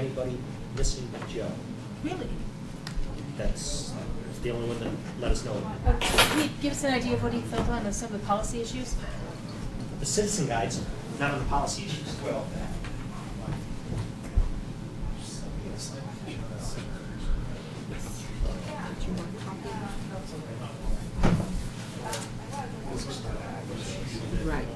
anybody missing but Joe. Really? That's the only one that let us know. Can you give us an idea of what he felt on some of the policy issues? The citizen guides, not on the policy issues. Well, Right.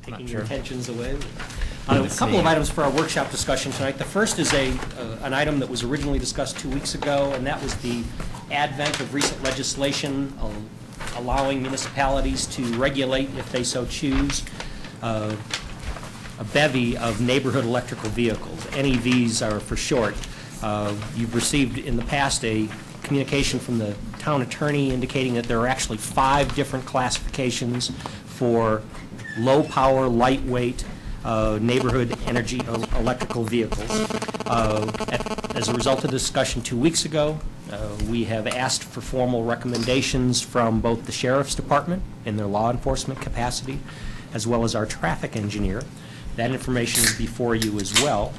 Taking your tensions away. A couple of items for our workshop discussion tonight. The first is an item that was originally discussed 2 weeks ago, and that was the advent of recent legislation allowing municipalities to regulate, if they so choose, a bevy of neighborhood electrical vehicles. NEVs are for short. You've received in the past a communication from the town attorney indicating that there are actually 5 different classifications for low-power, lightweight neighborhood energy electrical vehicles. As a result of the discussion 2 weeks ago, we have asked for formal recommendations from both the Sheriff's Department in their law enforcement capacity, as well as our traffic engineer. That information is before you as well.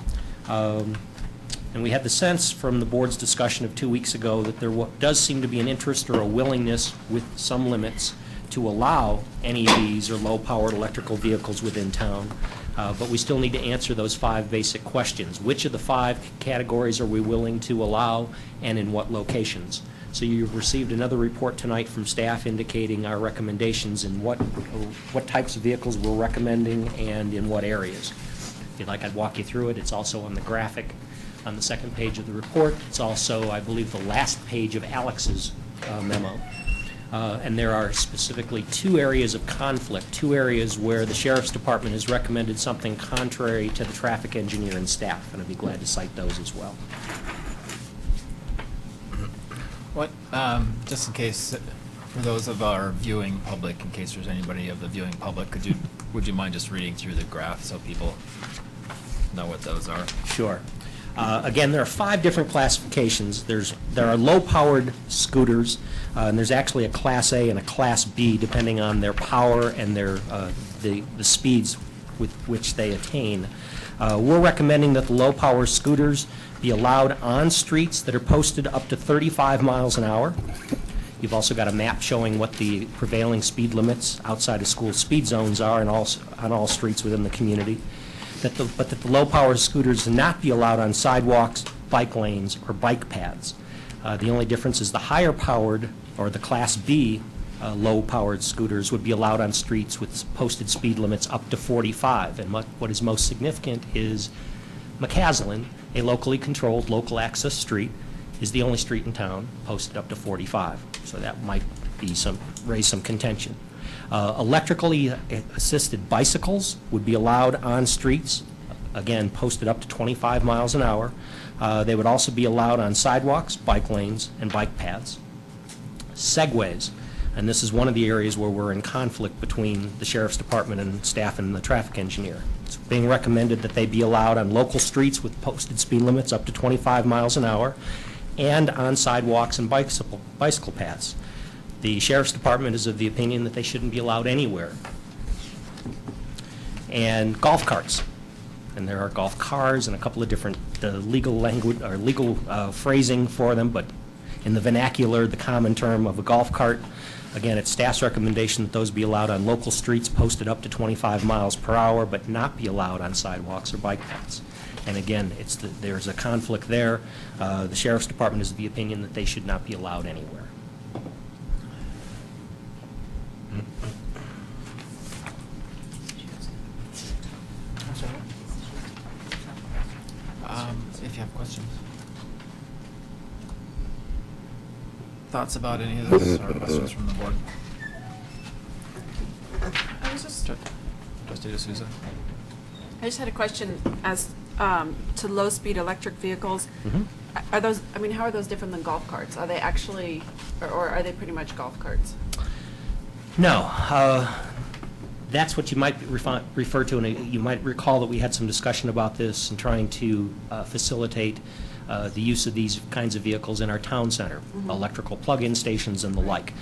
And we had the sense from the board's discussion of 2 weeks ago that there does seem to be an interest or a willingness with some limits to allow NEVs or low-powered electrical vehicles within town. But we still need to answer those 5 basic questions. Which of the 5 categories are we willing to allow, and in what locations? So you've received another report tonight from staff indicating our recommendations in what types of vehicles we're recommending and in what areas. If you'd like, I'd walk you through it. It's also on the graphic on the second page of the report. It's also, I believe, the last page of Alex's memo. And there are specifically 2 areas of conflict, 2 areas where the Sheriff's Department has recommended something contrary to the traffic engineer and staff, and I'd be glad to cite those as well. What, just in case, for those of our viewing public, in case there's anybody of the viewing public, would you mind just reading through the graph so people know what those are? Sure. Again, there are 5 different classifications. There are low-powered scooters, and there's actually a Class A and a Class B, depending on their power and their the speeds with which they attain. We're recommending that the low-power scooters be allowed on streets that are posted up to 35 miles an hour. You've also got a map showing what the prevailing speed limits outside of school speed zones are on all streets within the community. But that the low-power scooters not be allowed on sidewalks, bike lanes, or bike paths. The only difference is the higher-powered, or the Class B, low-powered scooters would be allowed on streets with posted speed limits up to 45. And what is most significant is McCaslin, a locally controlled, local access street, is the only street in town posted up to 45. So that might be raise some contention. Electrically assisted bicycles would be allowed on streets, again, posted up to 25 miles an hour. They would also be allowed on sidewalks, bike lanes, and bike paths. Segways, and this is one of the areas where we're in conflict between the Sheriff's Department and staff and the traffic engineer. It's being recommended that they be allowed on local streets with posted speed limits up to 25 miles an hour and on sidewalks and bicycle paths. The Sheriff's Department is of the opinion that they shouldn't be allowed anywhere. And golf carts. And there are golf cars and a couple of different legal language or legal phrasing for them, but in the vernacular, the common term of a golf cart. Again, it's staff's recommendation that those be allowed on local streets posted up to 25 miles per hour, but not be allowed on sidewalks or bike paths. And again, there's a conflict there. The Sheriff's Department is of the opinion that they should not be allowed anywhere. If you have questions. Thoughts about any of those, or questions from the board? I was just, Trustee D'Souza? I just had a question as to low-speed electric vehicles. Mm-hmm. Are those, I mean, how are those different than golf carts? Are they actually, or are they pretty much golf carts? No. That's what you might refer to, and you might recall that we had some discussion about this and trying to facilitate the use of these kinds of vehicles in our town center, electrical plug-in stations and the like.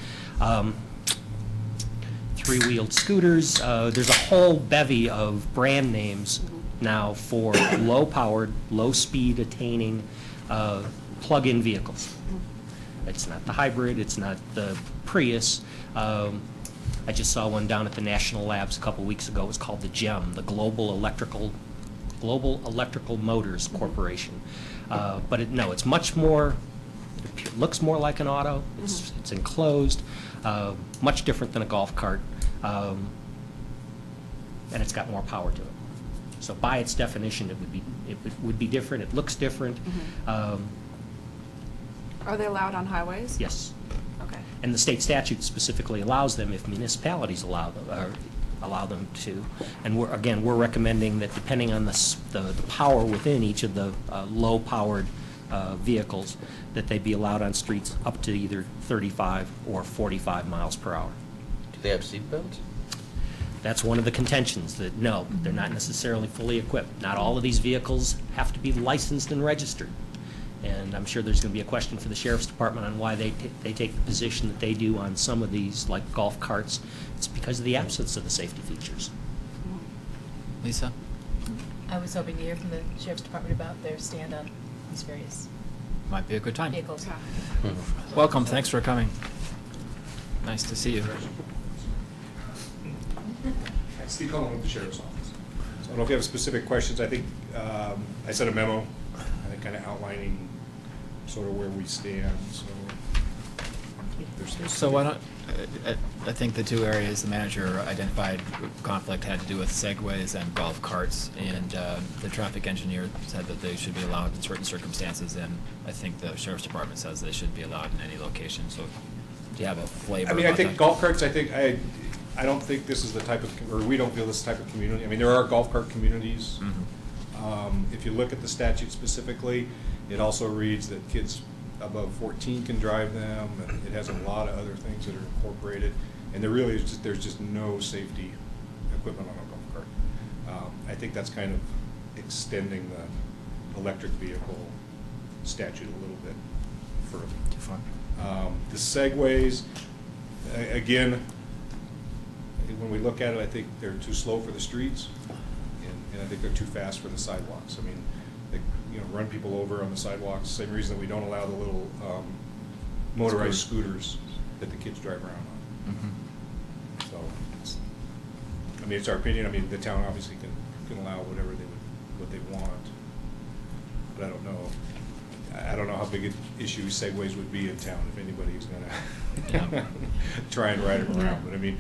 Three-wheeled scooters, there's a whole bevy of brand names now for low-powered, low-speed attaining plug-in vehicles. It's not the hybrid, it's not the Prius. I just saw one down at the National Labs a couple weeks ago. It was called the GEM, the Global Electrical Motors Corporation. But it's much more, it looks more like an auto. It's enclosed, much different than a golf cart, and it's got more power to it. So by its definition, it would be different, it looks different. Are they allowed on highways? Yes. Okay. And the state statute specifically allows them if municipalities allow them to. And we're recommending that depending on the power within each of the low-powered vehicles, that they be allowed on streets up to either 35 or 45 miles per hour. Do they have seatbelts? That's one of the contentions, that no, they're not necessarily fully equipped. Not all of these vehicles have to be licensed and registered. And I'm sure there's going to be a question for the Sheriff's Department on why they take the position that they do on some of these, like golf carts. It's because of the absence of the safety features. Lisa? I was hoping to hear from the Sheriff's Department about their stand on these various Might be a good time. vehicles. Welcome, thanks for coming. Nice to see you. Steve Cullen with the Sheriff's Office. So I don't know if you have specific questions. I think I sent a memo, I think kind of outlining sort of where we stand, so. So why don't, I think the two areas the manager identified conflict had to do with segways and golf carts, and the traffic engineer said that they should be allowed in certain circumstances, and I think the Sheriff's Department says they should be allowed in any location, so do you have a flavor I mean, I about think that? golf carts, I don't think this is the type of, or we don't feel this is the type of community. I mean, there are golf cart communities. If you look at the statute specifically, it also reads that kids above 14 can drive them, and it has a lot of other things that are incorporated. And there really is just, there's just no safety equipment on a golf cart. I think that's kind of extending the electric vehicle statute a little bit further. Too far. The segways, again, when we look at it, I think they're too slow for the streets, and I think they're too fast for the sidewalks. I mean, they, run people over on the sidewalks, same reason that we don't allow the little motorized scooters that the kids drive around on. So, it's our opinion. I mean, the town obviously can allow whatever what they want, but I don't know how big an issue segways would be in town if anybody's gonna try and ride them around. But I mean,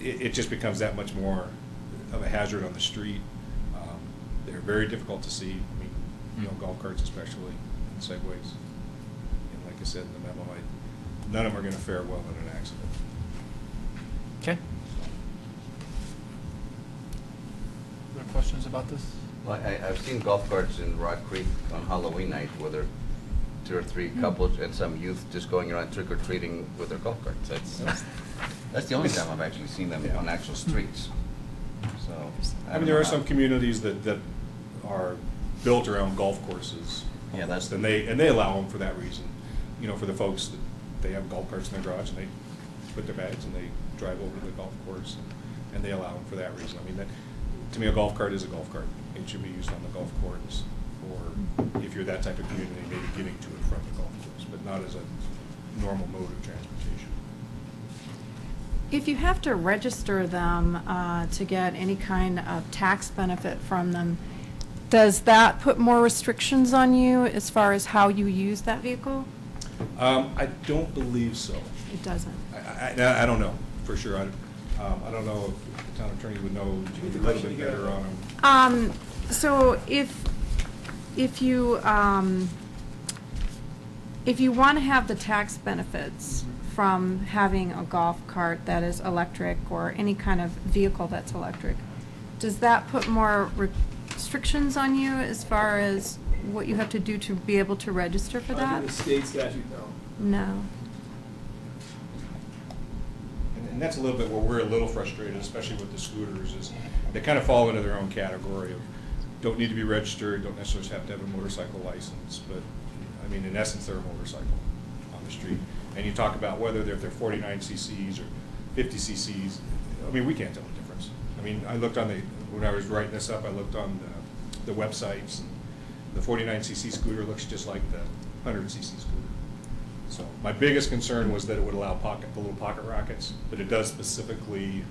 it just becomes that much more of a hazard on the street. They're very difficult to see. I mean, golf carts especially, and segways. And like I said in the memo, none of them are going to fare well in an accident. Okay. Other questions about this? Well, I've seen golf carts in Rock Creek on Halloween night where there are 2 or 3 couples and some youth just going around trick-or-treating with their golf carts. That's the only time I've actually seen them on actual streets. So, I mean, there are some communities that are built around golf courses. Yeah, that's and they allow them for that reason. For the folks that they have golf carts in their garage and they put their bags and they drive over to the golf course and they allow them for that reason. I mean, to me, a golf cart is a golf cart. It should be used on the golf course, or if you're that type of community, maybe getting to and from the golf course, but not as a normal mode of transportation. If you have to register them to get any kind of tax benefit from them, does that put more restrictions on you as far as how you use that vehicle? I don't believe so. It doesn't. I don't know for sure. I don't know if the town attorney would know a little bit better on them. So if you want to have the tax benefits from having a golf cart that is electric or any kind of vehicle that's electric, does that put more restrictions on you as far as what you have to do to be able to register for that? Under the state statute, no. No. And that's a little bit where we're a little frustrated, especially with the scooters, is they kind of fall into their own category of don't need to be registered, don't necessarily have to have a motorcycle license, but I mean, in essence, they're a motorcycle on the street. And you talk about whether they're 49 cc's or 50 cc's. I mean, we can't tell the difference. I mean, I looked on when I was writing this up, I looked on the websites, and the 49 cc scooter looks just like the 100 cc scooter. So my biggest concern was that it would allow the little pocket rockets, but it does specifically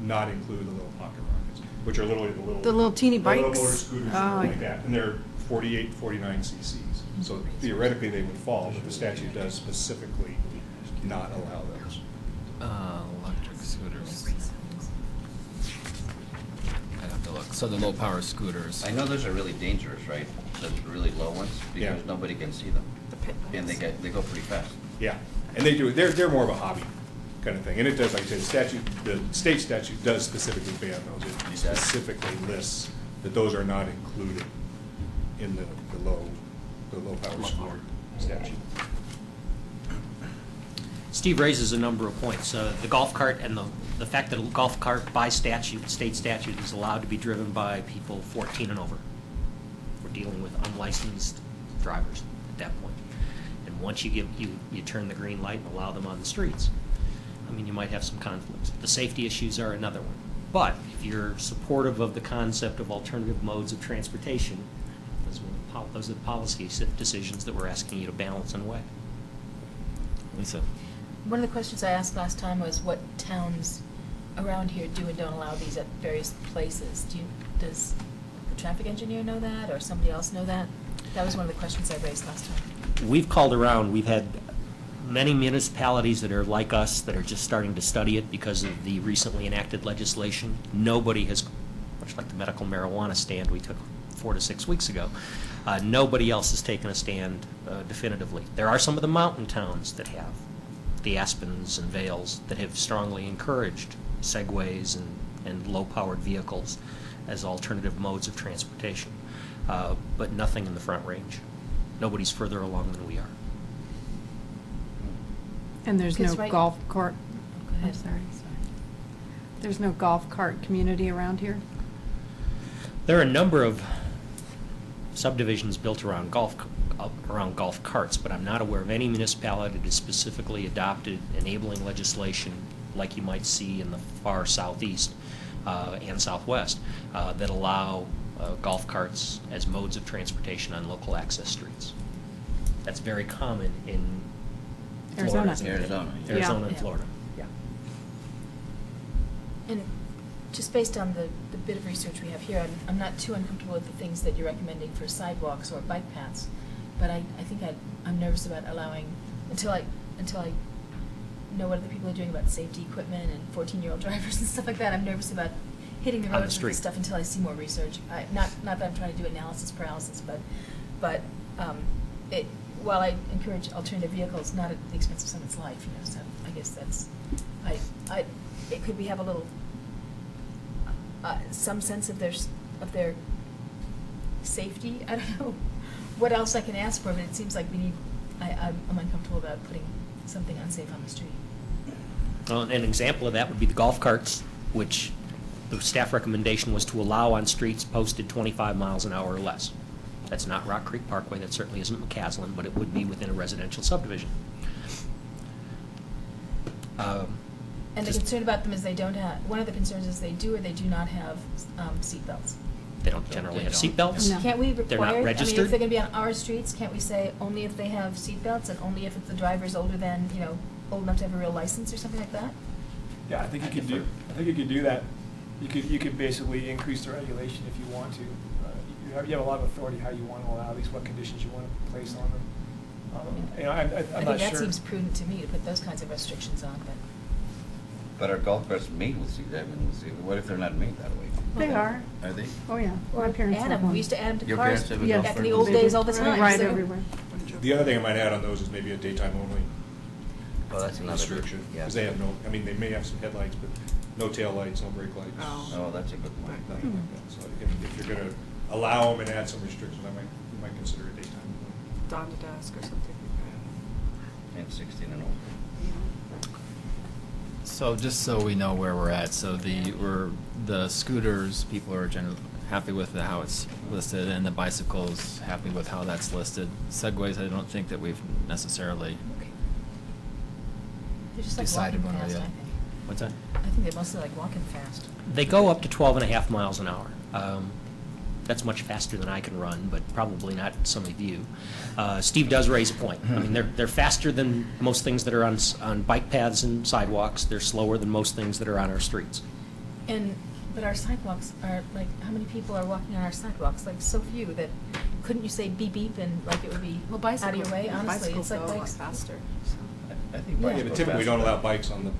not include the little pocket rockets, which are literally the little teeny the little bikes? motor scooters Oh, like that, and they're 48, 49 cc's. So theoretically they would fall, but the statute does specifically not allow those. Electric scooters. to look. So the low-power scooters. I know those are really dangerous, right? The really low ones, Yeah. because nobody can see them. The pit And bulls. they go pretty fast. Yeah, and they do, they're more of a hobby kind of thing, and it does, like I said, the state statute does specifically ban those. It does. specifically lists that those are not included in the low power scooter statute. Steve raises a number of points. The golf cart and the fact that a golf cart by statute, state statute, is allowed to be driven by people 14 and over. We're dealing with unlicensed drivers at that point. And once you turn the green light and allow them on the streets, I mean, you might have some conflicts. The safety issues are another one. But if you're supportive of the concept of alternative modes of transportation, those are the policy decisions that we're asking you to balance and weigh. Lisa? One of the questions I asked last time was what towns around here do and don't allow these at various places. Does the traffic engineer know that, or somebody else know that? That was one of the questions I raised last time. We've called around. We've had many municipalities that are like us that are just starting to study it because of the recently enacted legislation. Nobody has, much like the medical marijuana stand we took 4 to 6 weeks ago, nobody else has taken a stand definitively. There are some of the mountain towns that have, the Aspens and Vales, that have strongly encouraged segways and low-powered vehicles as alternative modes of transportation, but nothing in the Front Range. Nobody's further along than we are. And there's no Because right- golf cart, Go I'm ahead. sorry. There's no golf cart community around here? There are a number of subdivisions built around golf carts, but I'm not aware of any municipality that has specifically adopted enabling legislation like you might see in the far southeast and southwest that allow golf carts as modes of transportation on local access streets. That's very common in Florida. Arizona. Arizona, yeah. Arizona and Yeah. Florida, yeah. And just based on the bit of research we have here, I'm not too uncomfortable with the things that you're recommending for sidewalks or bike paths, but I think I'm nervous about allowing, until I know what other people are doing about safety equipment and 14-year-old drivers and stuff like that, I'm nervous about hitting the On the roads with street. this stuff until I see more research. Not that I'm trying to do analysis paralysis, but while I encourage alternative vehicles, not at the expense of someone's life, so I guess that's, could we have a little, some sense of their safety? I don't know what else I can ask for, but it seems like I'm uncomfortable about putting something unsafe on the street. Well, an example of that would be the golf carts, which the staff recommendation was to allow on streets posted 25 miles an hour or less. That's not Rock Creek Parkway, that certainly isn't McCaslin, but it would be within a residential subdivision. And the Just- concern about them is one of the concerns is they do or they do not have seat belts. They don't generally have don't. seat belts. No. Can't we They're require, not I mean, registered. if they're gonna be on our streets, can't we say only if they have seat belts and only if the driver's older than, old enough to have a real license or something like that? Yeah, I think you could do that. You could basically increase the regulation if you want to. You have a lot of authority how you want to allow these, what conditions you want to place on them. I'm I not think that sure. seems prudent to me to put those kinds of restrictions on, but. But are golf carts made with seats? I mean, what if they're not made that way? They are. Are they? Oh, yeah. Or My parents add have them, one. we used to add them to Your cars parents have a Yes. golf back in cart? the old They days do. all the time. Ride so- everywhere. The other thing I might add on those is maybe a daytime only Oh, that's another. restriction, Yeah. because they have no, I mean, they may have some headlights, but no tail lights, no brake lights. Oh, that's a good point. Nothing like that. So if you're gonna allow them and add some restrictions, you might consider a daytime only. Dawn to dusk or something like And 16 and older. So just so we know where we're at, so the scooters, people are generally happy with how it's listed, and the bicycles, happy with how that's listed. Segways, I don't think that we've necessarily They're just like decided walking one or fast, the I other. think. What's that? I think they're mostly like walking fast. They go up to 12 and a half miles an hour. That's much faster than I can run, but probably not some of you. Steve does raise a point. I mean, they're faster than most things that are on bike paths and sidewalks. They're slower than most things that are on our streets. But our sidewalks are, like, how many people are walking on our sidewalks? Like, so few that, couldn't you say beep beep and like it would be Well, out of your way? Honestly, bicycles it's like go a lot bikes. faster. I think Yeah. Yeah, bikes but go typically, we faster. don't allow bikes on the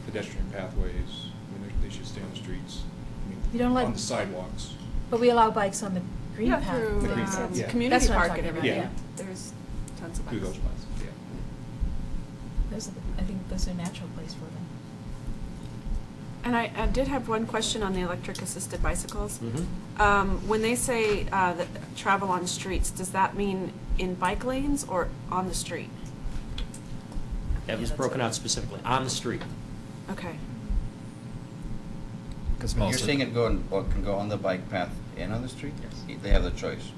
pedestrian pathways. I mean, they should stay on the streets. I mean, You don't on let, the sidewalks. but we allow bikes on the green Yeah, path. through The green path, yeah. community That's what I'm park and talking about, everything. yeah. There's tons of Through bikes. those spots, yeah. Those are, I think those are a natural place for them. And I did have one question on the electric assisted bicycles. Mhm. When they say that travel on streets, does that mean in bike lanes or on the street? That was Yeah, that's broken what- out specifically, on the street. Okay. Because You're most of. saying it can go on the bike path and on the street? Yes. They have the choice.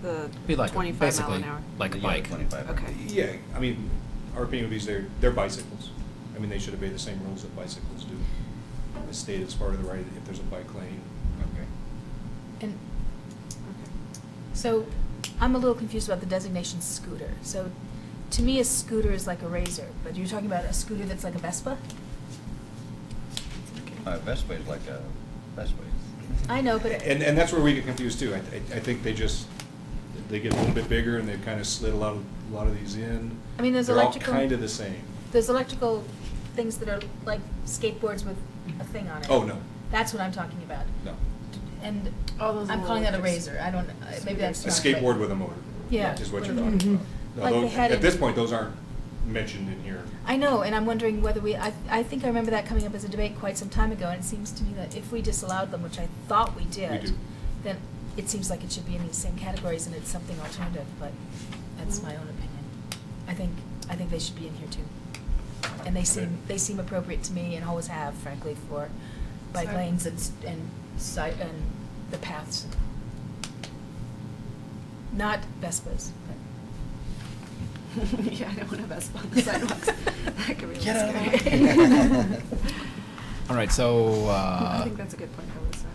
The Be like, 25 mile basically, an hour. like a Yeah, bike. 25. Okay. Yeah, I mean, our opinion would be they're bicycles. I mean, they should obey the same rules that bicycles do. The state is part of the right if there's a bike lane. Okay. And Okay. so I'm a little confused about the designation scooter. So to me, a scooter is like a razor, but you're talking about a scooter that's like a Vespa? Vespa is like a Vespa. I know, but. And that's where we get confused too. I think they get a little bit bigger and they've kind of slid a lot of these in. I mean, there's They're electrical. all kind of the same. There's electrical things that are like skateboards with a thing on it. Oh, no, That's what I'm talking about. no. And Oh, those I'm little calling that a electric razor. I don't, maybe that's A not. skateboard with a motor. Yeah. Is what you're with a talking motor. about. No, Like they those- had At in- this point, those aren't mentioned in here. I know, and I'm wondering whether I think I remember that coming up as a debate quite some time ago, and it seems to me that if we disallowed them, which I thought we did, We do. then it seems like it should be in these same categories and it's something alternative, but that's my own opinion. I think they should be in here too. And they seem appropriate to me and always have, frankly, for bike Side- lanes and the paths. Not Vespas, but. Yeah, I don't want to Vespa on the sidewalks. That could be a Get little out of scary. my- All right, so, I think that's a good point, Melissa.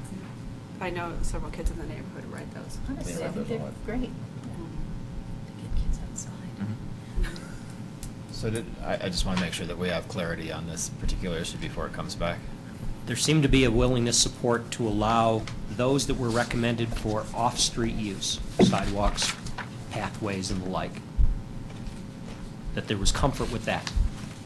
I know several kids in the neighborhood who ride those. Honestly, They I love think those a they're lot. great to get kids outside. so I just want to make sure that we have clarity on this particular issue before it comes back. There seemed to be a willingness support to allow those that were recommended for off-street use, sidewalks, pathways, and the like, that there was comfort with that.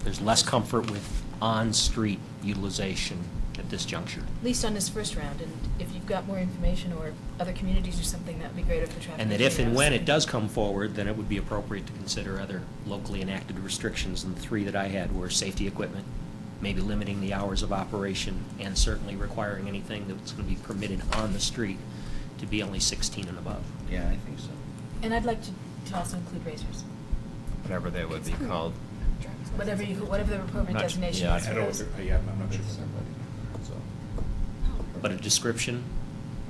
There's less comfort with on-street utilization at this juncture. At least on this first round, and if you've got more information or other communities or something, that would be great if the traffic. And that if and engineer when has it does come forward, then it would be appropriate to consider other locally enacted restrictions. And the three that I had were safety equipment, maybe limiting the hours of operation, and certainly requiring anything that's going to be permitted on the street to be only 16 and above. Yeah, I think so. And I'd like to also include razors, Whatever they would be called. whatever the appropriate Not- designation yeah, is. I for don't know those. what they're, I'm not sure what they're, so. But a description,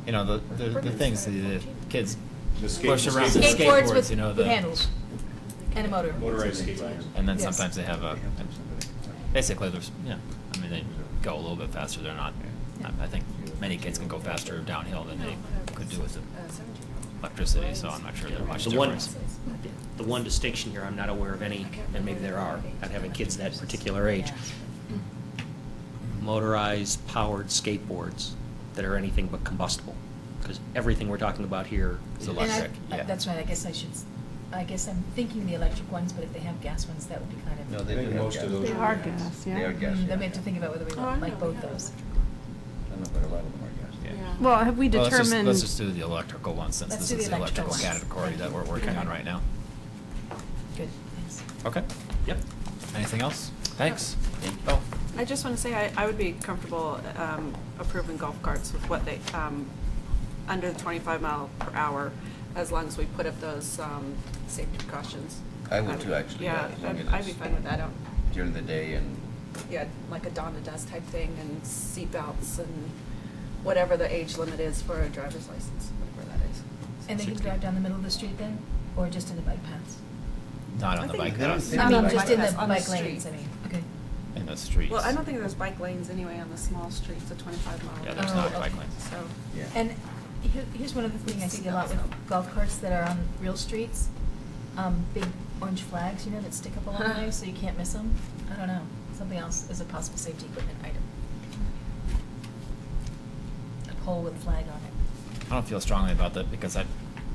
You know, the things the kids The push around the Skateboards skateboards, with you know, with the. handles and a motor. Motorized skateboards. And then Yes. sometimes they have basically there's, yeah, I mean, they go a little bit faster, they're not, I think many kids can go faster downhill than they could do with the electricity, so I'm not sure there's much the one, difference. the one distinction here, I'm not aware of any, and maybe there are, not having kids that particular age, motorized, powered skateboards that are anything but combustible. Because everything we're talking about here is Is And I- electric. yeah. That's right, I guess I'm thinking the electric ones, but if they have gas ones, that would be kind of. No, I they do think have most of gas. those They are are gas. gas, yeah. They are gas. Then we have to think about whether we Oh, I want, like know, both we have those. I know, but a lot of them are gas. Yeah. Well, have we Well, determined? let's just do the electrical one, since Let's this do is the the electrical electrical ones. category that we're working on right now. Good, thanks. Okay. Yep. Anything else? Thanks. Oh, I just want to say I would be comfortable approving golf carts with what they, under the 25 mile per hour, as long as we put up those safety precautions. I would too, actually, yeah, Yeah, as long as I'd be it's fine with that. I don't, during the day and, yeah, like a dawn to dusk type thing, and seat belts and whatever the age limit is for a driver's license, whatever that is. And they can drive down the middle of the street then, or just in the bike paths? not I on the think bike they don't paths, think I on mean, the just bike in the paths, on the bike lanes, I streets. mean, okay. in the streets. Well, I don't think there's bike lanes anyway on the small streets, the 25 mile. Yeah, there's Oh, not okay. bike lanes. So, yeah. And here's one other thing I see a lot with golf carts that are on real streets, big orange flags, you know, that stick up along the way, so you can't miss them. I don't know, something else is a possible safety equipment item. A pole with a flag on it. I don't feel strongly about that because I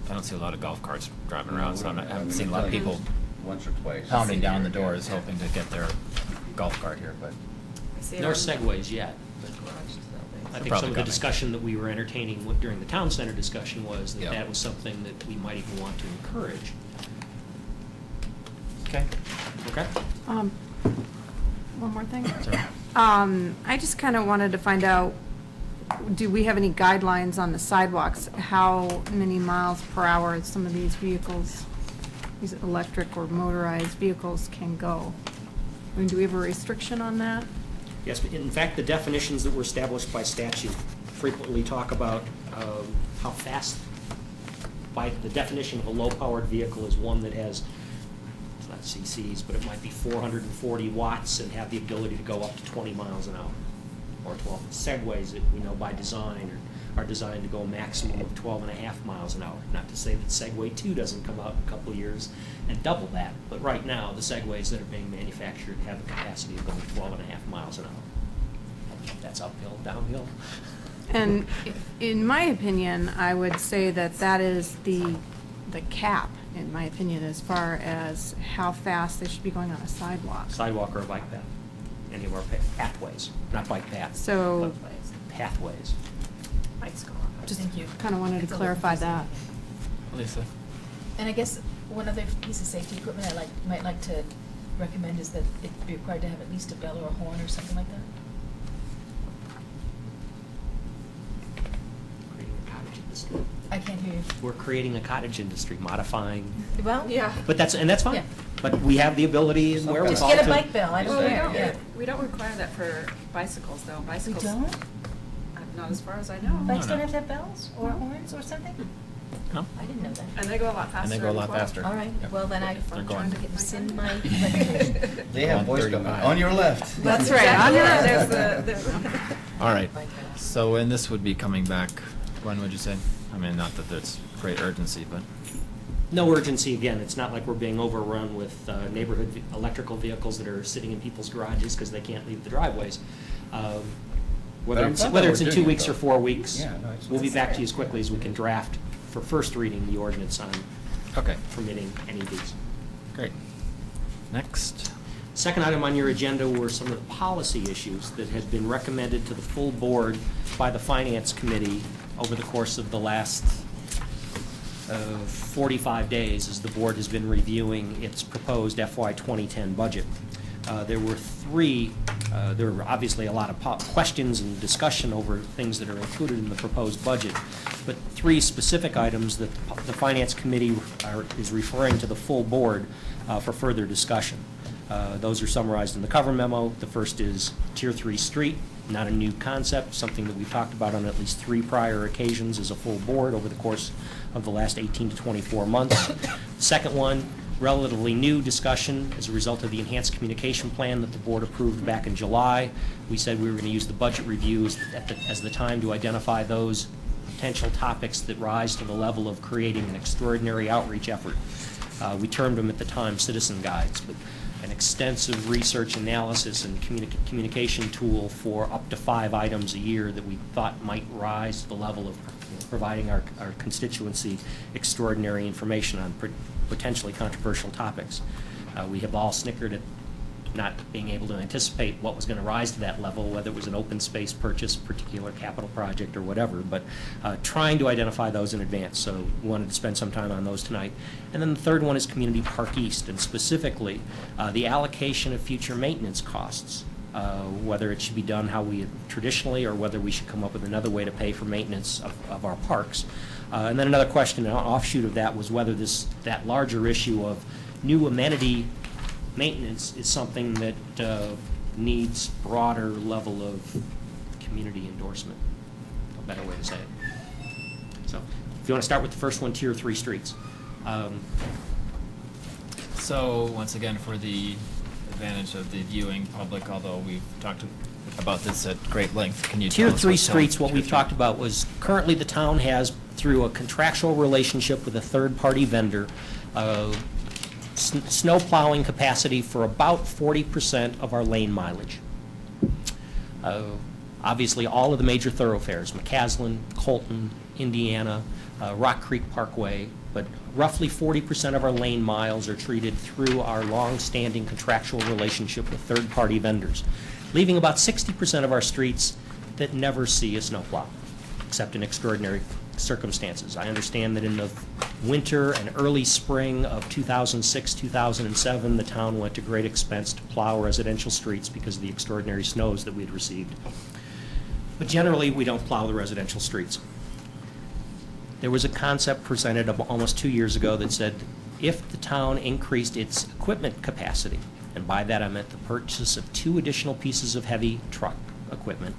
don't see a lot of golf carts driving around, so I haven't seen a lot of people Once or twice. pounding down the doors hoping to get their golf cart here, but. I see it Nor on- segways yet. I think Probably some of the coming. discussion that we were entertaining during the town center discussion was that Yeah. that was something that we might even want to encourage. Okay? Okay? One more thing. Sorry. I just kind of wanted to find out, do we have any guidelines on the sidewalks? How many miles per hour some of these vehicles, these electric or motorized vehicles can go? I mean, do we have a restriction on that? Yes, but in fact, the definitions that were established by statute frequently talk about how fast, by the definition of a low-powered vehicle is one that has, it's not CCs, but it might be 440 watts and have the ability to go up to 20 miles an hour, or 12. Segways that we know by design are designed to go a maximum of 12 and a half miles an hour. Not to say that Segway 2 doesn't come out in a couple of years and double that, but right now, the Segways that are being manufactured have the capacity of going 12 and a half miles an hour. That's uphill, downhill. And in my opinion, I would say that that is the cap, in my opinion, as far as how fast they should be going on a sidewalk. Sidewalk or a bike path, any of our pathways, not bike paths. So- but pathways. Bikes go on. Just Thank you. kind of wanted to It's a little clarify that. confusing. Lisa? And I guess one other piece of safety equipment I might like to recommend is that it be required to have at least a bell or a horn or something like that. Creating a cottage industry. I can't hear you. We're creating a cottage industry, modifying, Well, Yeah. but that's fine. Yeah. But we have the ability and wherewithal just to. get a bike bell, I don't Well, care, yeah. we don't require that for bicycles, though. We Bicycles. don't? Not as far as I know. Bikes no. don't have to have bells or horns or something? No? I didn't know that. And they go a lot faster. And they go a lot as well. faster. All right, Yep. well, then They're going. I'm trying to rescind my recommendation. They have On boys coming, 35. on your left. That's right, on your There's left. the. All right. So, and this would be coming back, when would you say? I mean, not that there's great urgency, but. No urgency, again, it's not like we're being overrun with neighborhood electrical vehicles that are sitting in people's garages because they can't leave the driveways. Whether I'm it's, glad whether that it's in we're 2 doing it, weeks or though. 4 weeks, Yeah, no, it's we'll be necessary. back to you as quickly as we can draft for first reading the ordinance on Okay. permitting NEVs. Great. Next. Second item on your agenda were some of the policy issues that had been recommended to the full board by the Finance Committee over the course of the last 45 days as the board has been reviewing its proposed FY 2010 budget. There were there were obviously a lot of questions and discussion over things that are included in the proposed budget, but 3 specific items that the Finance Committee is referring to the full board for further discussion. Those are summarized in the cover memo. The first is Tier 3 street, not a new concept, something that we've talked about on at least 3 prior occasions as a full board over the course of the last 18 to 24 months. Second one, relatively new discussion as a result of the enhanced communication plan that the board approved back in July. We said we were going to use the budget reviews as the time to identify those potential topics that rise to the level of creating an extraordinary outreach effort. We termed them at the time citizen guides, but an extensive research analysis and communication tool for up to 5 items a year that we thought might rise to the level of providing our constituency extraordinary information on potentially controversial topics. We have all snickered at not being able to anticipate what was going to rise to that level, whether it was an open space purchase, particular capital project, or whatever, but trying to identify those in advance. So we wanted to spend some time on those tonight. And then the third one is Community Park East, and specifically the allocation of future maintenance costs, whether it should be done how we had traditionally or whether we should come up with another way to pay for maintenance of our parks. And then another question, an offshoot of that, was whether that larger issue of new amenity maintenance is something that needs broader level of community endorsement, a better way to say it. So if you want to start with the first one, Tier 3 streets. So, once again, for the advantage of the viewing public, although we've talked about this at great length, can you tell Tier us 3 what's streets, what Tier we've 3? talked about was currently the town has, through a contractual relationship with a third-party vendor, snow plowing capacity for about 40% of our lane mileage. Obviously, all of the major thoroughfares, McCaslin, Colton, Indiana, Rock Creek Parkway, but roughly 40% of our lane miles are treated through our long-standing contractual relationship with third-party vendors, leaving about 60% of our streets that never see a snowplow, except in extraordinary circumstances. I understand that in the winter and early spring of 2006, 2007, the town went to great expense to plow residential streets because of the extraordinary snows that we had received. But generally, we don't plow the residential streets. There was a concept presented almost 2 years ago that said if the town increased its equipment capacity, and by that I meant the purchase of 2 additional pieces of heavy truck equipment,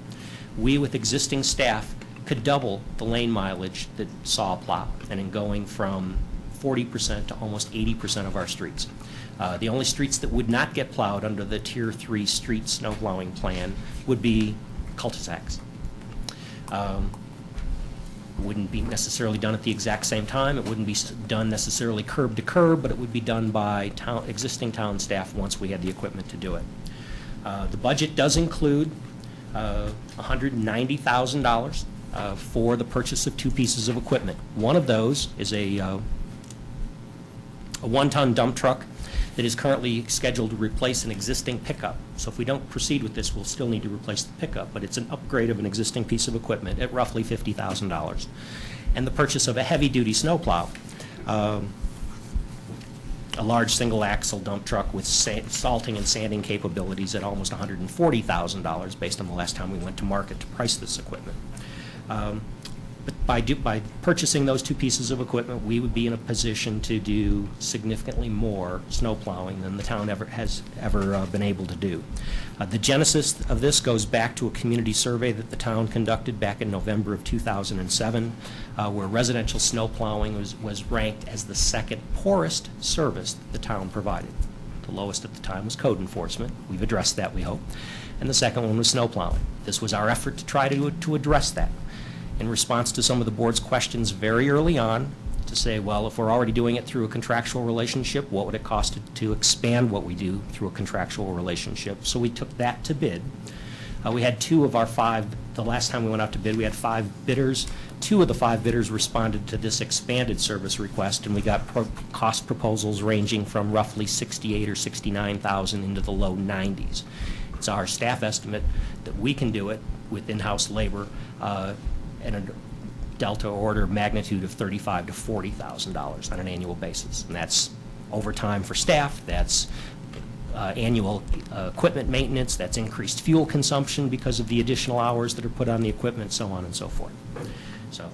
we with existing staff could double the lane mileage that saw a plow, and in going from 40% to almost 80% of our streets. The only streets that would not get plowed under the Tier 3 street snow plowing plan would be cul-de-sacs. Wouldn't be necessarily done at the exact same time. It wouldn't be done necessarily curb to curb, but it would be done by existing town staff once we had the equipment to do it. The budget does include $190,000 for the purchase of 2 pieces of equipment. One of those is a 1-ton dump truck that is currently scheduled to replace an existing pickup. So if we don't proceed with this, we'll still need to replace the pickup, but it's an upgrade of an existing piece of equipment at roughly $50,000. And the purchase of a heavy-duty snowplow, a large single-axle dump truck with salting and sanding capabilities at almost $140,000 based on the last time we went to market to price this equipment. But by purchasing those 2 pieces of equipment, we would be in a position to do significantly more snow plowing than the town has ever been able to do. The genesis of this goes back to a community survey that the town conducted back in November of 2007, where residential snow plowing was ranked as the 2nd poorest service that the town provided. The lowest at the time was code enforcement. We've addressed that, we hope. And the second one was snow plowing. This was our effort to try to address that. In response to some of the board's questions very early on, to say, well, if we're already doing it through a contractual relationship, what would it cost to expand what we do through a contractual relationship? So we took that to bid. We had 2 of our 5, the last time we went out to bid, we had 5 bidders. 2 of the 5 bidders responded to this expanded service request, and we got cost proposals ranging from roughly $68,000 or $69,000 into the low 90s. It's our staff estimate that we can do it with in-house labor and a delta order of magnitude of $35,000 to $40,000 on an annual basis. And that's overtime for staff, that's annual equipment maintenance, that's increased fuel consumption because of the additional hours that are put on the equipment, so on and so forth. So,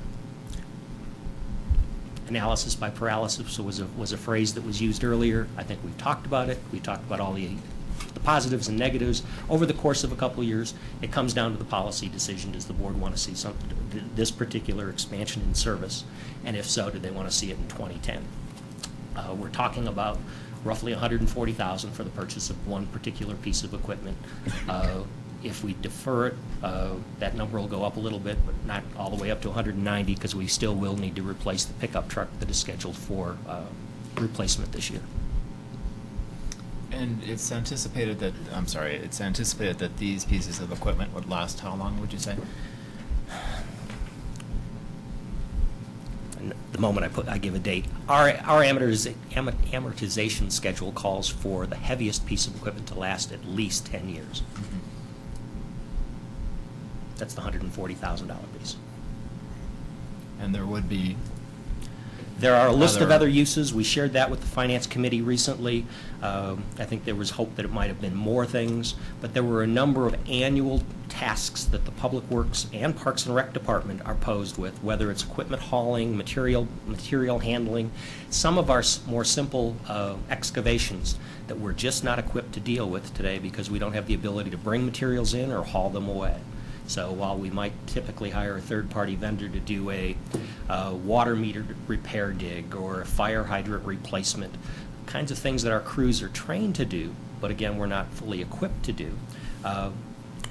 analysis by paralysis was a phrase that was used earlier. I think we've talked about it. We talked about all the positives and negatives. Over the course of a couple of years, it comes down to the policy decision. Does the board want to see this particular expansion in service? And if so, do they want to see it in 2010? We're talking about roughly $140,000 for the purchase of 1 particular piece of equipment. If we defer it, that number will go up a little bit, but not all the way up to 190, because we still will need to replace the pickup truck that is scheduled for replacement this year. And it's anticipated that, it's anticipated that these pieces of equipment would last how long, would you say? And the moment I give a date, our amortization schedule calls for the heaviest piece of equipment to last at least 10 years. Mm-hmm. That's the $140,000 piece. And there would be... There are a list of other uses. We shared that with the Finance Committee recently. I think there was hope that it might have been more things, but there were a number of annual tasks that the Public Works and Parks and Rec Department are posed with, whether it's equipment hauling, material handling, some of our more simple excavations that we're just not equipped to deal with today because we don't have the ability to bring materials in or haul them away. So while we might typically hire a third-party vendor to do a water meter repair dig or a fire hydrant replacement, kinds of things that our crews are trained to do, but again, we're not fully equipped to do.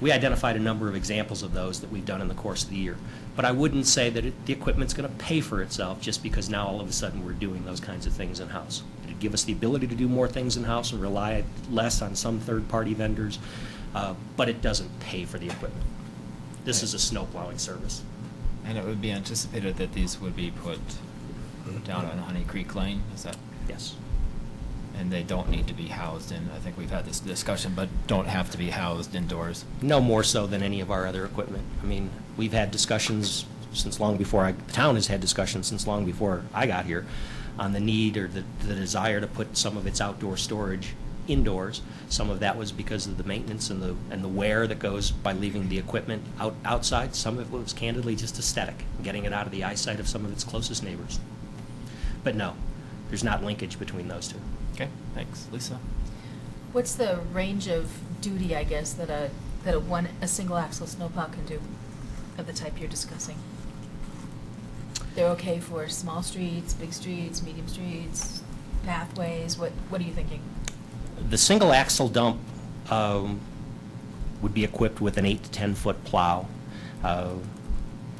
We identified a number of examples of those that we've done in the course of the year. But I wouldn't say that the equipment's going to pay for itself just because now all of a sudden we're doing those kinds of things in-house. It'd give us the ability to do more things in-house and rely less on some third-party vendors, but it doesn't pay for the equipment. This is a snow plowing service. And it would be anticipated that these would be put down on Honey Creek Lane, is that? Yes. And they don't need to be housed in, I think we've had this discussion, but don't have to be housed indoors. No more so than any of our other equipment. I mean, we've had discussions since long before the town has had discussions since long before I got here on the need or the desire to put some of its outdoor storage indoors. Some of that was because of the maintenance and the wear that goes by leaving the equipment outside. Some of it was candidly just aesthetic, getting it out of the eyesight of some of its closest neighbors. But no, there's not linkage between those two. Okay, thanks. Lisa? What's the range of duty, I guess, that a single axle snowplow can do of the type you're discussing? They're okay for small streets, big streets, medium streets, pathways? What are you thinking? The single axle dump would be equipped with an 8 to 10 foot plow.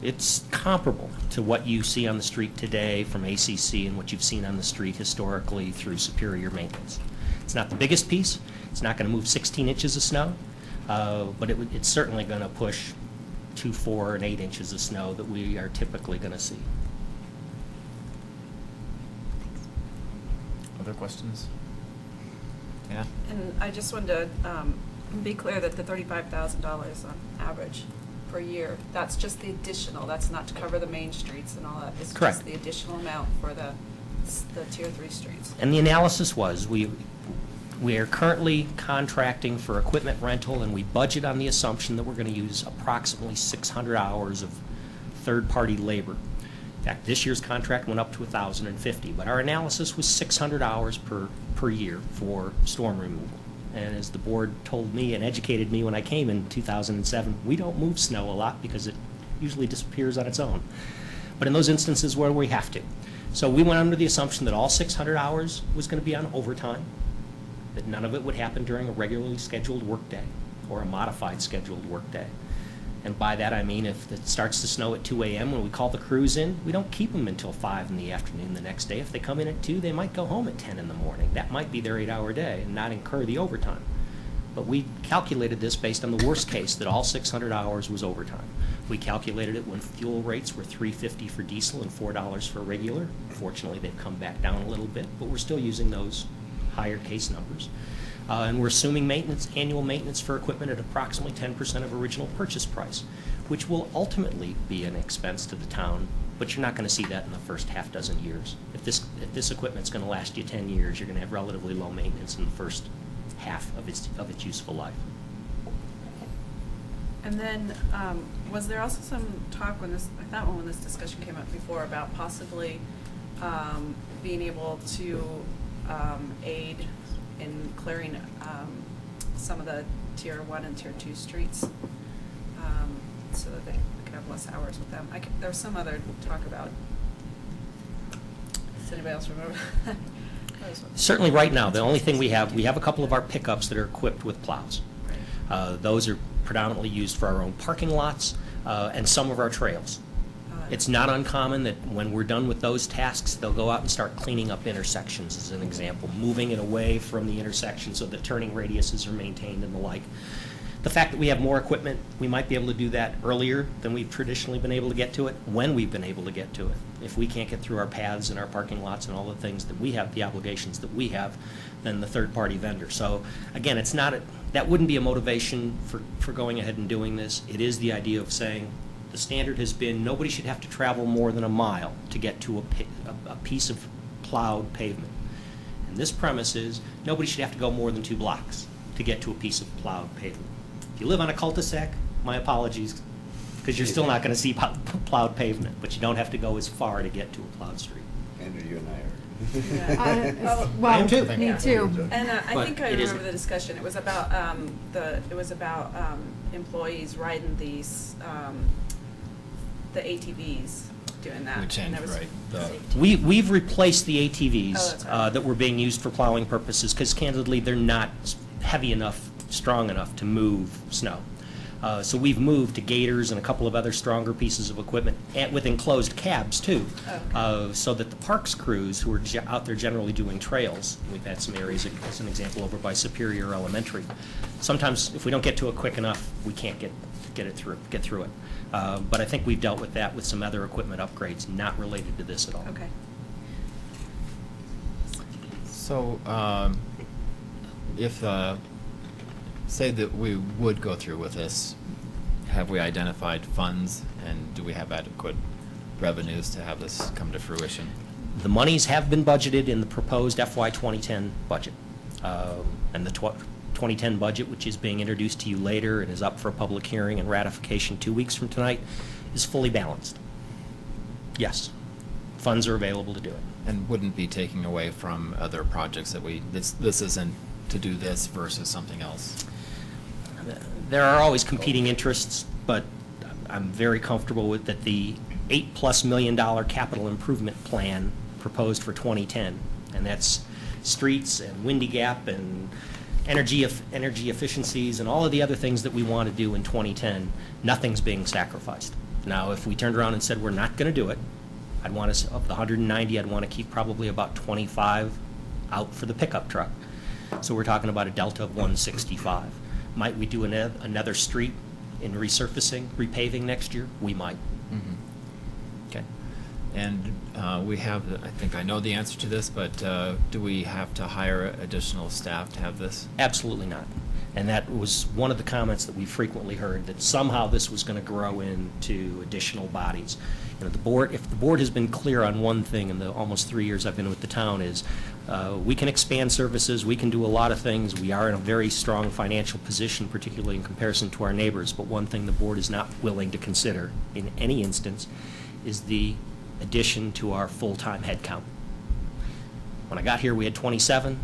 It's comparable to what you see on the street today from ACC and what you've seen on the street historically through Superior maintenance. It's not the biggest piece. It's not going to move 16 inches of snow, but it's certainly going to push 2, 4, and 8 inches of snow that we are typically going to see. Other questions? Yeah? And I just wanted to be clear that the $35,000 on average per year, that's just the additional, that's not to cover the main streets and all that. It's Correct. just the additional amount for the tier 3 streets. And the analysis was, we are currently contracting for equipment rental, and we budget on the assumption that we're going to use approximately 600 hours of third-party labor. In fact, this year's contract went up to 1,050, but our analysis was 600 hours per year for storm removal. And as the board told me and educated me when I came in 2007, we don't move snow a lot because it usually disappears on its own. But in those instances where we have to. So we went under the assumption that all 600 hours was going to be on overtime, that none of it would happen during a regularly scheduled workday or a modified scheduled workday. And by that I mean if it starts to snow at 2 a.m. when we call the crews in, we don't keep them until 5 in the afternoon the next day. If they come in at 2, they might go home at 10 in the morning. That might be their 8-hour day and not incur the overtime. But we calculated this based on the worst case, that all 600 hours was overtime. We calculated it when fuel rates were $3.50 for diesel and $4 for regular. Fortunately, they've come back down a little bit, but we're still using those higher case numbers. And we're assuming annual maintenance for equipment at approximately 10% of original purchase price, which will ultimately be an expense to the town, but you're not going to see that in the first half dozen years. If this equipment's going to last you 10 years, you're going to have relatively low maintenance in the first half of its useful life. And then, was there also some talk when this discussion came up before about possibly being able to aid in clearing some of the tier 1 and tier 2 streets so that they could have less hours with them? There was some other talk about. Does anybody else remember? Certainly right now, the only thing we have a couple of our pickups that are equipped with plows. Right. Those are predominantly used for our own parking lots and some of our trails. It's not uncommon that when we're done with those tasks, they'll go out and start cleaning up intersections, as an example, moving it away from the intersection so that turning radiuses are maintained and the like. The fact that we have more equipment, we might be able to do that earlier than we've traditionally been able to get to it, when we've been able to get to it. If we can't get through our paths and our parking lots and all the things that we have, the obligations that we have, then the third-party vendor. So again, that wouldn't be a motivation for going ahead and doing this. It is the idea of saying, the standard has been nobody should have to travel more than a mile to get to a piece of plowed pavement. And this premise is nobody should have to go more than 2 blocks to get to a piece of plowed pavement. If you live on a cul-de-sac, my apologies, because you're still not going to see plowed pavement, but you don't have to go as far to get to a plowed street. Andrew, you and I are. Yeah. Well, I am too. me too. And I But think I it remember isn't. the discussion. It was about employees riding these the ATVs doing that. We And changed, there was right, We've replaced the Oh, ATVs that's right. that were being used for plowing purposes, because candidly, they're not heavy enough, strong enough to move snow. So we've moved to gators and a couple of other stronger pieces of equipment, and with enclosed cabs too, so that the parks crews who are out there generally doing trails, we've had some areas, as an example, over by Superior Elementary. Sometimes if we don't get to it quick enough, we can't get through it. But I think we've dealt with that with some other equipment upgrades not related to this at all. Okay. So, if, say that we would go through with this, have we identified funds, and do we have adequate revenues to have this come to fruition? The monies have been budgeted in the proposed FY 2010 budget. And the 2010 budget, which is being introduced to you later and is up for a public hearing and ratification 2 weeks from tonight, is fully balanced. Yes, funds are available to do it. And wouldn't be taking away from other projects that this isn't to do this versus something else? There are always competing interests, but I'm very comfortable with that the $8+ million capital improvement plan proposed for 2010, and that's streets and Windy Gap and energy efficiencies and all of the other things that we want to do in 2010, nothing's being sacrificed. Now, if we turned around and said we're not going to do it, I'd want us, of the 190, I'd want to keep probably about 25 out for the pickup truck. So we're talking about a delta of 165. Might we do another street in resurfacing, repaving next year? We might. Mm-hmm. Okay. And we have, I think I know the answer to this, but do we have to hire additional staff to have this? Absolutely not. And that was one of the comments that we frequently heard, that somehow this was going to grow into additional bodies. You know, the board, if the board has been clear on one thing in the almost 3 years I've been with the town, is we can expand services, we can do a lot of things, we are in a very strong financial position, particularly in comparison to our neighbors, but one thing the board is not willing to consider in any instance is the addition to our full-time headcount. When I got here, we had 27.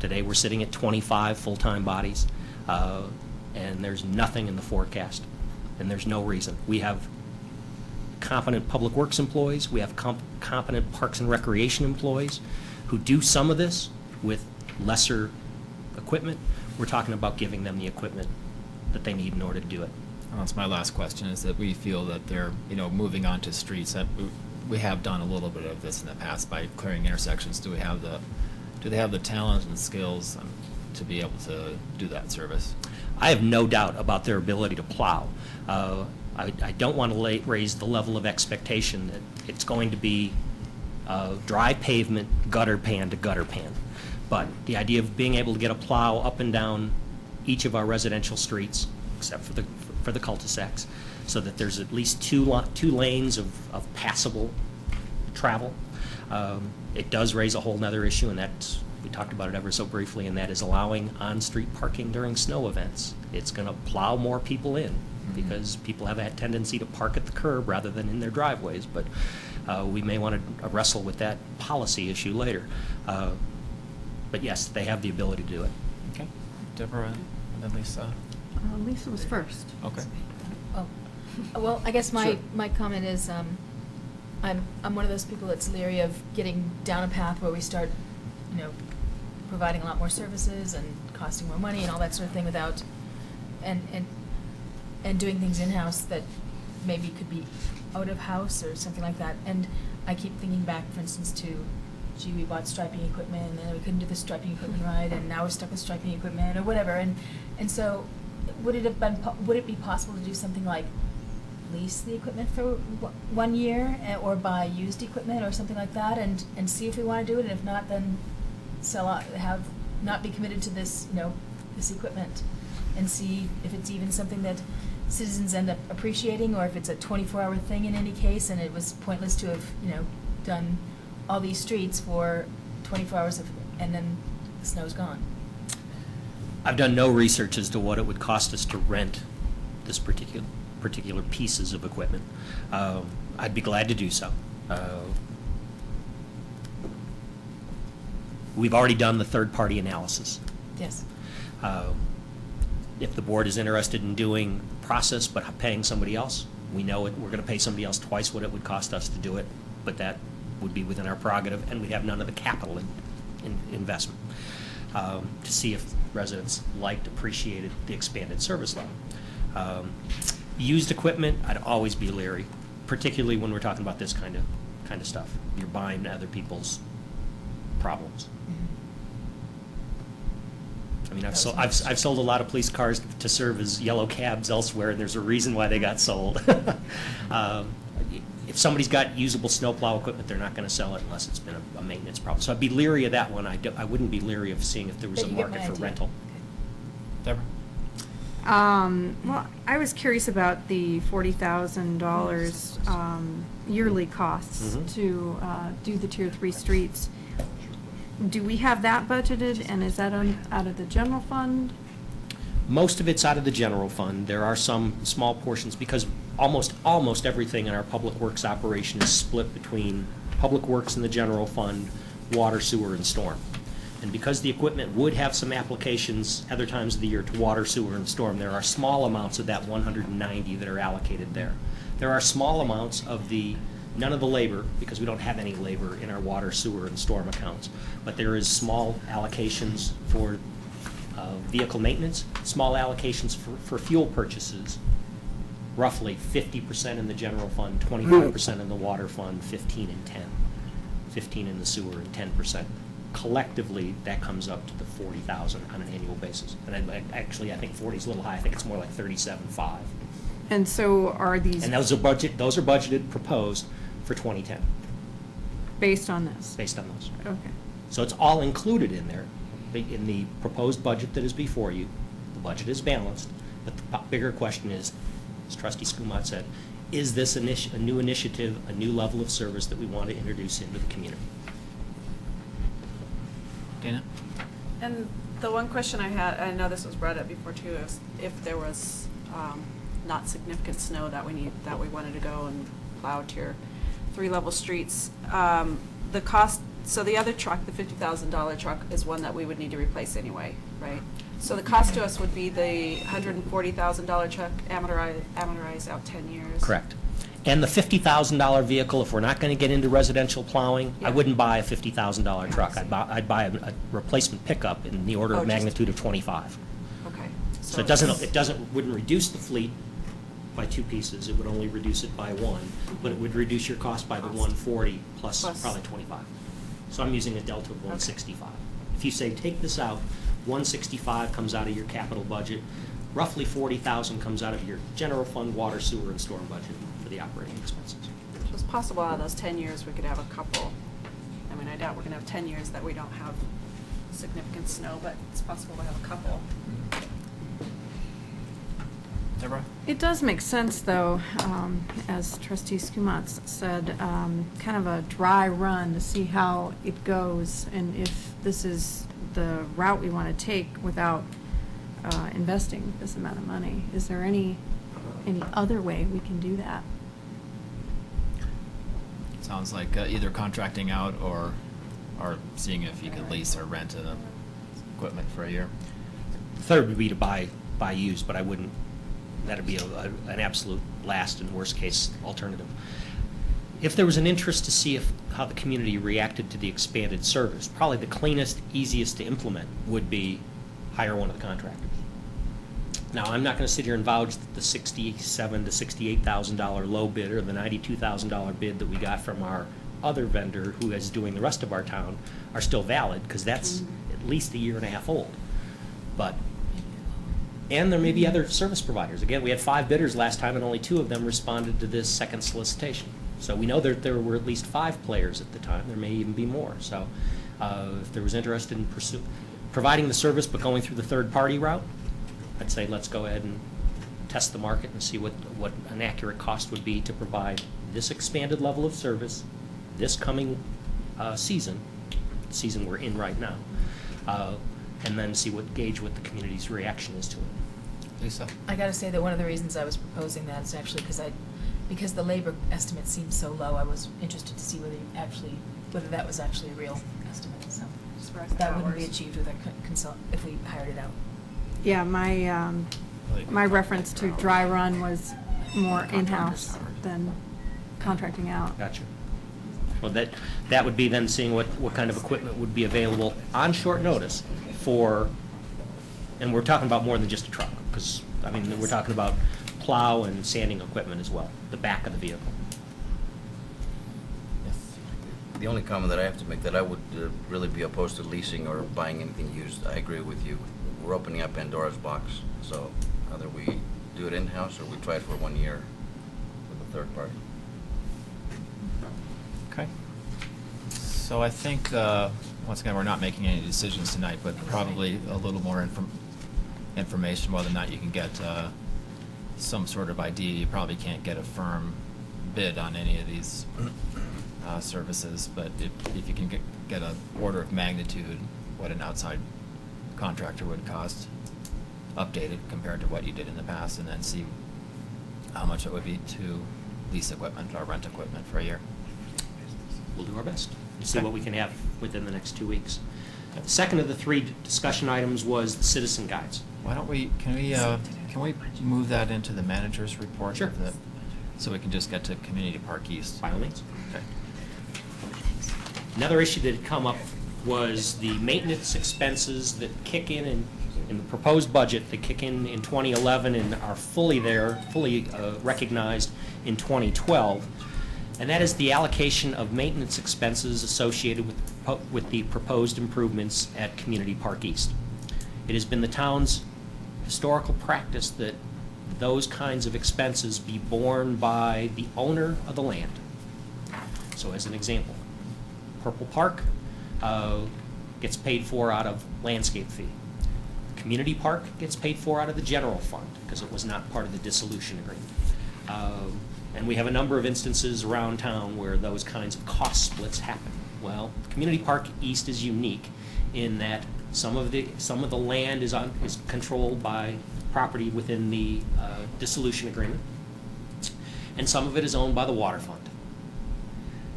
Today, we're sitting at 25 full-time bodies, and there's nothing in the forecast, and there's no reason. We have competent public works employees, we have competent parks and recreation employees who do some of this with lesser equipment. We're talking about giving them the equipment that they need in order to do it. Well, that's my last question, is that we feel that they're, moving on to streets, that we have done a little bit of this in the past by clearing intersections. Do they have the talent and skills to be able to do that service? I have no doubt about their ability to plow. I don't want to raise the level of expectation that it's going to be dry pavement, gutter pan to gutter pan. But the idea of being able to get a plow up and down each of our residential streets, except for the cul-de-sacs, so that there's at least two lanes of passable travel. It does raise a whole nother issue, and that's, we talked about it ever so briefly, and that is allowing on-street parking during snow events. It's going to plow more people in, because people have a tendency to park at the curb rather than in their driveways, but we may want to wrestle with that policy issue later. But yes, they have the ability to do it. Okay. Deborah and then Lisa. Lisa was first. Okay. Oh, well, I guess Sure. my comment is, I'm one of those people that's leery of getting down a path where we start, providing a lot more services and costing more money and all that sort of thing without, and doing things in-house that maybe could be out of house or something like that. And I keep thinking back, for instance, to, gee, we bought striping equipment, and then we couldn't do the striping equipment right, and now we're stuck with striping equipment or whatever. And so, would it be possible to do something like lease the equipment for 1 year, or buy used equipment or something like that, and see if we want to do it, and if not, then sell out, not be committed to this, this equipment, and see if it's even something that citizens end up appreciating, or if it's a 24-hour thing in any case, and it was pointless to have, done all these streets for 24 hours and then the snow's gone. I've done no research as to what it would cost us to rent this particular pieces of equipment. I'd be glad to do so. We've already done the third-party analysis. Yes. If the board is interested in doing the process but paying somebody else, we know it. We're going to pay somebody else twice what it would cost us to do it, but that would be within our prerogative, and we'd have none of the capital investment to see if residents appreciated the expanded service level. Used equipment, I'd always be leery, particularly when we're talking about this kind of stuff. You're buying other people's problems. I mean, I've sold a lot of police cars to serve as yellow cabs elsewhere, and there's a reason why they got sold. if somebody's got usable snowplow equipment, they're not gonna sell it unless it's been a maintenance problem. So I'd be leery of that one. I wouldn't be leery of seeing if there was a But you get my market for idea. rental. Deborah? Well, I was curious about the $40,000 yearly costs Mhm. to do the Tier 3 streets. Do we have that budgeted, and is that out of the general fund? Most of it's out of the general fund. There are some small portions, because almost everything in our public works operation is split between public works in the general fund, water, sewer, and storm. And because the equipment would have some applications other times of the year to water, sewer, and storm, there are small amounts of that 190 that are allocated there. There are small amounts of none of the labor, because we don't have any labor in our water, sewer, and storm accounts. But there is small allocations for vehicle maintenance, small allocations for fuel purchases, roughly 50% in the general fund, 25% in the water fund, 15 and 10. 15 in the sewer and 10%. Collectively, that comes up to the 40,000 on an annual basis. And I think 40 is a little high. I think it's more like 37.5. And so are these And those are budgeted, proposed for 2010, based on this? based on those. Okay. So it's all included in there, in the proposed budget that is before you. The budget is balanced, but the bigger question is, as Trustee Skumat said, is this a new initiative, a new level of service that we want to introduce into the community? Dana? And the one question I had, I know this was brought up before too, is if there was not significant snow that we wanted to go and plow Tier 3 level streets, the cost, so the other truck, the $50,000 truck, is one that we would need to replace anyway, right? So the cost to us would be the $140,000 truck amortized out 10 years. Correct. And the $50,000 vehicle, if we're not going to get into residential plowing, I Yeah. wouldn't buy a $50,000 truck. I'd buy a replacement pickup in the order Oh, of just- magnitude of 25. Okay. So wouldn't reduce the fleet by two pieces. It would only reduce it by one, but it would reduce your cost by the 140 plus probably 25. So I'm using a delta of 165. If you say, take this out, 165 comes out of your capital budget, roughly 40,000 comes out of your general fund, water, sewer, and storm budget for the operating expenses. So it's possible out of those 10 years, we could have a couple. I mean, I doubt we're going to have 10 years that we don't have significant snow, but it's possible to have a couple. Deborah? It does make sense, though, as Trustee Skumatz said, kind of a dry run to see how it goes, and if this is the route we want to take without investing this amount of money. Is there any other way we can do that? Sounds like either contracting out or seeing if you could lease or rent equipment for a year. The third would be to buy used, but I wouldn't, that'd be an absolute last and worst case alternative. If there was an interest to see how the community reacted to the expanded service, probably the cleanest, easiest to implement would be hire one of the contractors. Now, I'm not going to sit here and vouch that the $67,000 to $68,000 low bid or the $92,000 bid that we got from our other vendor who is doing the rest of our town are still valid, because that's at least a year and a half old. And there may be other service providers. Again, we had 5 bidders last time, and only 2 of them responded to this second solicitation. So we know that there were at least 5 players at the time. There may even be more. So if there was interest in providing the service but going through the third-party route, I'd say let's go ahead and test the market and see what an accurate cost would be to provide this expanded level of service this coming season we're in right now, and then gauge what the community's reaction is to it. Lisa? I gotta say that one of the reasons I was proposing that is actually because the labor estimate seems so low, I was interested to see whether that was actually a real estimate, so. As far as the That wouldn't be hours. achieved with a if we hired it out. Yeah, my reference to dry run was more in-house than contracting out. Gotcha. Well, that would be then seeing what kind of equipment would be available on short notice and we're talking about more than just a truck, because, I mean, we're talking about plow and sanding equipment as well, the back of the vehicle. Yes. The only comment that I have to make, that I would really be opposed to leasing or buying anything used. I agree with you. We're opening up Pandora's box, so either we do it in-house or we try it for 1 year with a third party. Okay. So I think, once again, we're not making any decisions tonight, but probably a little more information, whether or not you can get some sort of idea. You probably can't get a firm bid on any of these services, but if you can get an order of magnitude, what an outside contractor would cost, updated compared to what you did in the past, and then see how much it would be to lease equipment or rent equipment for a year. We'll do our best to see Okay. what we can have within the next 2 weeks. The second of the 3 discussion items was the citizen guides. Why don't we, can we move that into the manager's report? Sure. So we can just get to Community Park East? By all means. Okay. Another issue that had come up was the maintenance expenses that kick in the proposed budget, that kick in 2011 and are fully recognized in 2012. And that is the allocation of maintenance expenses associated with the proposed improvements at Community Park East. It has been the town's historical practice that those kinds of expenses be borne by the owner of the land. So as an example, Purple Park gets paid for out of landscape fee. Community Park gets paid for out of the general fund because it was not part of the dissolution agreement. And we have a number of instances around town where those kinds of cost splits happen. Well, Community Park East is unique in that some of the land is controlled by property within the dissolution agreement, and some of it is owned by the water fund.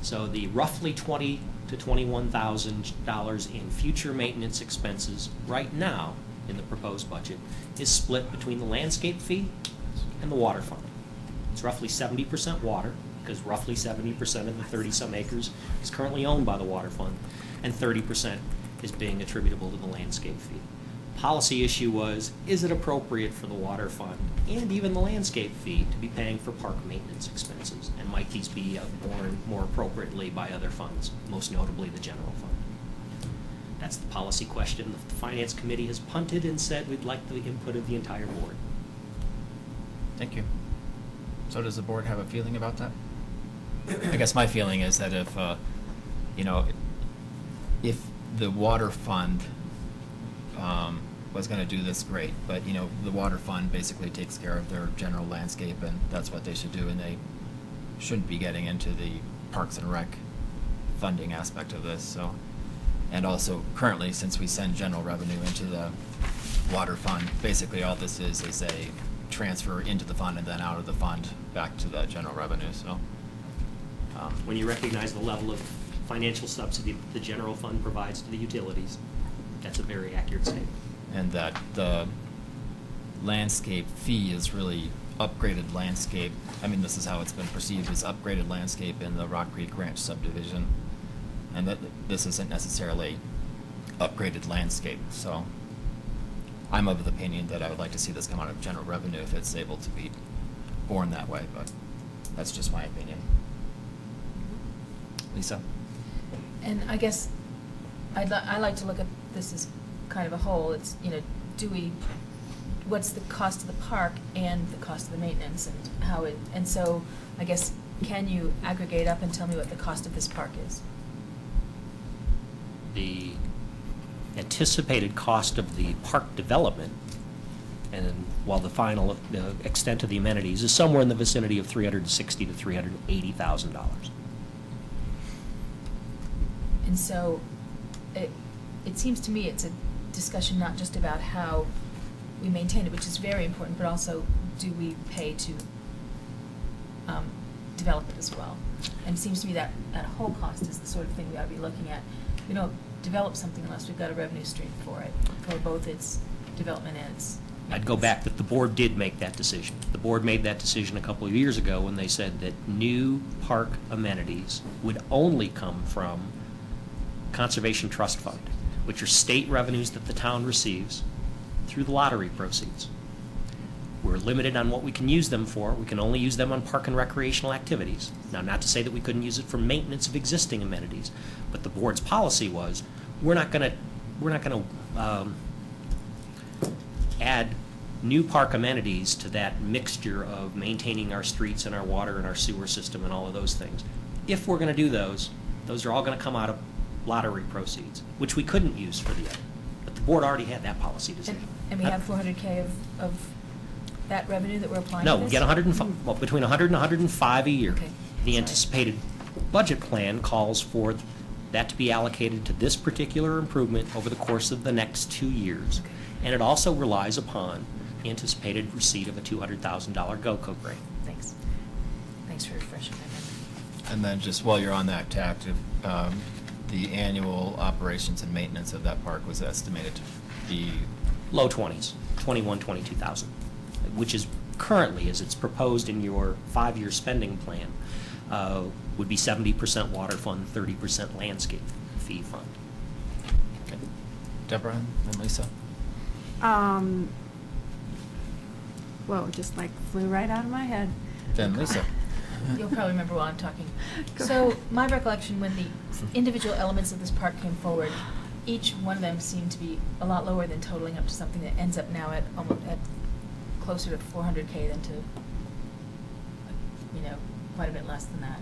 So the roughly $20,000 to $21,000 in future maintenance expenses right now in the proposed budget is split between the landscape fee and the water fund. It's roughly 70% water, because roughly 70% of the 30-some acres is currently owned by the water fund, and 30% is being attributable to the landscape fee. Policy issue was, is it appropriate for the water fund and even the landscape fee to be paying for park maintenance expenses? And might these be borne more appropriately by other funds, most notably the general fund? That's the policy question. The Finance Committee has punted and said we'd like the input of the entire board. Thank you. So does the board have a feeling about that? I guess my feeling is that if the water fund was going to do this, great, but the water fund basically takes care of their general landscape, and that's what they should do, and they shouldn't be getting into the Parks and Rec funding aspect of this. So, and also currently, since we send general revenue into the water fund, basically all this is a transfer into the fund and then out of the fund back to the general revenue. So When you recognize the level of financial subsidy the general fund provides to the utilities, that's a very accurate statement. and that the landscape fee is really upgraded landscape. I mean, this is how it's been perceived, as upgraded landscape in the Rock Creek Ranch subdivision, and that this isn't necessarily upgraded landscape. So I'm of the opinion that I would like to see this come out of general revenue if it's able to be borne that way, but that's just my opinion. Lisa? And I guess I like to look at this as kind of a whole. It's, what's the cost of the park and the cost of the maintenance and how it, and so I guess, can you aggregate up and tell me what the cost of this park is? The anticipated cost of the park development, and while the final extent of the amenities is somewhere in the vicinity of $360,000 to $380,000. And so, it seems to me it's a discussion not just about how we maintain it, which is very important, but also do we pay to develop it as well? And it seems to me that that whole cost is the sort of thing we ought to be looking at. We don't develop something unless we've got a revenue stream for it, for both its development and its I'd go back that the board did make that decision. The board made that decision a couple of years ago when they said that new park amenities would only come from Conservation Trust Fund, which are state revenues that the town receives through the lottery proceeds. We're limited on what we can use them for. We can only use them on park and recreational activities. Now, not to say that we couldn't use it for maintenance of existing amenities, but the board's policy was we're not going to add new park amenities to that mixture of maintaining our streets and our water and our sewer system and all of those things. if we're going to do those are all going to come out of lottery proceeds, which we couldn't use for the other. But the board already had that policy decision. And we have 400K of that revenue that we're applying to No, this? we get 105, well, between 100 and 105 a year. Okay. The Sorry. anticipated budget plan calls for that to be allocated to this particular improvement over the course of the next 2 years. Okay. And it also relies upon the anticipated receipt of a $200,000 GOCO grant. Thanks. Thanks for refreshing my memory. And then just while you're on that tact, the annual operations and maintenance of that park was estimated to be, Low 20s, 21, 22,000, which is currently, as it's proposed in your 5-year spending plan, would be 70% water fund, 30% landscape fee fund. okay. Deborah and Lisa? Whoa, just like flew right out of my head. Then Lisa. You'll probably remember while I'm talking. Go So, ahead. my recollection, when the individual elements of this park came forward, each one of them seemed to be a lot lower than totaling up to something that ends up now at almost at closer to 400K than to, quite a bit less than that.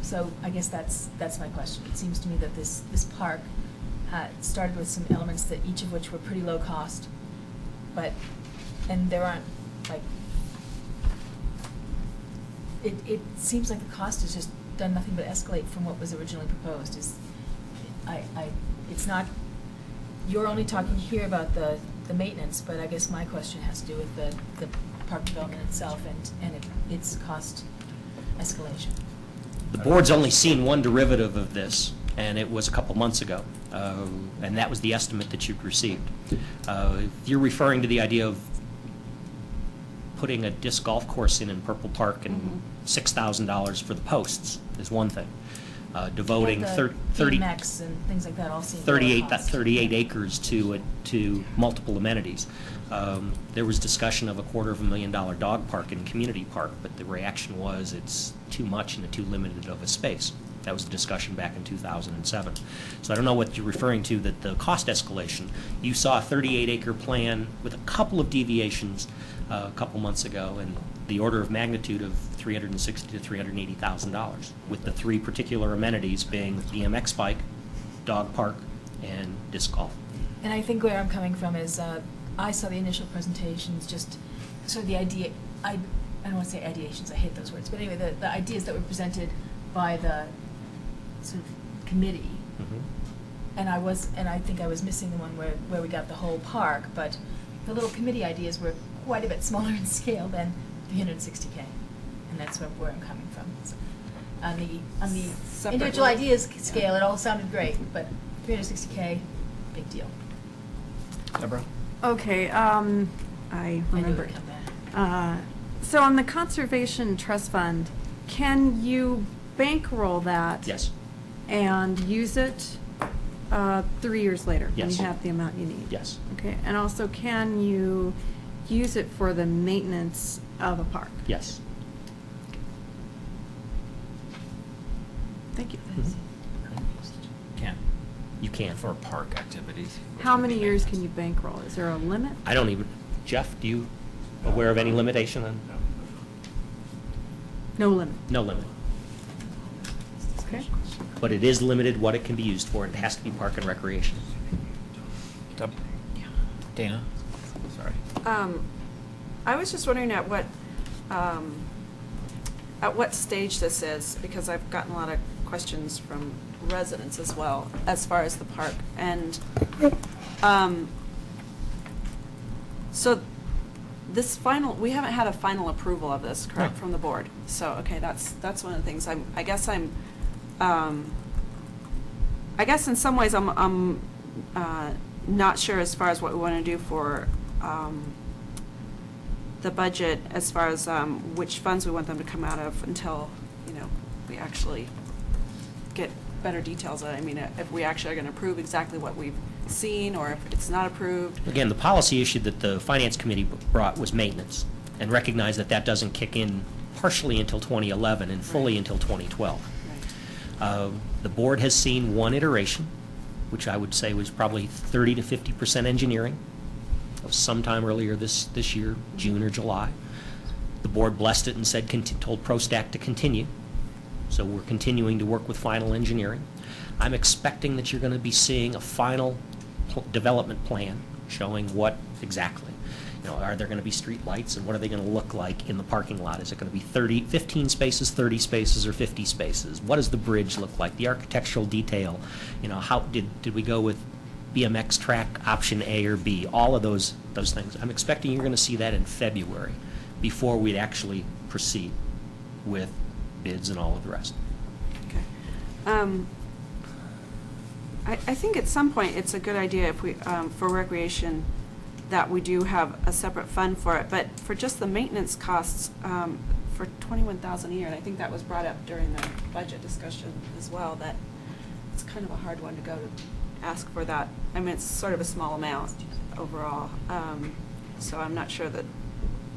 So I guess that's my question. It seems to me that this park started with some elements that each of which were pretty low cost, and there aren't, it seems like the cost has just done nothing but escalate from what was originally proposed. It's not, you're only talking here about the maintenance, but I guess my question has to do with the park development itself and its cost escalation. The board's only seen one derivative of this, and it was a couple months ago, and that was the estimate that you've received. If you're referring to the idea of putting a disc golf course in Purple Park and $6,000 for the posts is one thing. Devoting And the 30... BMX and things like that all seem lower cost. 38 acres to multiple amenities. There was discussion of a $250,000 dog park and community park, but the reaction was it's too much and too limited of a space. That was the discussion back in 2007. So I don't know what you're referring to, that the cost escalation. You saw a 38-acre plan with a couple of deviations a couple months ago, and the order of magnitude of $360,000 to $380,000, with the 3 particular amenities being BMX bike, dog park, and disc golf. And I think where I'm coming from is, I saw the initial presentations, just sort of the idea, I don't want to say ideations, I hate those words, but anyway, the ideas that were presented by the sort of committee. And I think I was missing the one where we got the whole park, but the little committee ideas were quite a bit smaller in scale than 360K, and that's where I'm coming from. So, on the Separate individual ones. ideas scale, it all sounded great, but 360K, big deal. Deborah? Okay, I I knew it remember. would come back. So on the Conservation Trust Fund, can you bankroll that? Yes. And use it 3 years later? When Yes. you have the amount you need? Yes. Okay, and also can you use it for the maintenance of a park? Yes. Thank you. Can. You can. For park activities. which How would many be years maintenance. can you bankroll? Is there a limit? I don't even, Jeff, do you aware of any limitation on? No limit. No limit. Okay. But it is limited what it can be used for. It has to be park and recreation. Deb? Dana? Sorry. I was just wondering at what stage this is, because I've gotten a lot of questions from residents as well, as far as the park. And, so this we haven't had a final approval of this, correct, No. from the board? So, okay, that's one of the things. I guess in some ways I'm not sure as far as what we want to do for the budget, as far as which funds we want them to come out of until, we actually get better details. I mean, if we actually are going to approve exactly what we've seen, or if it's not approved. Again, the policy issue that the Finance Committee brought was maintenance, and recognized that that doesn't kick in partially until 2011 and fully Right. until 2012. Right. The board has seen one iteration, which I would say was probably 30 to 50% engineering, of sometime earlier this year, June or July. The board blessed it and said, told ProStack to continue. So we're continuing to work with final engineering. I'm expecting that you're going to be seeing a final development plan showing what exactly. Are there going to be street lights, and what are they going to look like in the parking lot? Is it going to be 15 spaces, 30 spaces, or 50 spaces? What does the bridge look like? The architectural detail. How did we go with BMX track option A or B? All of those things. I'm expecting you're going to see that in February before we'd actually proceed with bids and all of the rest. Okay. I think at some point it's a good idea if we, for recreation, that we do have a separate fund for it, but for just the maintenance costs, for $21,000 a year, and I think that was brought up during the budget discussion as well, that it's kind of a hard one to go to ask for that. I mean, it's sort of a small amount overall, so I'm not sure that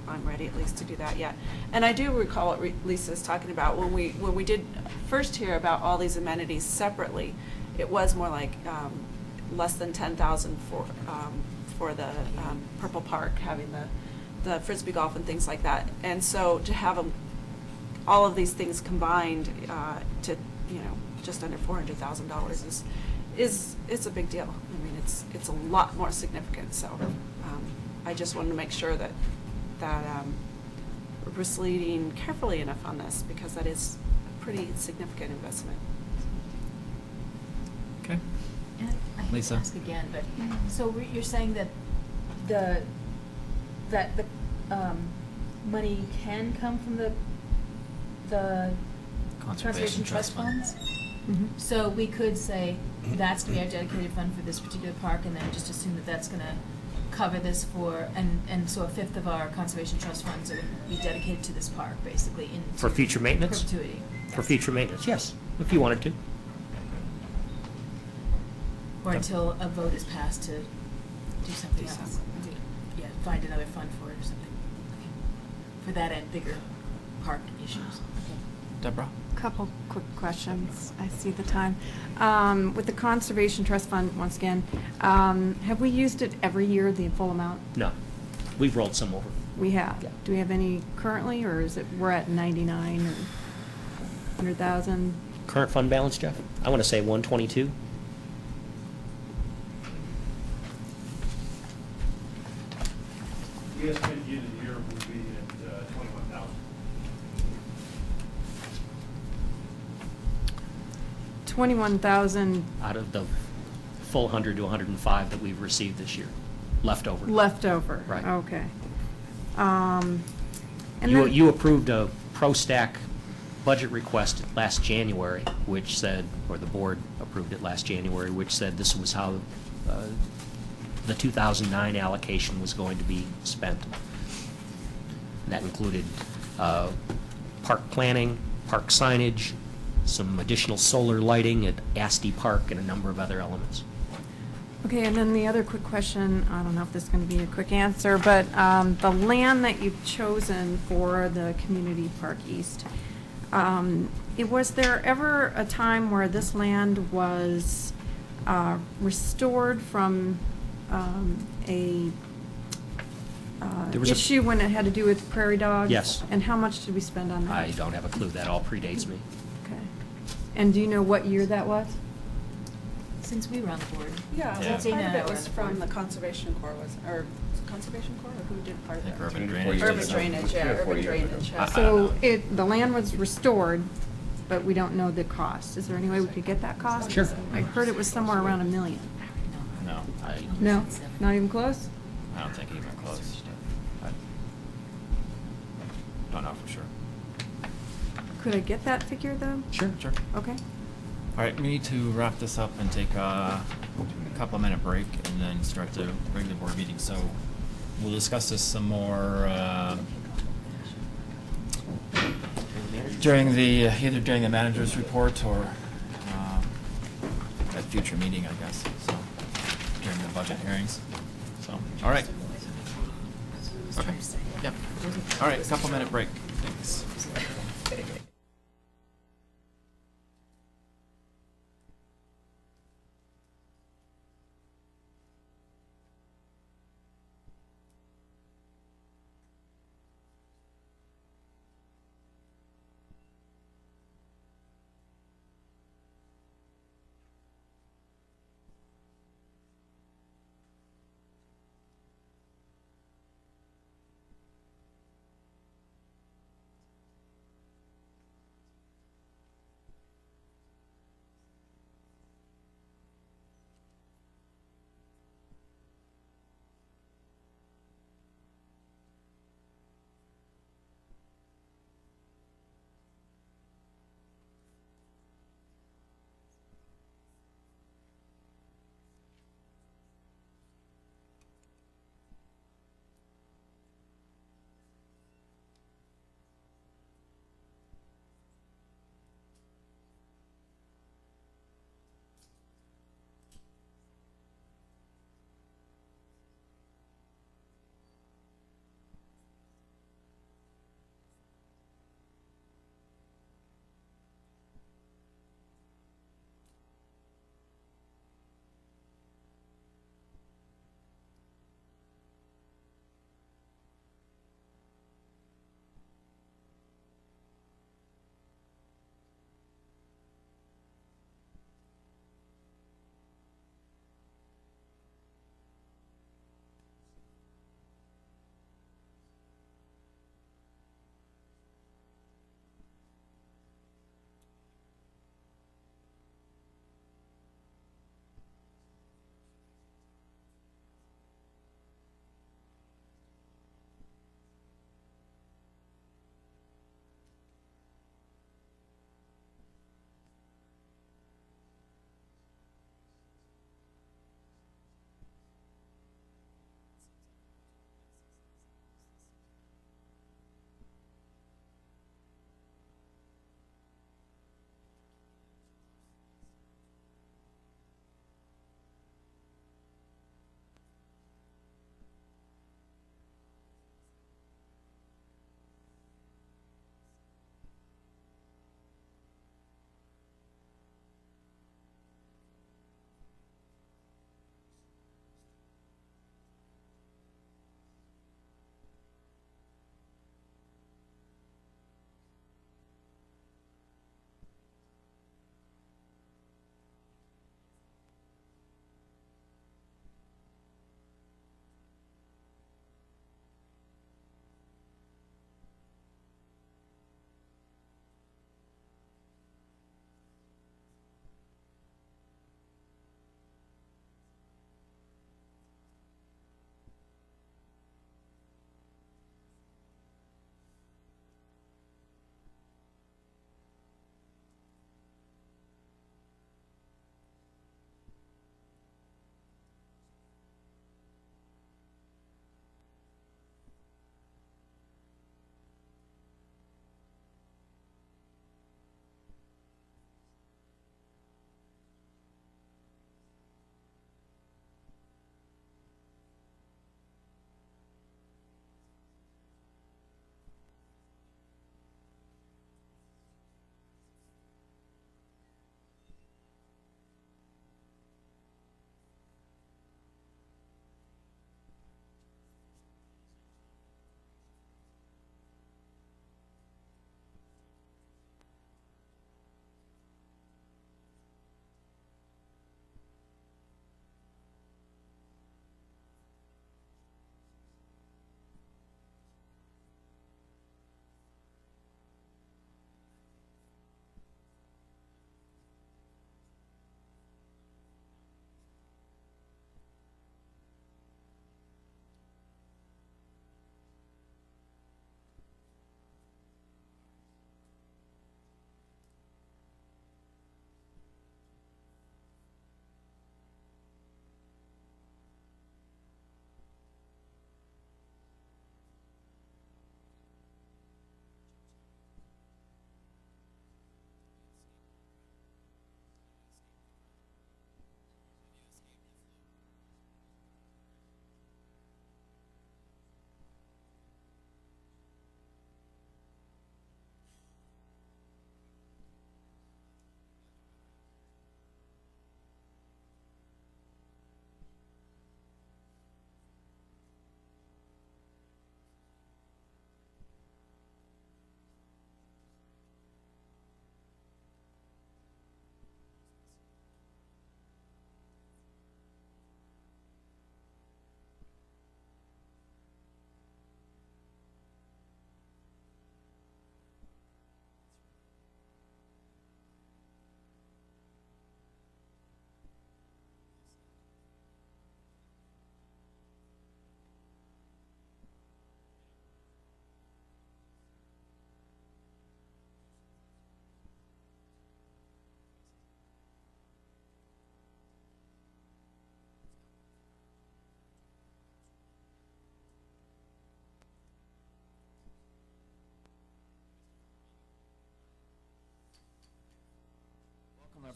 I'm ready at least to do that yet. And I do recall what Lisa was talking about when we did first hear about all these amenities separately. It was more like less than $10,000 for the Purple Park, having the Frisbee golf and things like that. And so to have all of these things combined to just under $400,000 is a big deal. I mean, it's a lot more significant. So I just wanted to make sure that we're proceeding carefully enough on this, because that is a pretty significant investment. Okay. And I hate Lisa? to ask again, but, so you're saying that the money can come from the Conservation Trust funds? Mhm. So we could say, that's going to be our dedicated fund for this particular park, and then just assume that that's going to cover this and so a fifth of our Conservation Trust funds are going to be dedicated to this park, basically, in For future maintenance? perpetuity. For future maintenance, yes, if you wanted to. Or until a vote is passed to do something else. Yeah, find another fund for it or something. Okay. For that and bigger park issues. Deborah? Couple quick questions. I see the time. With the Conservation Trust Fund, once again, have we used it every year, the full amount? No, we've rolled some over. We have. Yeah. Do we have any currently, or is it we're at 99 or 100,000? Current fund balance, Jeff? I want to say 122. The estimate year to year will be at 21,000. 21,000 Out of the full 100 to 105 that we've received this year, left over. left over. Right. Okay. And You approved a ProStack budget request last January, which said, or the board approved it last January, which said this was how the 2009 allocation was going to be spent. And that included park planning, park signage, some additional solar lighting at Asti Park, and a number of other elements. Okay, and then the other quick question, I don't know if this is going to be a quick answer, but the land that you've chosen for the Community Park East, was there ever a time where this land was restored from a There was a- issue when it had to do with prairie dogs? Yes. And how much did we spend on that? I don't have a clue. That all predates me. Okay. And do you know what year that was? Since we were on the board. Yeah, Yeah. well, Dana part of and I it were was on the from board. the Conservation Corps, or Conservation Corps, or who did part of I think it? urban 3 to 4 drainage. years Urban ago. drainage, yeah, 3 or 4 urban years ago. drainage. yeah. So the land was restored, but we don't know the cost. Is there any way we could get that cost? Sure. I heard it was somewhere around $1 million. No, No? Not even close? I don't think even close. I don't know for sure. Could I get that figure, though? Sure. Sure. Okay. All right, we need to wrap this up and take a couple-minute break and then start the regular board meeting. So we'll discuss this some more during either during the manager's report or at future meeting, I guess. So during the budget hearings. So, all right. Okay. Yep. All right, couple-minute break. Thanks.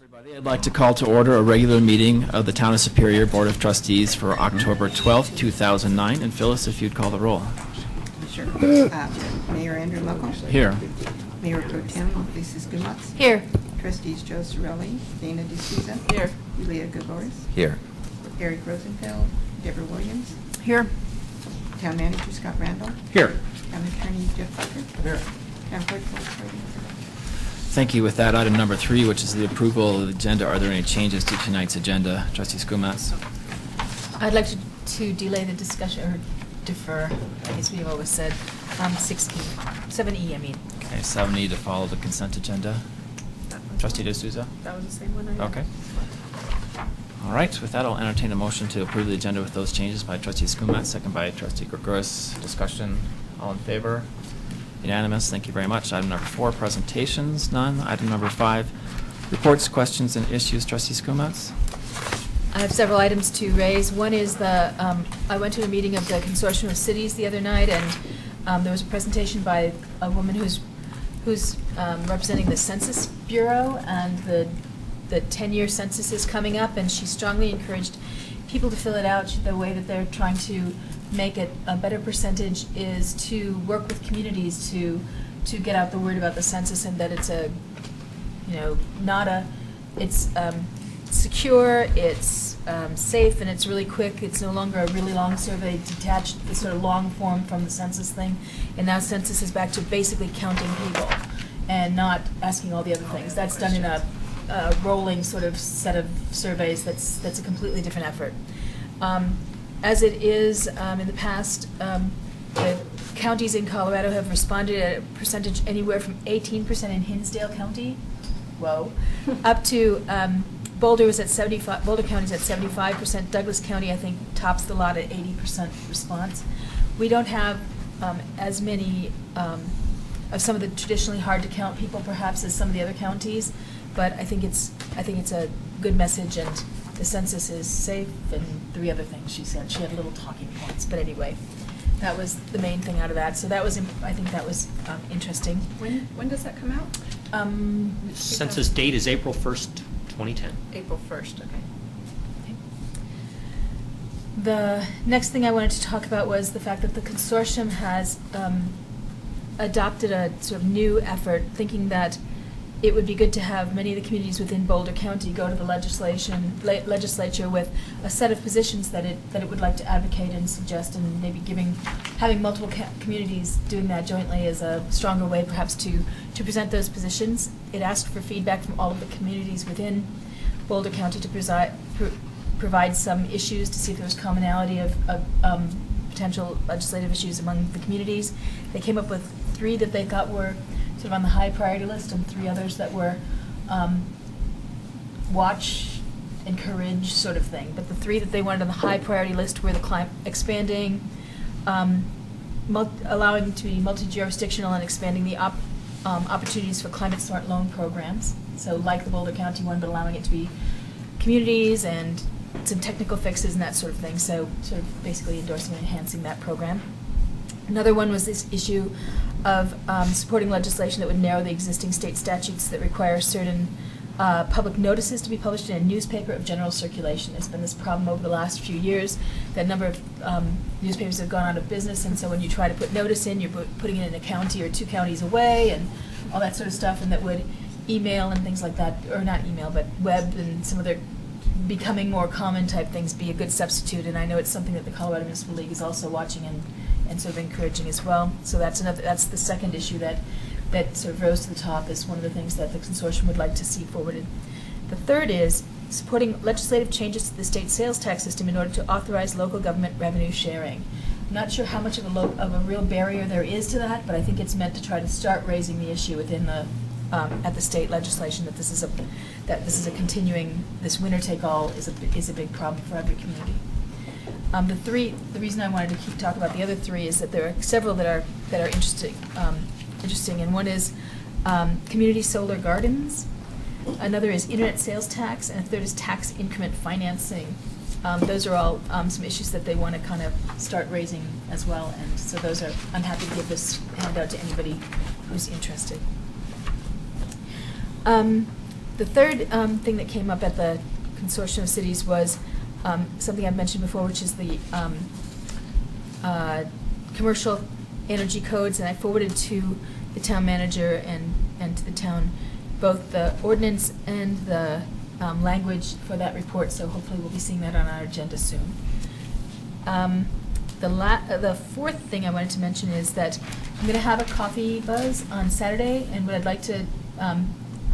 Everybody, I'd like to call to order a regular meeting of the Town of Superior Board of Trustees for October 12th, 2009. And Phyllis, if you'd call the roll. Sure. Mayor Andrew Muckle. Here. Mayor Pro Tem Lisa Skumatz. Here. Trustees Joe Sorelli, Dana D'Souza. Here. Julia Gavoris. Here. Eric Rosenfeld. Deborah Williams. Here. Town Manager Scott Randall. Here. Town Attorney Jeff Parker. Here. Town Clerk Phyllis Hardy. Thank you. With that, item number 3, which is the approval of the agenda. Are there any changes to tonight's agenda? Trustee Skumatz. I'd like to delay the discussion, or defer, I guess we've always said, 6E, 7E, I mean. Okay, 7E to follow the consent agenda. Trustee D'Souza? That was the same one I had. Okay. All right, with that, I'll entertain a motion to approve the agenda with those changes by Trustee Skumatz, second by Trustee Gregoris. Discussion, all in favor? Unanimous, thank you very much. Item number 4, presentations, none. Item number 5, reports, questions, and issues. Trustee Skumatz? I have several items to raise. One is I went to a meeting of the Consortium of Cities the other night, and there was a presentation by a woman who's representing the Census Bureau, and the 10-year census is coming up, and she strongly encouraged people to fill it out. The way that they're trying to make it a better percentage is to work with communities to get out the word about the census, and that it's it's secure, it's safe, and it's really quick. It's no longer a really long survey detached, the sort of long form from the census thing. And now census is back to basically counting people and not asking all the other things. That's done in a rolling sort of set of surveys. That's a completely different effort. As it is in the past, the counties in Colorado have responded at a percentage anywhere from 18% in Hinsdale County, whoa, up to Boulder was at 75. Boulder County is at 75%. Douglas County, I think, tops the lot at 80% response. We don't have as many of some of the traditionally hard to count people, perhaps, as some of the other counties, but I think it's a good message, and the census is safe, and 3 other things she said. She had little talking points, but anyway, that was the main thing out of that. So that was, I think that was interesting. When does that come out? Census date is April 1st, 2010. April 1st, okay. The next thing I wanted to talk about was the fact that the consortium has adopted a sort of new effort, thinking that it would be good to have many of the communities within Boulder County go to the legislature with a set of positions that it would like to advocate and suggest, and maybe having multiple communities doing that jointly is a stronger way perhaps to present those positions. It asked for feedback from all of the communities within Boulder County to provide some issues to see if there was commonality of potential legislative issues among the communities. They came up with 3 that they thought were sort of on the high priority list, and 3 others that were watch, encourage sort of thing. But the 3 that they wanted on the high priority list were the expanding, allowing it to be multi-jurisdictional, and expanding the opportunities for climate smart loan programs. So like the Boulder County one, but allowing it to be communities and some technical fixes and that sort of thing. So sort of basically endorsing and enhancing that program. Another one was this issue of supporting legislation that would narrow the existing state statutes that require certain public notices to be published in a newspaper of general circulation. There's been this problem over the last few years that a number of newspapers have gone out of business, and so when you try to put notice in, you're putting it in a county or 2 counties away and all that sort of stuff, and that would email and things like that, or not email, but web and some other becoming more common type things be a good substitute. And I know it's something that the Colorado Municipal League is also watching and sort of encouraging as well. So that's the second issue that sort of rose to the top as one of the things that the consortium would like to see forwarded. The third is supporting legislative changes to the state sales tax system in order to authorize local government revenue sharing. I'm not sure how much of a real barrier there is to that, but I think it's meant to try to start raising the issue within the at the state legislation that this is a continuing, this winner take all is a big problem for every community. The reason I wanted to keep talking about the other 3 is that there are several that are interesting, and one is community solar gardens, another is internet sales tax, and a third is tax increment financing. Those are all some issues that they want to kind of start raising as well, and so I'm happy to give this handout to anybody who's interested. The The third thing that came up at the Consortium of Cities was something I've mentioned before, which is the commercial energy codes, and I forwarded to the town manager and to the town both the ordinance and the language for that report, so hopefully we'll be seeing that on our agenda soon. The fourth thing I wanted to mention is that I'm going to have a coffee buzz on Saturday, and what I'd like to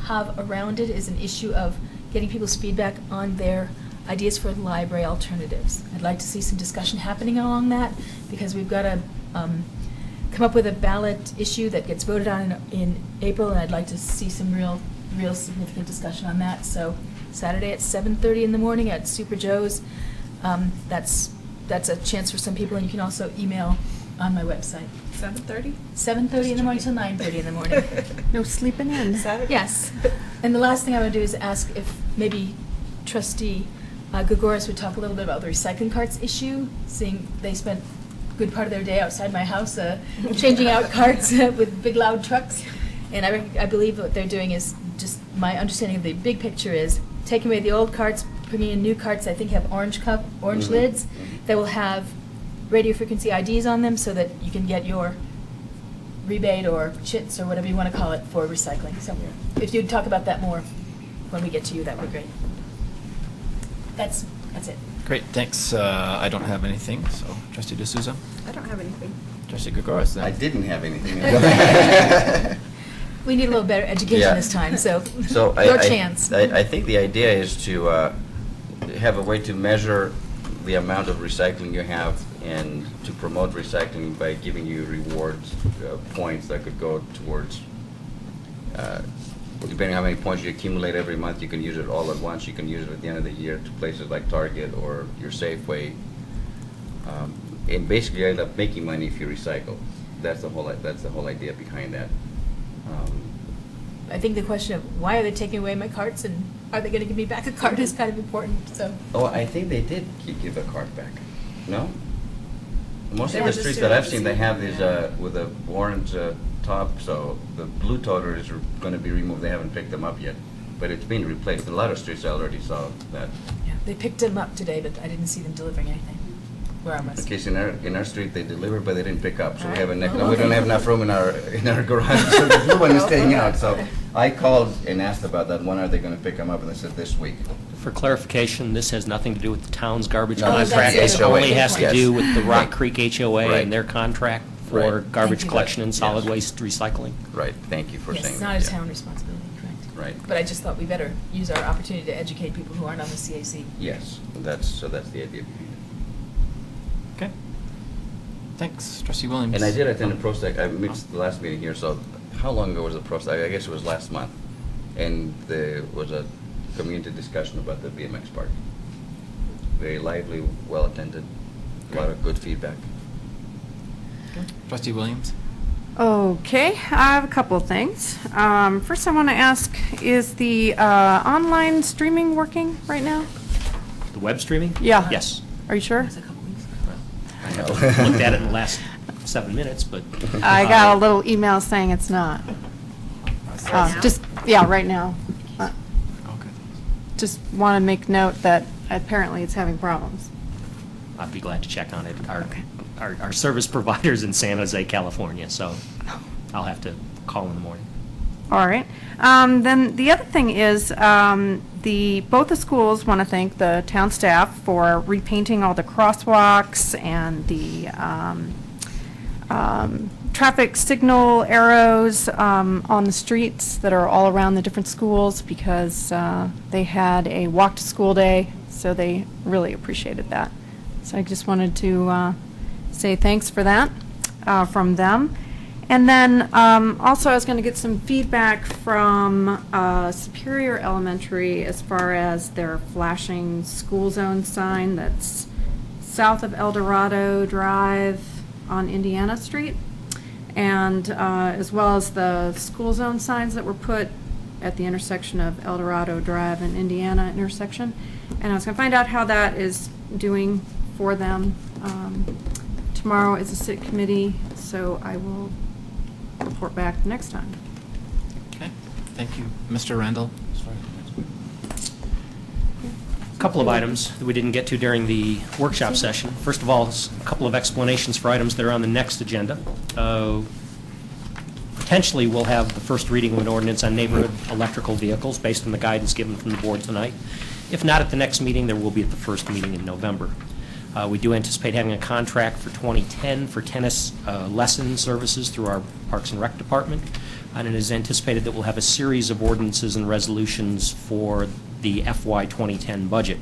have around it is an issue of getting people's feedback on their ideas for library alternatives. I'd like to see some discussion happening along that, because we've got to come up with a ballot issue that gets voted on in April, and I'd like to see some real significant discussion on that. So Saturday at 7:30 in the morning at Super Joe's. That's a chance for some people, and you can also email on my website. 7:30? 7:30 in the morning till 9:30 in the morning. No sleeping in. Saturday? Yes. And the last thing I want to do is ask if maybe Trustee Gregoris would talk a little bit about the recycling carts issue, seeing they spent a good part of their day outside my house changing out carts with big loud trucks. And I believe what they're doing is, just my understanding of the big picture is taking away the old carts, putting in new carts I think have orange lids that will have radio frequency IDs on them, so that you can get your rebate or chits or whatever you want to call it for recycling. So if you'd talk about that more when we get to you, that would be great. That's it. Great, thanks. I don't have anything, so Trustee D'Souza? I don't have anything. Trustee Gregoris, then? I didn't have anything. We need a little better education Yeah. this time, so So your chance. I think the idea is to have a way to measure the amount of recycling you have and to promote recycling by giving you rewards, points that could go towards, depending on how many points you accumulate every month, you can use it all at once. You can use it at the end of the year to places like Target or your Safeway. And basically, you end up making money if you recycle. That's the whole idea behind that. I think the question of why are they taking away my carts and are they going to give me back a cart is kind of important. So. Oh, I think they did give a cart back. No? Most They of were the just streets doing that I've it seen, they this have these evening, with a orange top, so the blue toter is going to be removed. They haven't picked them up yet, but it's being replaced. In a lot of streets, I already saw that. Yeah, they picked them up today, but I didn't see them delivering anything where I was. In case in our street, they delivered, but they didn't pick up. So All we have right. we don't have enough room in our garage. So the blue one is staying out. So Okay. I called and asked about that. When are they going to pick them up? And they said this week. For clarification, this has nothing to do with the town's garbage No, that's contract. the This HOA. only has to Yes. do with the Rock Right. Creek HOA Right. and their contract for Right. garbage Thank you. collection and solid Yes. waste recycling. Right. Thank you for Yes, saying it's that. not a yeah. town responsibility, correct. Right. But I just thought we better use our opportunity to educate people who aren't on the CAC. Yes. That's the idea behind it. Okay. Thanks, Trustee Williams. And I did attend a ProStack. I missed the last meeting here. So how long ago was the ProStack? I guess it was last month. And there was a community discussion about the BMX park. Very lively, well attended, a lot of good feedback. Trustee Williams? Okay, I have a couple of things. First, I want to ask, is the online streaming working right now? The web streaming? Yeah. Yes. Are you sure? It was a couple weeks ago. I know. Looked at it in the last 7 minutes, but. I got a little email saying it's not. now? Just, yeah, right now. Okay. Just want to make note that apparently it's having problems. I'd be glad to check on it. Okay. Our service provider's in San Jose, California, so I'll have to call in the morning. All right. Then the other thing is, both the schools want to thank the town staff for repainting all the crosswalks and the traffic signal arrows on the streets that are all around the different schools, because they had a walk to school day, so they really appreciated that. So I just wanted to say thanks for that from them. And then also I was going to get some feedback from Superior Elementary as far as their flashing school zone sign that's south of El Dorado Drive on Indiana Street, and as well as the school zone signs that were put at the intersection of El Dorado Drive and Indiana intersection. And I was going to find out how that is doing for them. Tomorrow is a sit committee, so I will report back next time. Okay, thank you. Mr. Randall? couple of items that we didn't get to during the workshop session. First of all, a couple of explanations for items that are on the next agenda. Potentially, we'll have the first reading of an ordinance on neighborhood electrical vehicles based on the guidance given from the board tonight. If not at the next meeting, there will be at the first meeting in November. We do anticipate having a contract for 2010 for tennis lesson services through our Parks and Rec Department, and it is anticipated that we'll have a series of ordinances and resolutions for the FY 2010 budget.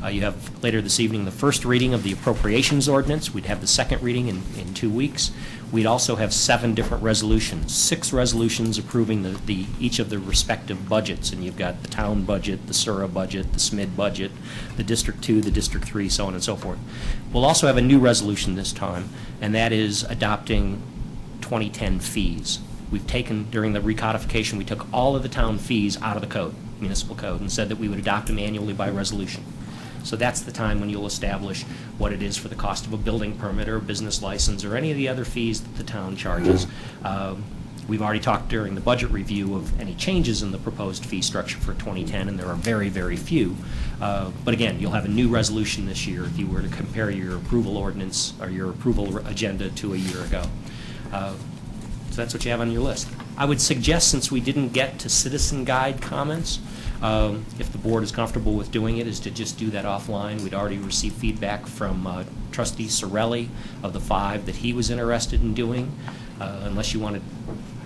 You have later this evening the first reading of the appropriations ordinance. We'd have the second reading in 2 weeks. We'd also have 7 different resolutions, 6 resolutions approving each of the respective budgets. And you've got the town budget, the SURA budget, the SMID budget, the District 2, the District 3, so on and so forth. We'll also have a new resolution this time, and that is adopting 2010 fees. We've taken, during the recodification, we took all of the town fees out of the code, municipal code, and said that we would adopt them annually by resolution. So that's the time when you'll establish what it is for the cost of a building permit or a business license or any of the other fees that the town charges. We've already talked during the budget review of any changes in the proposed fee structure for 2010, and there are very, very few. But again, you'll have a new resolution this year if you were to compare your approval ordinance or your approval agenda to a year ago. So that's what you have on your list. I would suggest, since we didn't get to citizen guide comments, if the board is comfortable with doing it, is to just do that offline. We'd already received feedback from Trustee Sorelli of the 5 that he was interested in doing. Unless you want to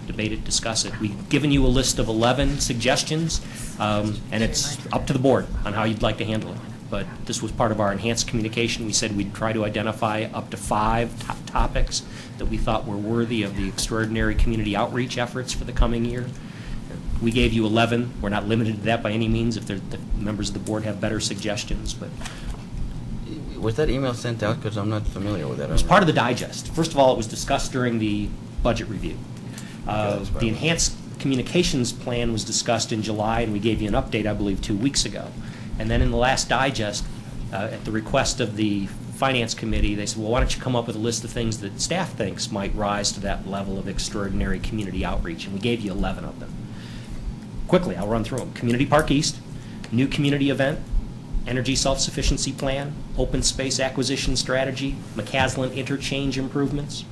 debate it, discuss it. We've given you a list of 11 suggestions, and it's up to the board on how you'd like to handle it. But this was part of our enhanced communication. We said we'd try to identify up to 5 topics that we thought were worthy of the extraordinary community outreach efforts for the coming year. We gave you 11. We're not limited to that by any means if the members of the board have better suggestions. But Was that email sent out? Because I'm not familiar with that. it was part of the digest. First of all, it was discussed during the budget review. The enhanced communications plan was discussed in July, and we gave you an update, I believe, 2 weeks ago. And then in the last digest, at the request of the Finance Committee, they said, well, why don't you come up with a list of things that staff thinks might rise to that level of extraordinary community outreach, and we gave you 11 of them. Quickly, I'll run through them. Community Park East, new community event, energy self-sufficiency plan, open space acquisition strategy, McCaslin interchange improvements,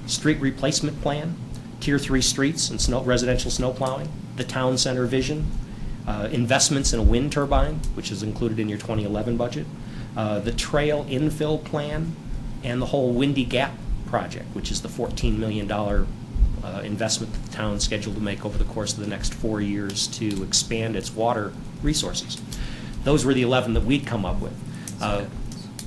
street replacement plan, Tier 3 streets and residential snow plowing, the town center vision, investments in a wind turbine, which is included in your 2011 budget, the trail infill plan, and the whole Windy Gap project, which is the $14 million investment that the town is scheduled to make over the course of the next 4 years to expand its water resources. Those were the 11 that we'd come up with.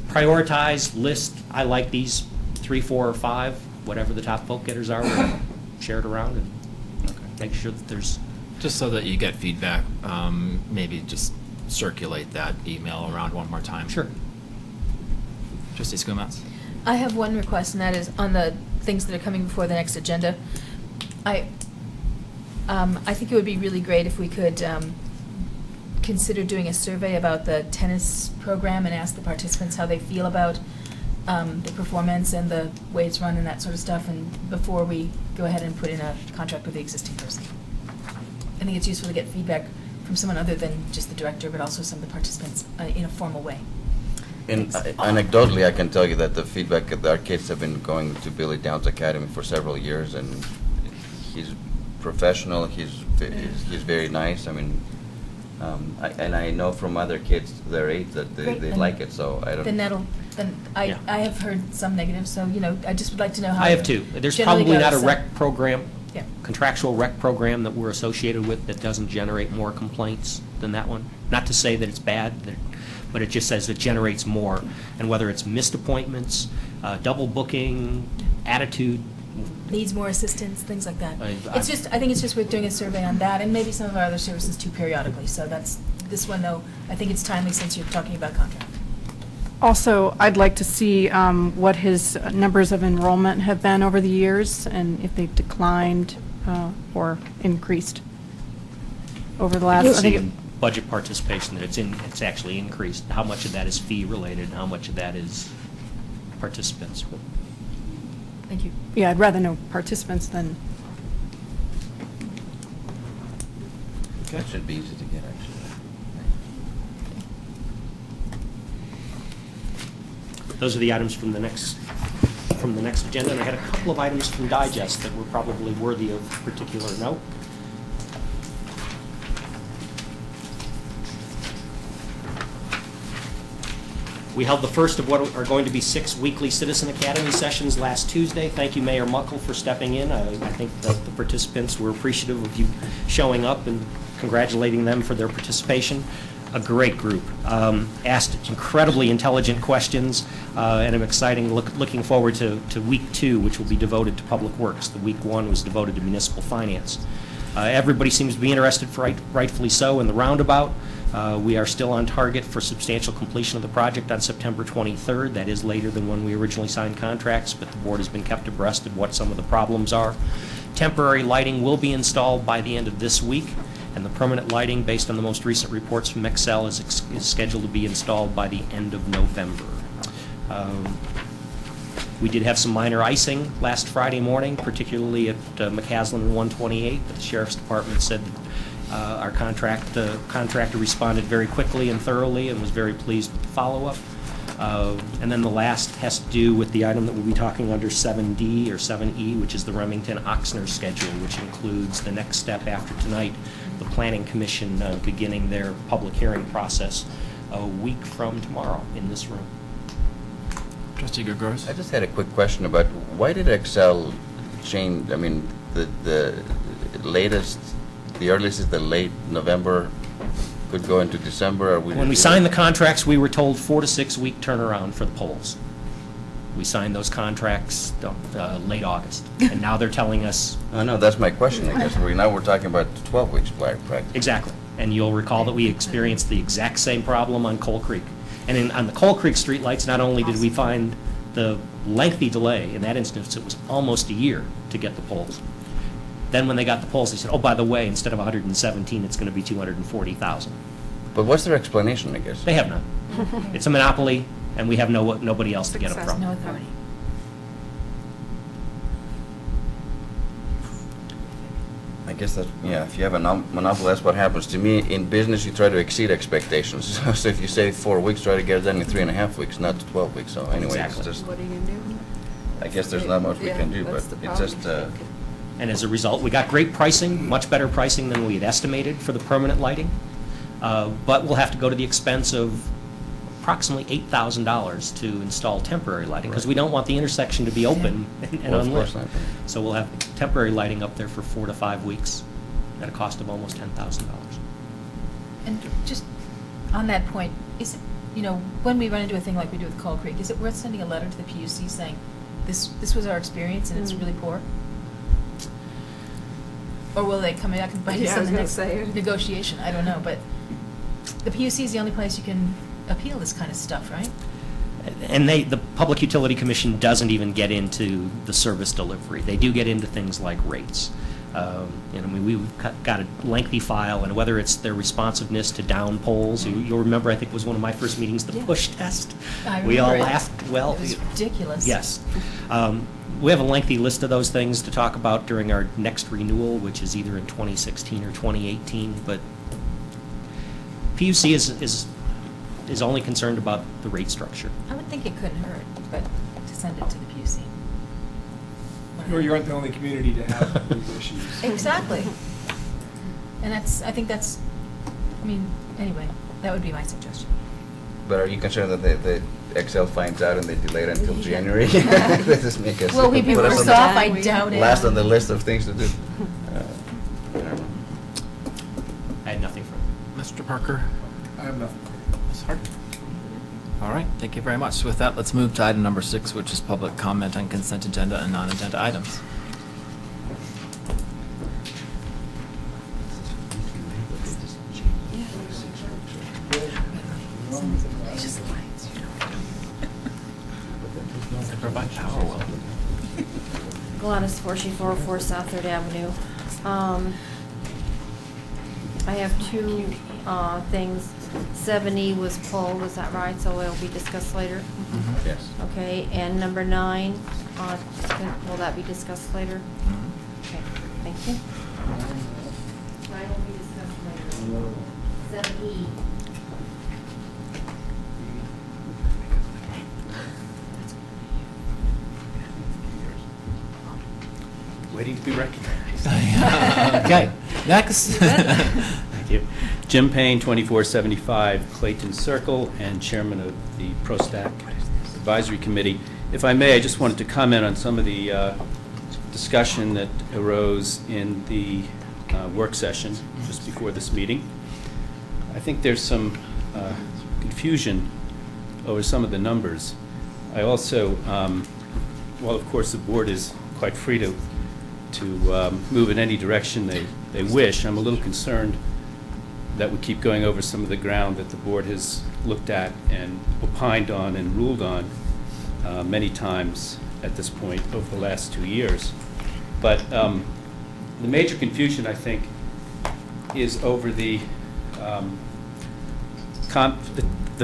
Prioritize, list, I like these 3, 4, or 5, whatever the top vote getters are, we'll share it around and make sure that there's... Just so that you get feedback, maybe just circulate that email around one more time. Sure. Trustee Skumatz? I have one request, and that is on the things that are coming before the next agenda. I think it would be really great if we could consider doing a survey about the tennis program and ask the participants how they feel about the performance and the way it's run and that sort of stuff, and before we go ahead and put in a contract with the existing person. I think it's useful to get feedback from someone other than just the director, but also some of the participants in a formal way. And anecdotally, I can tell you that the feedback that our kids have been going to Billy Downs Academy for several years, and he's professional. He's very nice. I mean, I know from other kids their age that they like it. So I don't. I have heard some negatives. So I just would like to know how. I have too. There's generally probably not a goes, rec program, yeah. contractual rec program that we're associated with that doesn't generate more complaints than that one. Not to say that it's bad, but it just says it generates more. And whether it's missed appointments, double booking, attitude. Needs more assistance, things like that. I think it's just worth doing a survey on that, and maybe some of our other services too periodically. So that's this one, though. I think it's timely since you're talking about contract. Also, I'd like to see what his numbers of enrollment have been over the years, and if they've declined or increased over the last. You'll see in budget participation that it's actually increased. How much of that is fee related, and how much of that is participants? Thank you. Yeah, I'd rather know participants than. That should be easy to get, actually. Those are the items from the next agenda, and I had a couple of items from Digest that were probably worthy of particular note. We held the first of what are going to be 6 weekly Citizen Academy sessions last Tuesday. Thank you, Mayor Muckle, for stepping in. I think that the participants were appreciative of you showing up and congratulating them for their participation. A great group. Asked incredibly intelligent questions, and I'm looking forward to week 2, which will be devoted to public works. The week 1 was devoted to municipal finance. Everybody seems to be interested, rightfully so, in the roundabout. We are still on target for substantial completion of the project on September 23rd. That is later than when we originally signed contracts, but the board has been kept abreast of what some of the problems are. Temporary lighting will be installed by the end of this week, and the permanent lighting, based on the most recent reports from Excel, is scheduled to be installed by the end of November. We did have some minor icing last Friday morning, particularly at McCaslin and 128, but the Sheriff's Department said that our contractor responded very quickly and thoroughly and was very pleased with the follow-up. And then the last has to do with the item that we'll be talking under 7D or 7E, which is the Remington-Oxner schedule, which includes the next step after tonight, the Planning Commission beginning their public hearing process a week from tomorrow in this room. Trustee Gregores? I just had a quick question about why did Excel change, I mean, the latest, the earliest is the late November, could go into December, or When we signed the contracts, we were told 4 to 6 week turnaround for the polls. We signed those contracts late August, and now they're telling us... I know, that's my question, I guess. Now we're talking about 12 weeks practically. Exactly. And you'll recall that we experienced the exact same problem on Coal Creek. And on the Coal Creek streetlights, not only did we find the lengthy delay, in that instance, it was almost a year to get the poles. Then when they got the poles, they said, oh, by the way, instead of 117, it's going to be 240,000. But what's their explanation, I guess? They have none. It's a monopoly, and we have nobody else to get them from. No authority. I guess that, yeah, if you have a monopoly, that's what happens. To me, in business, you try to exceed expectations. So if you say 4 weeks, try to get it done in 3.5 weeks, not 12 weeks. So anyway, Exactly. it's just, What are you gonna do? I guess there's not much we Yeah, can do, but that's the it's just, And as a result, we got great pricing, much better pricing than we had estimated for the permanent lighting. But we'll have to go to the expense of approximately $8,000 to install temporary lighting, because we don't want the intersection to be open and well, of unlit. course not. So we'll have temporary lighting up there for 4 to 5 weeks at a cost of almost $10,000. And just on that point, is it, you know, when we run into a thing like we do with Coal Creek, is it worth sending a letter to the PUC saying, this was our experience and it's really poor? Or will they come back and bite us Yeah, I in was the gonna next say. negotiation? I don't know, but the PUC is the only place you can appeal this kind of stuff, right? And the Public Utility Commission doesn't even get into the service delivery. They do get into things like rates. I mean, we've got a lengthy file, and whether it's their responsiveness to down polls, you'll remember, I think it was one of my first meetings, the Yeah. push test. I We all remember it. laughed, well. It was ridiculous. Yes. We have a lengthy list of those things to talk about during our next renewal, which is either in 2016 or 2018, but PUC is only concerned about the rate structure. I would think it couldn't hurt, but to send it to the PUC. You aren't the only community to have these issues. Exactly. And I think that's, I mean, anyway, that would be my suggestion. But are you concerned that the Excel finds out and they delay it until January? This is make us Will we be put us worse on the- off? I doubt it. Last on the list of things to do. I don't know. I had nothing further. Mr. Parker? I have nothing. Ms. Hart? All right, thank you very much. With that, let's move to item number 6, which is public comment on consent agenda and non-agenda items. They provide power well. Gladys Forshey, 404 South 3rd Avenue. I have two things. 7E was pulled, is that right? So it'll be discussed later? Yes. Okay, and number 9, will that be discussed later? Okay, thank you. 9 will be discussed later. 7E. waiting to be recognized. Okay, next. Thank you. Jim Payne, 2475 Clayton Circle, and Chairman of the ProStack Advisory Committee. If I may, I just wanted to comment on some of the discussion that arose in the work session just before this meeting. I think there's some confusion over some of the numbers. I also, well, of course, the board is quite free to move in any direction they wish. I'm a little concerned that we keep going over some of the ground that the board has looked at and opined on and ruled on many times at this point over the last 2 years. But the major confusion, I think, is over the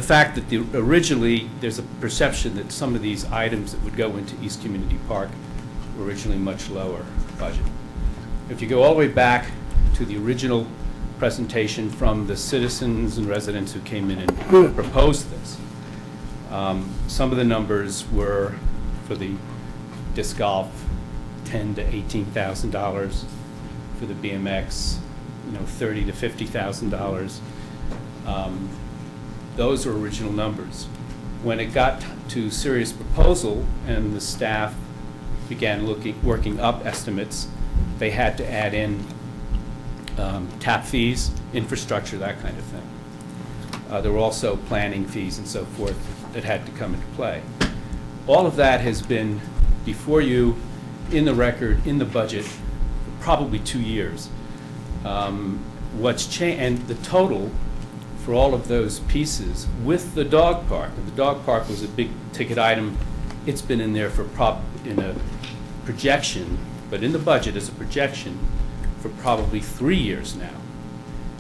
fact that originally there's a perception that some of these items that would go into East Community Park were originally much lower budget. If you go all the way back to the original presentation from the citizens and residents who came in and proposed this, some of the numbers were for the disc golf, $10,000 to $18,000, for the BMX, $30,000 to $50,000. Those are original numbers. When it got to serious proposal and the staff began working up estimates, they had to add in tap fees, infrastructure, that kind of thing. There were also planning fees and so forth that had to come into play. All of that has been before you, in the record, in the budget, for probably 2 years. What's changed, and the total for all of those pieces with the dog park, and the dog park was a big ticket item. It's been in there in a projection, but in the budget as a projection for probably 3 years now.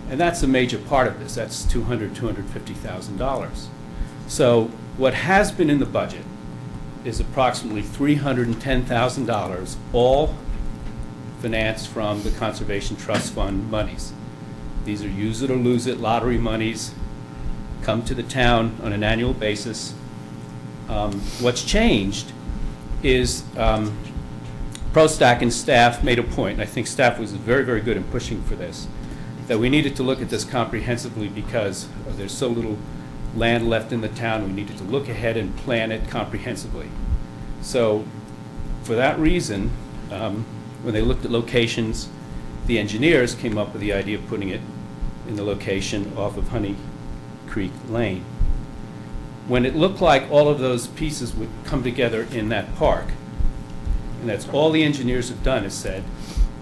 And that's a major part of this. That's $200,000, $250,000. So what has been in the budget is approximately $310,000, all financed from the Conservation Trust Fund monies. These are use it or lose it lottery monies, come to the town on an annual basis. What's changed is ProStack and staff made a point, and I think staff was very, very good in pushing for this, that we needed to look at this comprehensively because there's so little land left in the town. We needed to look ahead and plan it comprehensively. So for that reason, when they looked at locations, the engineers came up with the idea of putting it in the location off of Honey Creek Lane. When it looked like all of those pieces would come together in that park, and that's all the engineers have done is said,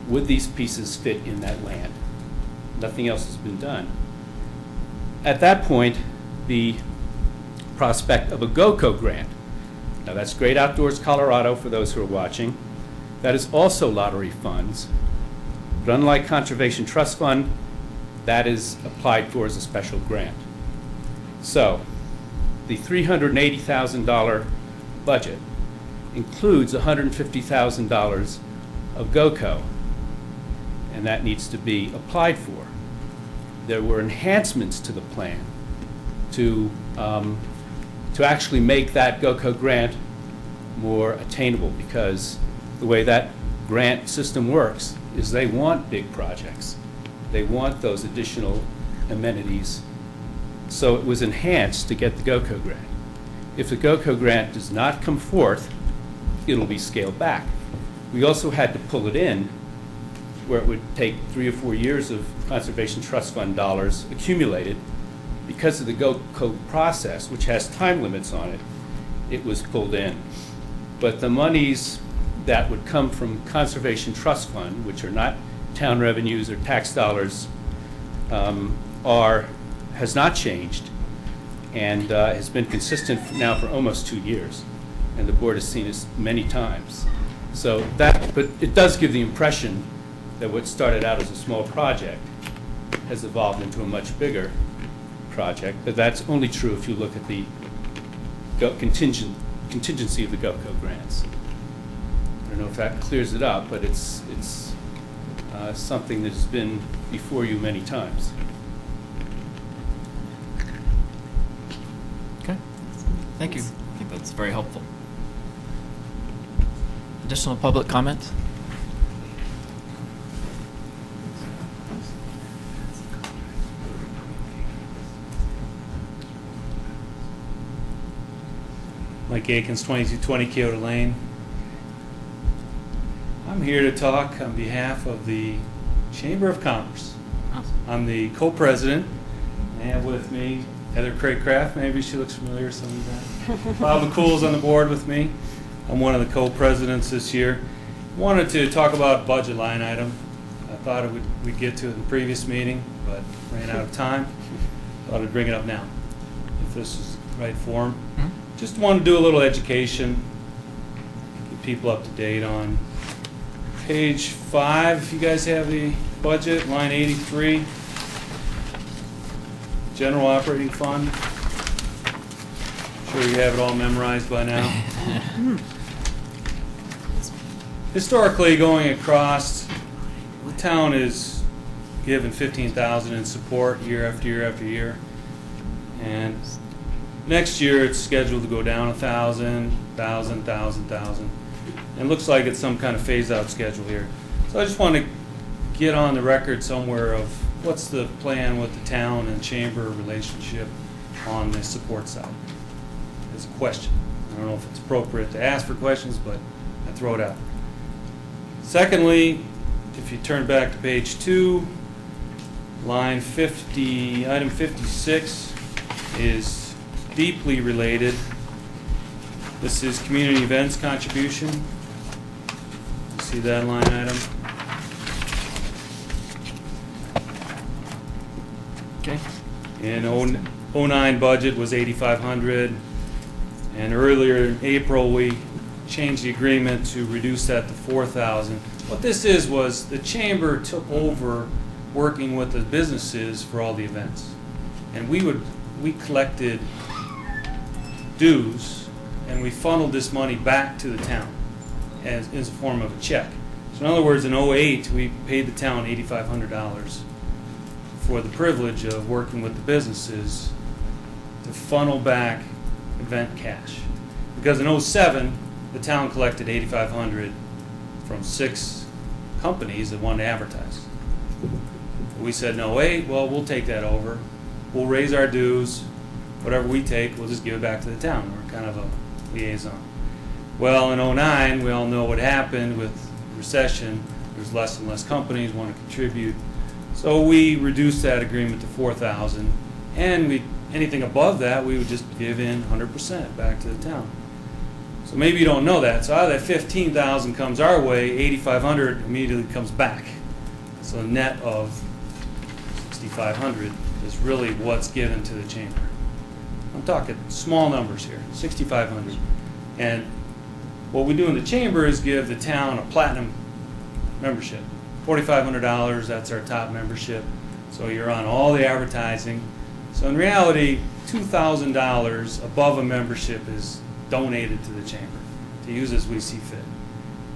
would these pieces fit in that land? Nothing else has been done. At that point, the prospect of a GOCO grant. Now that's Great Outdoors Colorado for those who are watching. That is also lottery funds. But unlike Conservation Trust Fund, that is applied for as a special grant. So the $380,000 budget includes $150,000 of GOCO, and that needs to be applied for. There were enhancements to the plan to actually make that GOCO grant more attainable, because the way that grant system works is they want big projects. They want those additional amenities. So it was enhanced to get the GOCO grant. If the GOCO grant does not come forth, it'll be scaled back. We also had to pull it in where it would take 3 or 4 years of Conservation Trust Fund dollars accumulated. Because of the GOCO process, which has time limits on it, it was pulled in. But the monies that would come from Conservation Trust Fund, which are not town revenues or tax dollars, has not changed and has been consistent now for almost 2 years. And the board has seen this many times. So that, but it does give the impression that what started out as a small project has evolved into a much bigger project. But that's only true if you look at the contingency of the GOCO grants. I don't know if that clears it up, but it's something that's been before you many times. Okay, thank you. I think that's very helpful. Additional public comment? Mike Akins, 2220 Kyoto Lane. I'm here to talk on behalf of the Chamber of Commerce. I'm the co-president. I have with me Heather Craycraft, maybe she looks familiar, some of that. Bob McCool's on the board with me. I'm one of the co-presidents this year. Wanted to talk about budget line item. I thought we'd get to it in the previous meeting, but ran out of time. Thought I'd bring it up now, if this is the right forum. Just want to do a little education, get people up to date on page 5, if you guys have the budget, line 83. General operating fund. Sure you have it all memorized by now. Historically, going across, the town is given $15,000 in support year after year after year. And next year it's scheduled to go down 1,000, 1,000, 1,000, 1,000. And it looks like it's some kind of phase-out schedule here. So I just want to get on the record somewhere of what's the plan with the town and chamber relationship on the support side. It's a question. I don't know if it's appropriate to ask for questions, but I throw it out. Secondly, if you turn back to page 2, line 50, item 56 is deeply related. This is community events contribution. You see that line item? Okay. And 09 budget was 8,500, and earlier in April we changed the agreement to reduce that to 4,000. What this is was the chamber took over working with the businesses for all the events, and we collected dues and we funneled this money back to the town as a form of a check. So in other words, in 08 we paid the town $8,500 for the privilege of working with the businesses to funnel back event cash. Because in 07, the town collected $8,500 from 6 companies that wanted to advertise. We said in 08, well, we'll take that over. We'll raise our dues. Whatever we take, we'll just give it back to the town. We're kind of a liaison. Well, in 09, we all know what happened with the recession. There's less and less companies want to contribute. So we reduced that agreement to 4,000, and anything above that we would just give in 100% back to the town. So maybe you don't know that. So out of that 15,000 comes our way, 8,500 immediately comes back. So the net of 6,500 is really what's given to the chamber. I'm talking small numbers here, 6,500. And what we do in the chamber is give the town a platinum membership. $4,500, that's our top membership. So you're on all the advertising. So in reality, $2,000 above a membership is donated to the chamber to use as we see fit.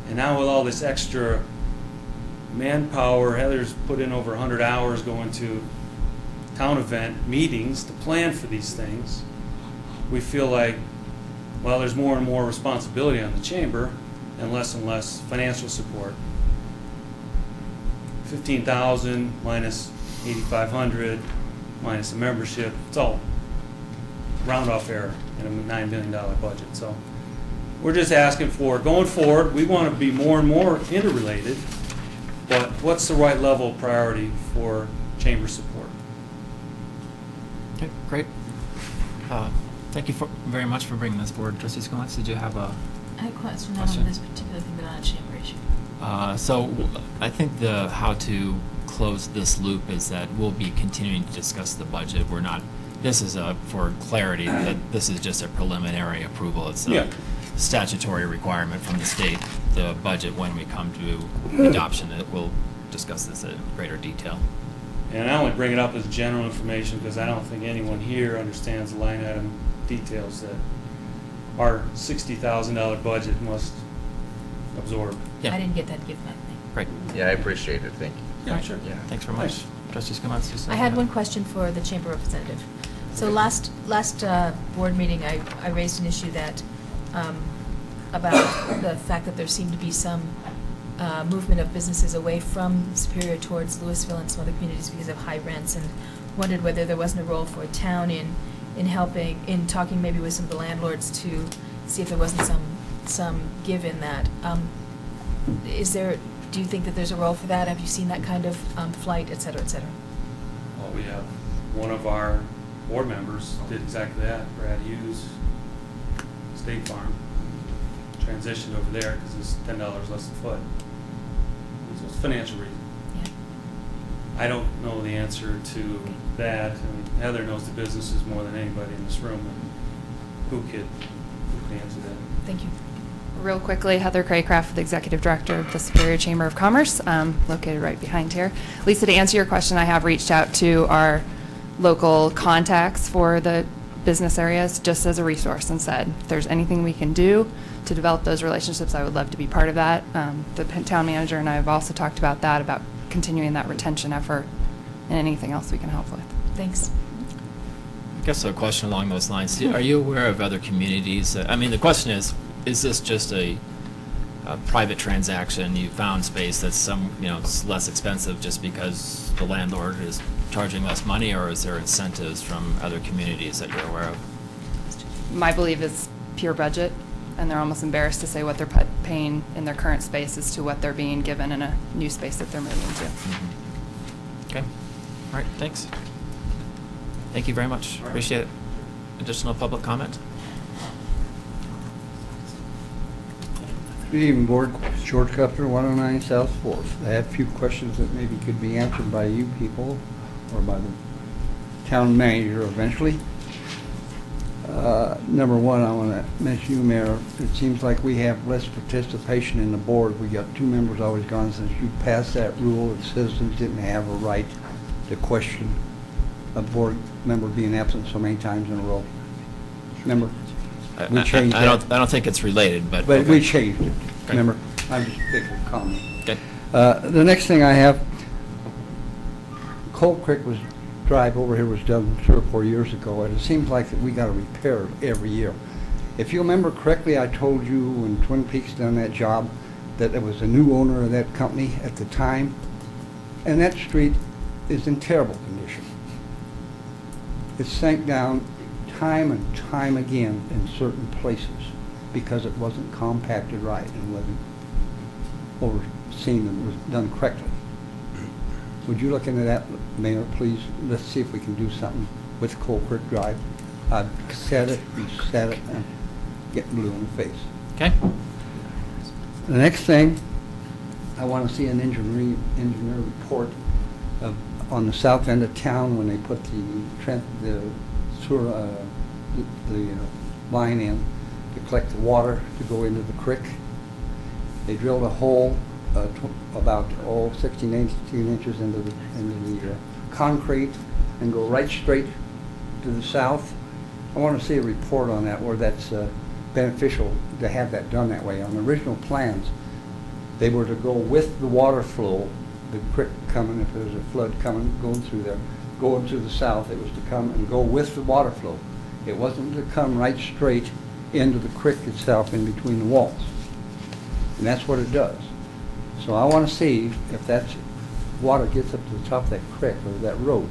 And now with all this extra manpower, Heather's put in over 100 hours going to town event meetings to plan for these things. We feel like, well, there's more and more responsibility on the chamber and less financial support. 15,000 minus 8,500 minus a membership, it's all round off error in a $9 million budget. So we're just asking for, going forward, we want to be more and more interrelated, but what's the right level of priority for chamber support? Okay, great. Thank you very much for bringing this forward. Trustee Skolnick, did you have a I had a question, not question? on this particular thing, but on a chamber issue. So I think the how to close this loop is that we'll be continuing to discuss the budget. We're not, this is for clarity, that this is just a preliminary approval. It's a statutory requirement from the state. The budget, when we come to adoption, we'll discuss this in greater detail. And I only bring it up as general information because I don't think anyone here understands the line item details that our $60,000 budget must absorb. Yeah. I didn't get that give back thing. Great. Yeah, I appreciate it, thank you. Yeah, sure. Yeah, thanks very much. Trustee Skolnick, I had one question for the chamber representative. So last board meeting, I raised an issue that, about the fact that there seemed to be some movement of businesses away from Superior towards Louisville and some other communities because of high rents, and wondered whether there wasn't a role for a town in helping, in talking maybe with some of the landlords to see if there wasn't some give in that. Do you think that there's a role for that? Have you seen that kind of flight, et cetera, et cetera? Well, we have one of our board members did exactly that, Brad Hughes, State Farm, transitioned over there because it's $10 less a foot. It's a financial reason. Yeah. I don't know the answer to that. I mean, Heather knows the businesses more than anybody in this room, and who could answer that? Thank you. Real quickly, Heather Craycraft, the Executive Director of the Superior Chamber of Commerce, located right behind here. Lisa, to answer your question, I have reached out to our local contacts for the business areas just as a resource and said, if there's anything we can do to develop those relationships, I would love to be part of that. The town manager and I have also talked about that, about continuing that retention effort and anything else we can help with. Thanks. I guess a question along those lines. Are you aware of other communities? I mean, the question is this just a private transaction? You found space that's it's less expensive just because the landlord is charging less money, or is there incentives from other communities that you're aware of? My belief is pure budget, and they're almost embarrassed to say what they're paying in their current space as to what they're being given in a new space that they're moving to. Mm-hmm. Okay. All right. Thanks. Thank you very much. Appreciate it. Additional public comment? Good evening, Board. George Cuffner, 109 South 4th. I have a few questions that maybe could be answered by you people or by the town manager eventually. Number one, I want to mention you, Mayor. It seems like we have less participation in the board. We got 2 members always gone since you passed that rule that citizens didn't have a right to question a board member being absent so many times in a row. Remember? We changed that. I don't think it's related, but But okay. we changed it. Okay. Remember? I'm just making a comment. Okay. The next thing I have, Cold Creek Drive over here was done 3 or 4 years ago, and it seems like that we got to repair it every year. If you remember correctly, I told you when Twin Peaks done that job that there was a new owner of that company at the time, and that street is in terrible condition. It sank down time and time again in certain places because it wasn't compacted right and wasn't overseen and was done correctly. Would you look into that, Mayor, please? Let's see if we can do something with Cold Creek Drive. I've said it, reset it, and getting blue in the face. Okay. The next thing, I want to see an engineer report on the south end of town when they put the sewer line in to collect the water to go into the creek. They drilled a hole about 16, 18 inches into the concrete and go right straight to the south. I want to see a report on that where that's beneficial to have that done that way. On the original plans, they were to go with the water flow, the creek coming, if there was a flood coming, going through there, going to the south, it was to come and go with the water flow. It wasn't to come right straight into the creek itself in between the walls. And that's what it does. So I want to see if that water gets up to the top of that creek or that road,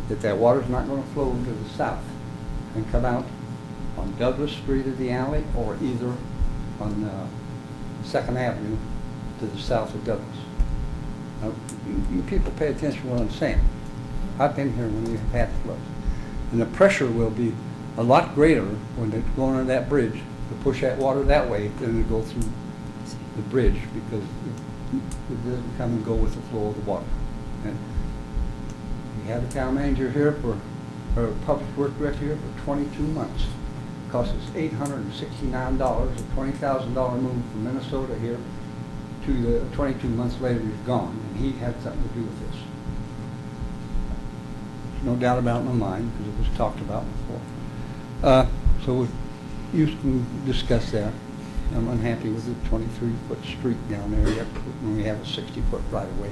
that water's not going to flow into the south and come out on Douglas Street of the alley or either on 2nd Avenue to the south of Douglas. Now, you people pay attention to what I'm saying. I've been here when we've had floods. And the pressure will be a lot greater when it's going on that bridge to push that water that way than to go through the bridge because it doesn't come and go with the flow of the water. And we had a town manager here or a public works director here for 22 months. It cost us $869, a $20,000 move from Minnesota here to the 22 months later he's gone, and he had something to do with this. There's no doubt about it in my mind because it was talked about before. So you can discuss that. I'm unhappy with the 23-foot street down there yet when we have a 60-foot right of way,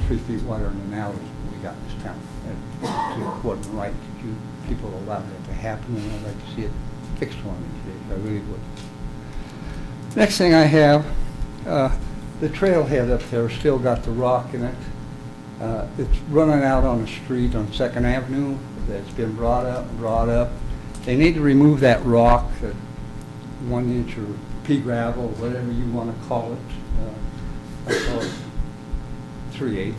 3 feet wider than an alley we got in this town. It wasn't right that you people allowed that to happen, and I'd like to see it fixed one of these days. I really would. Next thing I have, the trailhead up there still got the rock in it. It's running out on the street on 2nd Avenue. That's been brought up. They need to remove that rock. 1 inch or pea gravel, whatever you want to call it. I call it 3/8.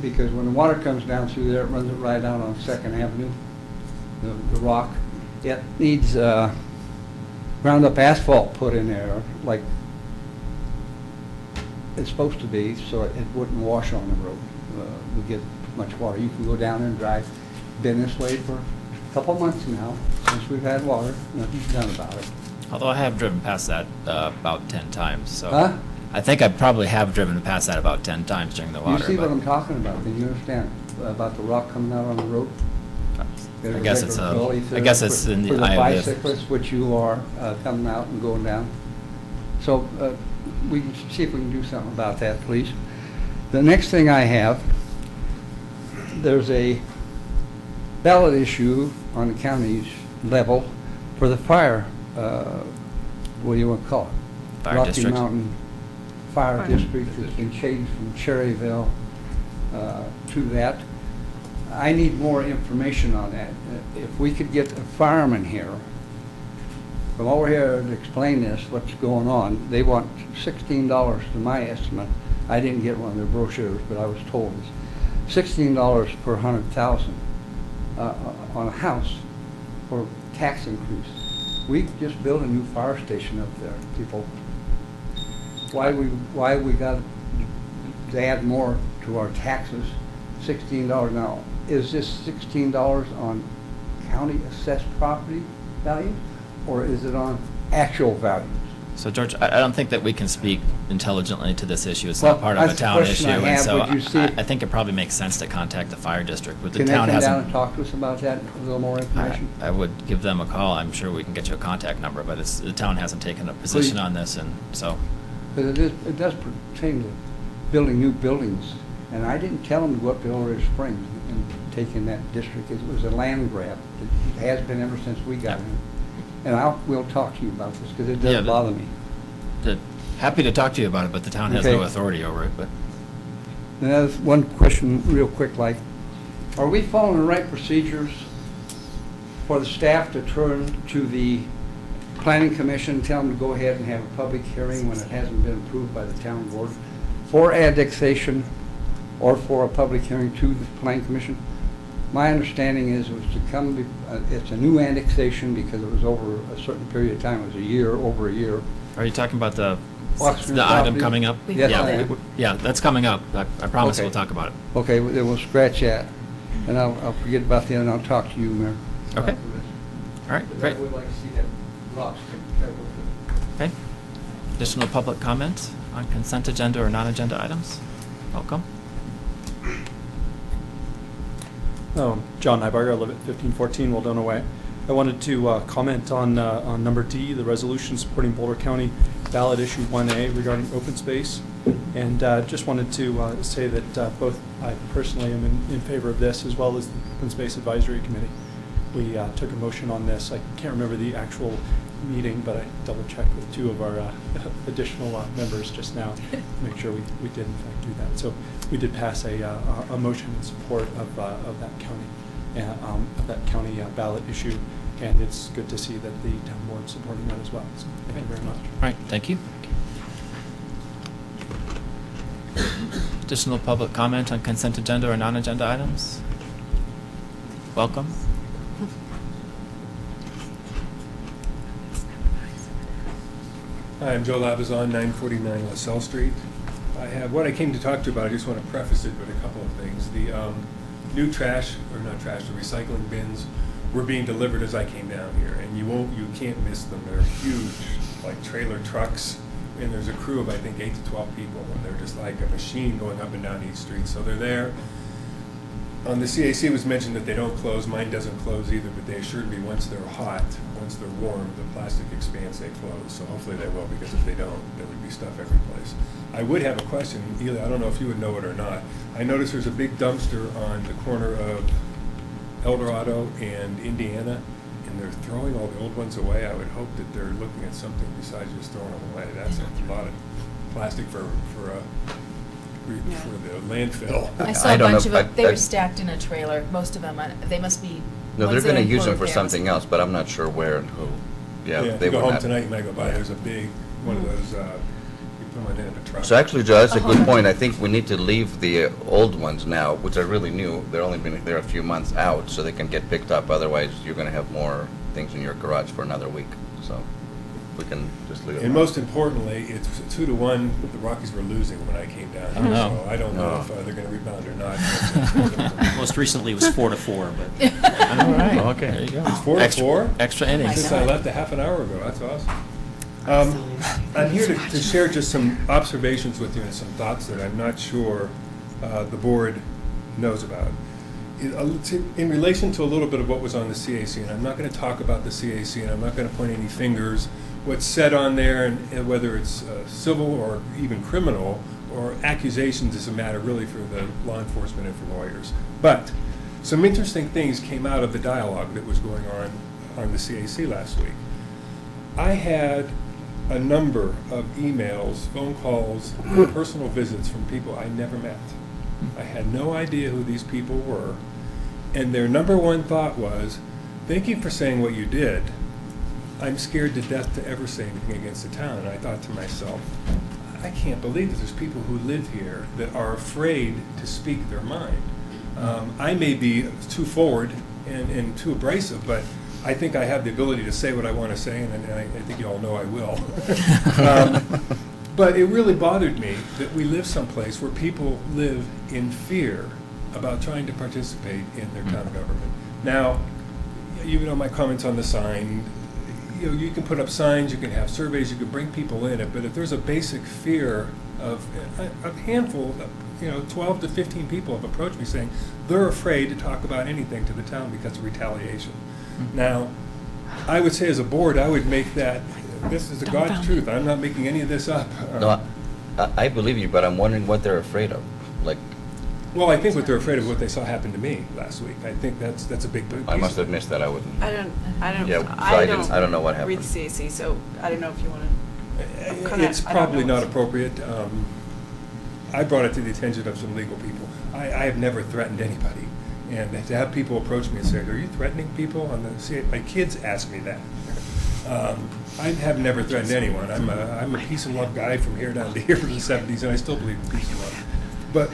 Because when the water comes down through there, it runs it right out on 2nd Avenue, the rock. It needs ground up asphalt put in there, like it's supposed to be, so it wouldn't wash on the road. We get much water. You can go down there and drive. Been this way for a couple of months now, since we've had water. Nothing's done about it. Although I have driven past that about 10 times, so. Huh? I think I probably have driven past that about 10 times during the water. You see what but I'm talking about? Can you understand about the rock coming out on the road? There's I guess a it's regular gully I there guess it's for in the the eye of bicyclists, which you are, coming out and going down. So we can see if we can do something about that, please. The next thing I have, there's a ballot issue on the county's level for the fire, what do you want to call it? Fire district. Rocky Mountain Fire District has been changed from Cherryville to that. I need more information on that. If we could get a fireman here, come over here to explain this, what's going on. They want $16 to my estimate. I didn't get one of their brochures, but I was told it's $16 per 100,000 on a house for tax increase. We just built a new fire station up there, people. Why we got to add more to our taxes? $16 now. Is this $16 on county assessed property value, or is it on actual values? So, George, I don't think that we can speak intelligently to this issue. It's Well, not part of a that's the town question issue, I and have. so Would you see- I think it probably makes sense to contact the fire district. But the Can they town come hasn't. down and talk to us about that, a little more information? I would give them a call. I'm sure we can get you a contact number, but the town hasn't taken a position Please. on this, and so. Because it does pertain to building new buildings, and I didn't tell them to go up to Elrose Springs and take in that district. It was a land grab. It has been ever since we got in. And we'll talk to you about this, because it Yeah, does bother me. Happy to talk to you about it, but the town has Okay. no authority over it. But And that's one question, real quick, like, are we following the right procedures for the staff to turn to the planning commission, tell them to go ahead and have a public hearing when it hasn't been approved by the town board for annexation or for a public hearing to the planning commission? My understanding is it was to come, it's a new annexation because it was over a certain period of time. It was a year, over a year. are you talking about the Oxford item property? coming up? Yes, yeah, I am. yeah, that's coming up. I promise Okay. we'll talk about it. Okay, then we'll scratch that, and I'll forget about the other, and I'll talk to you, Mayor. Okay. All right, Because great. I would like to see that rocks taken care of. Okay. Additional public comment on consent agenda or non-agenda items? Welcome. John Nybarger, I live at 1514 Waldona Way. I wanted to comment on number D, the resolution supporting Boulder County ballot issue 1A regarding open space. And just wanted to say that both I personally am in favor of this, as well as the Open Space Advisory Committee. We took a motion on this. I can't remember the actual meeting, but I double-checked with two of our additional members just now to make sure we did in fact do that. So we did pass a motion in support of that county ballot issue, and it's good to see that the town board's supporting that as well. So thank you very much. All right, thank you. Additional public comment on consent agenda or non-agenda items? Welcome. Hi, I'm Joe Labazon, 949 LaSalle Street. What I came to talk to you about, I just want to preface it with a couple of things. The new the recycling bins were being delivered as I came down here, and you can't miss them. They're huge, like trailer trucks, and there's a crew of, I think, 8 to 12 people, and they're just like a machine going up and down each street. So they're there. On the CAC, it was mentioned that they don't close. Mine doesn't close either, but they assured me once they're hot, once they're warm, the plastic expands, they close. So hopefully they will, because if they don't, there would be stuff every place. I would have a question, Eli, I don't know if you would know it or not. I noticed there's a big dumpster on the corner of El Dorado and Indiana, and they're throwing all the old ones away. I would hope that they're looking at something besides just throwing them away. That's a lot of plastic for the landfill. I saw a bunch of them. They were stacked in a trailer. Most of them. They must be. No, they're ones that going to are use them for enclosed something there. else, but I'm not sure where and who. Yeah, If they you go would home not. tonight, you might go by, there's a big, one of those, you put them in a truck. So actually, Joe, that's a good point. I think we need to leave the old ones now, which are really new. They're only been there a few months out, so they can get picked up. Otherwise, you're going to have more things in your garage for another week. So we can just leave it. And alone. most importantly, it's 2-1, the Rockies were losing when I came down. Oh, no. So I don't know Oh. if they're going to rebound or not. Most recently, it was 4-4, but. All right. Okay. There you go. It's 4-4? Extra innings. Since I left a half an hour ago, that's awesome. I'm here to share just some observations with you and some thoughts that I'm not sure the board knows about. In relation to a little bit of what was on the CAC, and I'm not going to talk about the CAC, and I'm not going to point any fingers, what's said on there, and whether it's civil or even criminal, or accusations is a matter really for the law enforcement and for lawyers. But some interesting things came out of the dialogue that was going on the CAC last week. I had a number of emails, phone calls, and personal visits from people I never met. I had no idea who these people were, and their number one thought was, thank you for saying what you did. I'm scared to death to ever say anything against the town. And I thought to myself, I can't believe that there's people who live here that are afraid to speak their mind. I may be too forward and too abrasive, but I think I have the ability to say what I want to say, and I think you all know I will. But it really bothered me that we live someplace where people live in fear about trying to participate in their town government. Now, you know my comments on the sign. You can put up signs, you can have surveys, you can bring people in it, but if there's a basic fear of a handful, 12 to 15 people have approached me saying they're afraid to talk about anything to the town because of retaliation. Now, I would say as a board, I would make that, this is the God's truth, I'm not making any of this up. No, I believe you, but I'm wondering what they're afraid of. Like, well, I think what they're afraid of what they saw happen to me last week. I think that's a big piece. I must have missed that. I wouldn't. I don't, Yeah, so I don't know what happened. read the CAC, so I don't know if you want to. It's probably not appropriate. I brought it to the attention of some legal people. I have never threatened anybody. And to have people approach me and say, are you threatening people on the CAC? My kids ask me that. I have never threatened anyone. I'm a peace and love guy from here down to here from the 70s, and I still believe in peace and love. But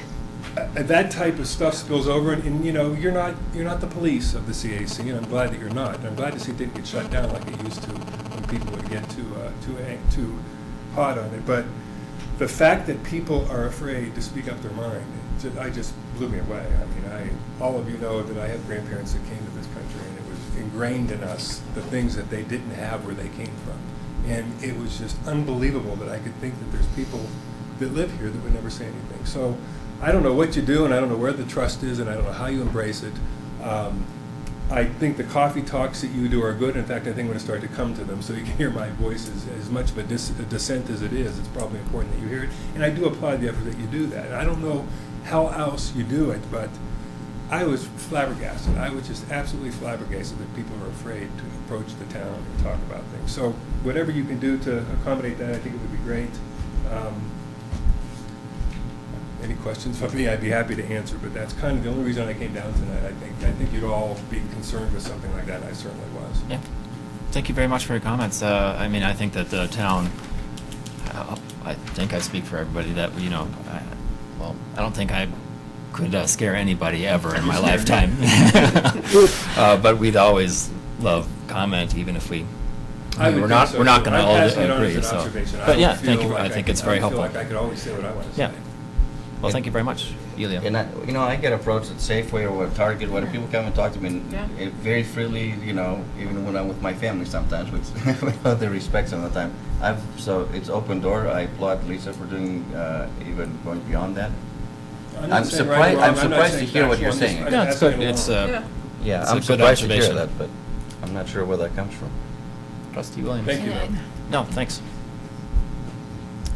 that type of stuff spills over, and you're not the police of the CAC, and I'm glad that you're not. And I'm glad to see things get shut down like it used to when people would get too hot on it. But the fact that people are afraid to speak up their mind, I just blew me away. I mean, all of you know that I have grandparents that came to this country, and it was ingrained in us the things that they didn't have where they came from. And it was just unbelievable that I could think that there's people that live here that would never say anything. So I don't know what you do, and I don't know where the trust is, and I don't know how you embrace it. I think the coffee talks that you do are good. In fact, I think I'm going to start to come to them so you can hear my voice as much of a dissent as it is. It's probably important that you hear it. And I do applaud the effort that you do that. And I don't know how else you do it, but I was flabbergasted. I was just absolutely flabbergasted that people are afraid to approach the town and talk about things. So whatever you can do to accommodate that, I think it would be great. Any questions from me, I'd be happy to answer, but that's kind of the only reason I came down tonight. I think you'd all be concerned with something like that, and I certainly was. Yeah. Thank you very much for your comments. I mean, I think that the town, I think I speak for everybody that, I don't think I could scare anybody ever in my lifetime. But we'd always love comment, even if we're not going to all agree. So, but yeah, thank you. I think it's very helpful. I feel like I could always say what I want to say. Yeah. Well, thank you very much, Elia. And I get approached at Safeway or at Target, where people come and talk to me very freely, even when I'm with my family sometimes, which without the respect some of the time. So it's open door. I applaud Lisa for doing, even going beyond that. I'm surprised to hear what you're saying. Yeah, it's good. I'm surprised to hear that, but I'm not sure where that comes from. Trustee Williams. Thank you. No, thanks.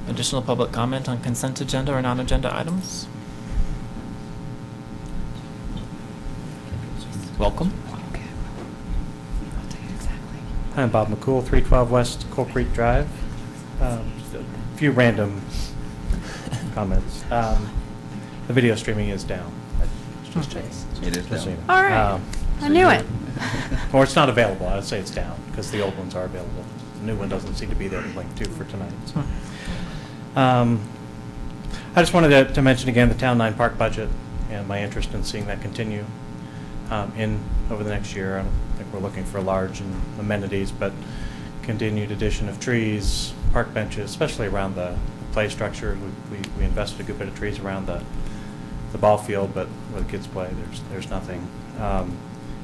Additional public comment on consent agenda or non-agenda items? Welcome. I'm Bob McCool, 312 West Coal Creek Drive. Just a few random comments. The video streaming is down. Just checking. It is down. All right. I knew it. or it's not available. I'd say it's down, because the old ones are available. The new one doesn't seem to be there to link to for tonight. So. I just wanted to mention again the Town 9 Park budget and my interest in seeing that continue over the next year. I don't think we're looking for large amenities, but continued addition of trees, park benches, especially around the play structure. We invested a good bit of trees around the ball field, but where the kids play, there's nothing.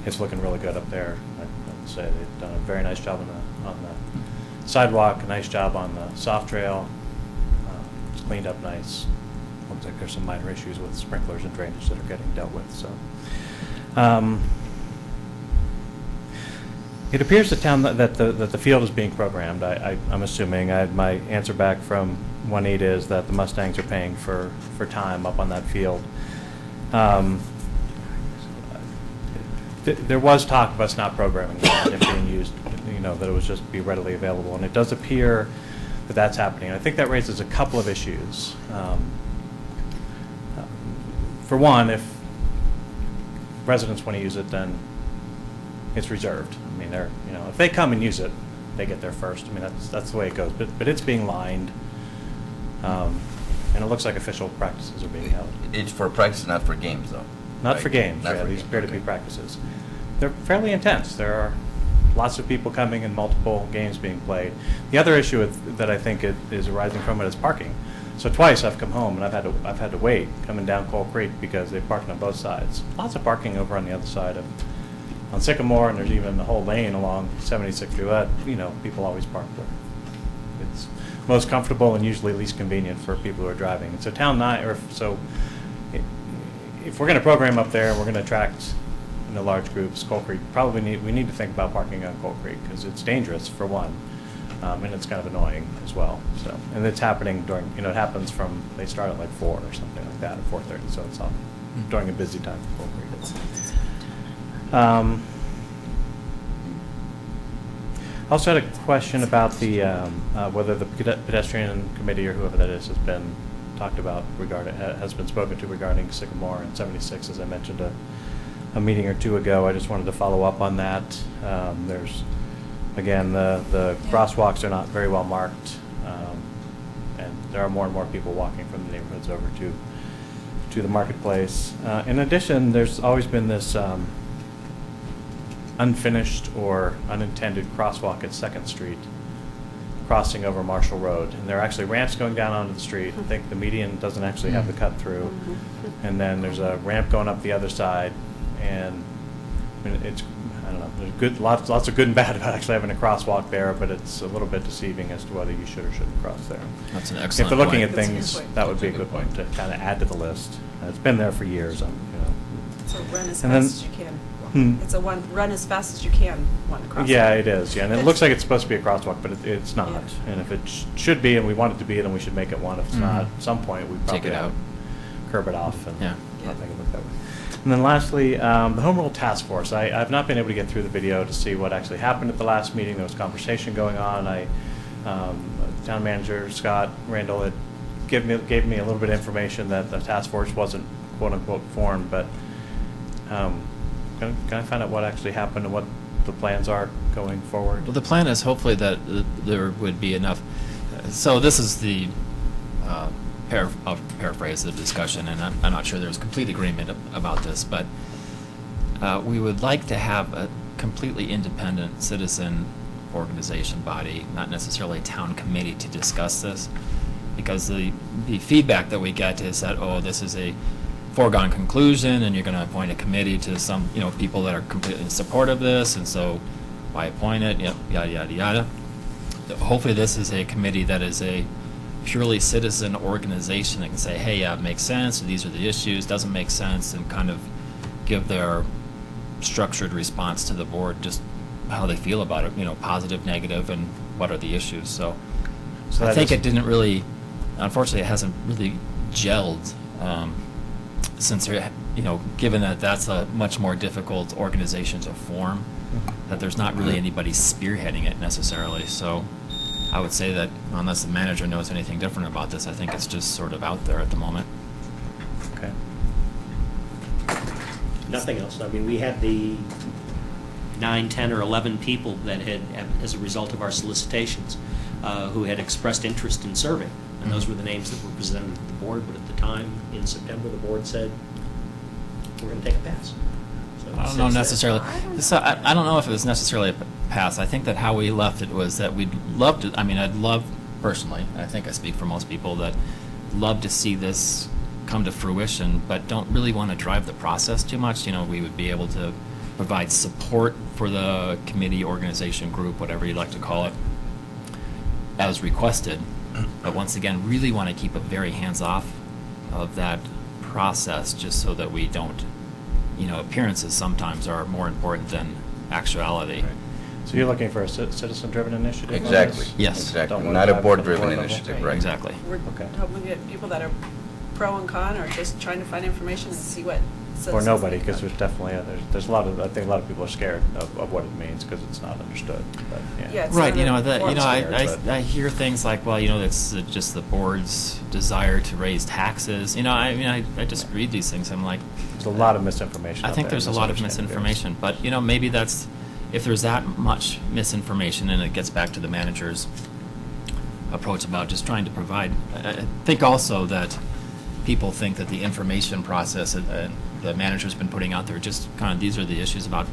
It's looking really good up there. I would say they've done a very nice job on the sidewalk, a nice job on the soft trail. It's cleaned up nice. Looks like there's some minor issues with sprinklers and drainage that are getting dealt with. So, it appears that the field is being programmed. I'm assuming. My answer back from Juanita is that the Mustangs are paying for time up on that field. There was talk of us not programming that, if being used, that it was just be readily available, and it does appear that that's happening. And I think that raises a couple of issues. For one, if residents want to use it, then it's reserved. I mean, if they come and use it, they get there first. I mean, that's the way it goes. But it's being lined, and it looks like official practices are being held. It's for practice, not for games, though. Not right? for games. Not Yeah, for these games. appear to be practices. They're fairly intense. There are lots of people coming and multiple games being played. The other issue that I think is arising from it is parking. So twice I've come home and I've had to wait coming down Coal Creek because they've parked on both sides. Lots of parking over on the other side on Sycamore, and there's even the whole lane along 76 Duet. People always park there. It's most comfortable and usually least convenient for people who are driving. And so if we're going to program up there, we're going to attract large groups. Coal Creek we need to think about parking on Coal Creek because it's dangerous for one, and it's kind of annoying as well. So, and it's happening during it happens from they start at like 4 or something like that, or 4:30. So it's all during a busy time for Coal Creek. I also had a question about the whether the pedestrian committee or whoever that is has been talked about has been spoken to regarding Sycamore and 76, as I mentioned a meeting or two ago. I just wanted to follow up on that. There's, again, the crosswalks are not very well marked, and there are more and more people walking from the neighborhoods over to the marketplace. In addition, there's always been this unfinished or unintended crosswalk at 2nd Street, crossing over Marshall Road. And there are actually ramps going down onto the street. I think the median doesn't actually have the cut through. And then there's a ramp going up the other side. And I mean, I don't know, there's lots of good and bad about actually having a crosswalk there, but it's a little bit deceiving as to whether you should or shouldn't cross there. That's an excellent If they're looking point. at things, that would be a good point to kind of add to the list. It's been there for years. So run as And fast then- as you can. Hmm. It's a run as fast as you can one crosswalk. Yeah, it is. Yeah, and it looks like it's supposed to be a crosswalk, but it's not. Yeah. And if it should be, and we want it to be, then we should make it one. If it's not, at some point we probably Take it ought to out. curb it off and Yeah. not make it look that way. And then lastly, the Home Rule Task Force. I've not been able to get through the video to see what actually happened at the last meeting. There was conversation going on. Town Manager Scott Randall had gave me a little bit of information that the task force wasn't quote unquote formed, but can I find out what actually happened and what the plans are going forward? Well, the plan is hopefully that there would be enough. So this is the I'll paraphrase the discussion, and I'm not sure there's complete agreement about this, but we would like to have a completely independent citizen organization body, not necessarily a town committee, to discuss this, because the feedback that we get is that, oh, this is a foregone conclusion, and you're going to appoint a committee to some, people that are completely in support of this, and so why appoint it? Yep, yada yada yada. Hopefully, this is a committee that is a purely citizen organization that can say, hey, yeah, it makes sense, or these are the issues, doesn't make sense, and kind of give their structured response to the board, just how they feel about it, positive, negative, and what are the issues. So I think it didn't really, unfortunately, it hasn't really gelled. Since given that that's a much more difficult organization to form, that there's not really anybody spearheading it necessarily. So I would say that unless the manager knows anything different about this, I think it's just sort of out there at the moment. Okay. Nothing else. I mean, we had the 9, 10, or 11 people that had, as a result of our solicitations, who had expressed interest in serving. And those were the names that were presented to the board, but at the time, in September, the board said, we're going to take a pass. So I don't know necessarily. So I don't know if it was necessarily a pass. I think that how we left it was that we'd love to, I mean, I'd love personally, I think I speak for most people, that love to see this come to fruition, but don't really want to drive the process too much. You know, we would be able to provide support for the committee, organization, group, whatever you'd like to call it, as requested. But once again, really want to keep it very hands-off of that process, just so that we don't, you know, appearances sometimes are more important than actuality. Right. So you're looking for a citizen-driven initiative? on Exactly. this? Yes. Exactly. Don't want Not to a have board-driven board level? initiative, right? Exactly. We're Okay. hoping to get people that are pro and con, or just trying to find information and see what Or citizens nobody, think because about there's it. definitely, there's a lot of, I think a lot of people are scared of what it means because it's not understood, but, Yeah, it's Right, not you know, a formal I hear things like, well, you know, it's just the board's desire to raise taxes. You know, I mean, I just read these things, I'm like, there's a lot of misinformation I out think there, there's a lot of misunderstanding. misinformation, but, you know, maybe that's, if there's that much misinformation, and it gets back to the manager's approach about just trying to provide, I think also that people think that the information process that the manager's been putting out there, just kind of, these are the issues about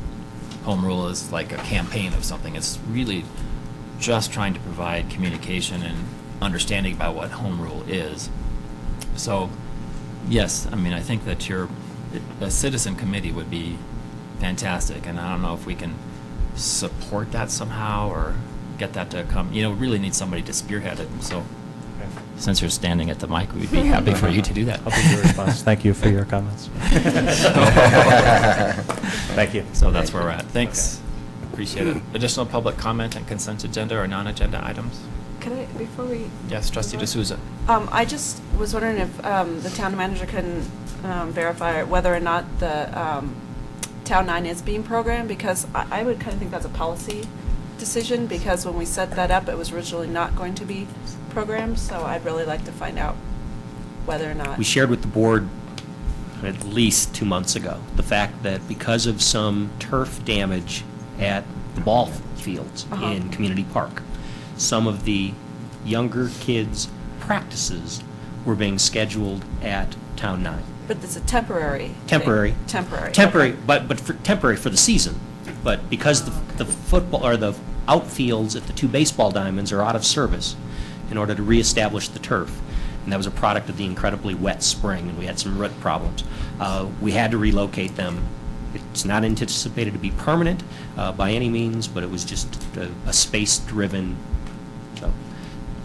home rule, is like a campaign of something. It's really just trying to provide communication and understanding about what home rule is. So, yes, I mean, I think that a citizen committee would be fantastic, and I don't know if we can support that somehow or get that to come. You know, we really need somebody to spearhead it. So, Okay. since you're standing at the mic, we'd be happy for you to do that. I'll be your response. Thank you for your comments. Thank you. So that's where we're at. Thanks. Appreciate it. Additional public comment and consent agenda or non-agenda items? Can I, before we? Yes, Trustee D'Souza. I just was wondering if the town manager can verify whether or not the Town 9 is being programmed, because I would kind of think that's a policy decision, because when we set that up, it was originally not going to be programmed, so I'd really like to find out whether or not. We shared with the board at least 2 months ago the fact that because of some turf damage at the ball fields in Community Park, some of the younger kids' practices were being scheduled at Town 9. But it's a temporary thing. Temporary. Temporary. Temporary, okay. but temporary for the season. But because the football, or the outfields at the 2 baseball diamonds are out of service in order to reestablish the turf, and that was a product of the incredibly wet spring, and we had some root problems, we had to relocate them. It's not anticipated to be permanent by any means, but it was just a space-driven. So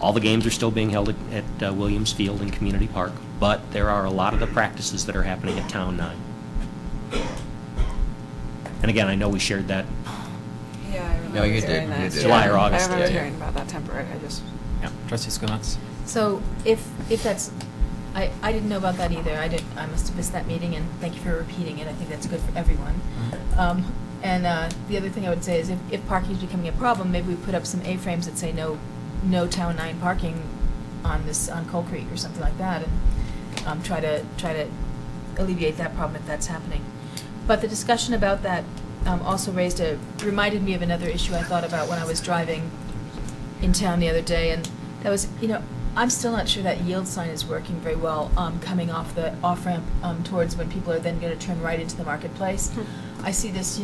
all the games are still being held at Williams Field in Community Park, but there are a lot of the practices that are happening at Town 9. And again, I know we shared that. Yeah, I remember No, you hearing did. that. You did. July or August. I remember Yeah, yeah. hearing about that temporary. I just. Yeah. Trustee Skunats. So if that's, I didn't know about that either. I must have missed that meeting, and thank you for repeating it. I think that's good for everyone. And the other thing I would say is if parking is becoming a problem, maybe we put up some A-frames that say no Town 9 parking on Coal Creek or something like that, and try to alleviate that problem if that's happening. But the discussion about that also reminded me of another issue I thought about when I was driving in town the other day, and that was, I'm still not sure that yield sign is working very well coming off the off-ramp towards when people are then going to turn right into the marketplace. I see this,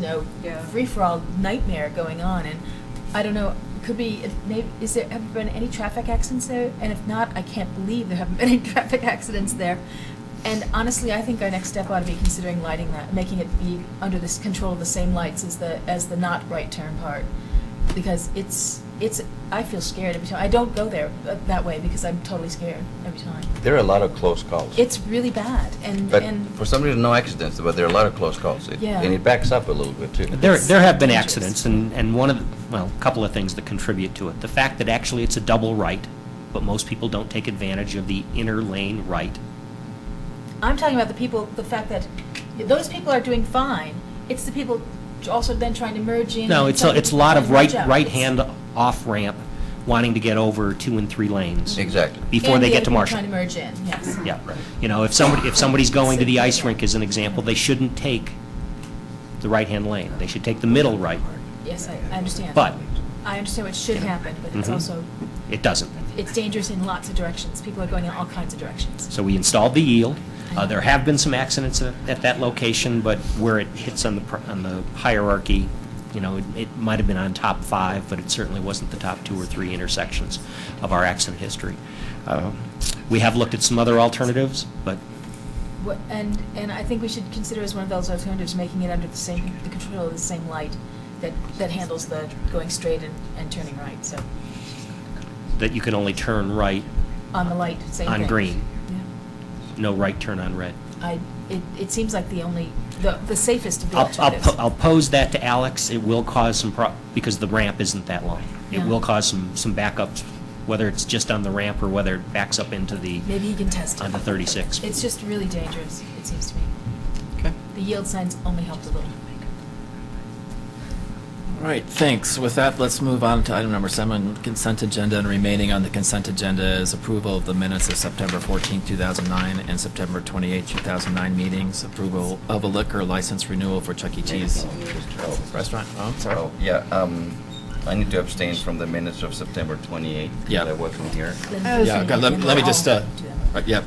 free-for-all nightmare going on, and I don't know, have there been any traffic accidents there? And if not, I can't believe there haven't been any traffic accidents there. And honestly, I think our next step ought to be considering lighting that, making it be under this control of the same lights as the not right turn part, because I feel scared every time. I don't go there that way because I'm totally scared every time. There are a lot of close calls. It's really bad, But and for some reason, no accidents, but there are a lot of close calls. Yeah. And it backs up a little bit, too. There have been accidents, and a couple of things that contribute to it. The fact that actually it's a double right, but most people don't take advantage of the inner lane right. I'm talking about the fact that those people are doing fine. It's the people also then trying to merge in. No, and it's some a lot of people merge out. right-hand off-ramp wanting to get over 2 and 3 lanes. Exactly. Before And they the get to other people Marshall. trying to merge in, yes. Yeah. If somebody's going to the ice rink, as an example, they shouldn't take the right-hand lane. They should take the middle right. Yes, I understand. But- I understand what should happen, but it's Mhm. also, It doesn't. it's dangerous in lots of directions. People are going in all kinds of directions. So we installed the yield. There have been some accidents at that location, but where it hits on the hierarchy, you know, it might have been on top 5, but it certainly wasn't the top 2 or 3 intersections of our accident history. We have looked at some other alternatives, but And I think we should consider as one of those alternatives, making it under the control of the same light that handles the going straight and turning right, so, that you can only turn right on the light, same thing. on green, Yeah. no right turn on red. It seems like the safest of the alternatives. I'll pose that to Alex. It will cause some because the ramp isn't that long. It Yeah. will cause some backups, whether it's just on the ramp or whether it backs up into the Maybe he can test it. on the 36. It's just really dangerous, it seems to me. Okay. The yield signs only helped a little. All right, thanks. With that, let's move on to item number 7, consent agenda, and remaining on the consent agenda is approval of the minutes of September 14, 2009, and September 28, 2009 meetings, approval of a liquor license renewal for Chuck E. Cheese restaurant. Oh, I'm sorry. Oh, yeah, I need to abstain from the minutes of September 28th. Yeah. I wasn't here. Yeah, okay, let me just, yep.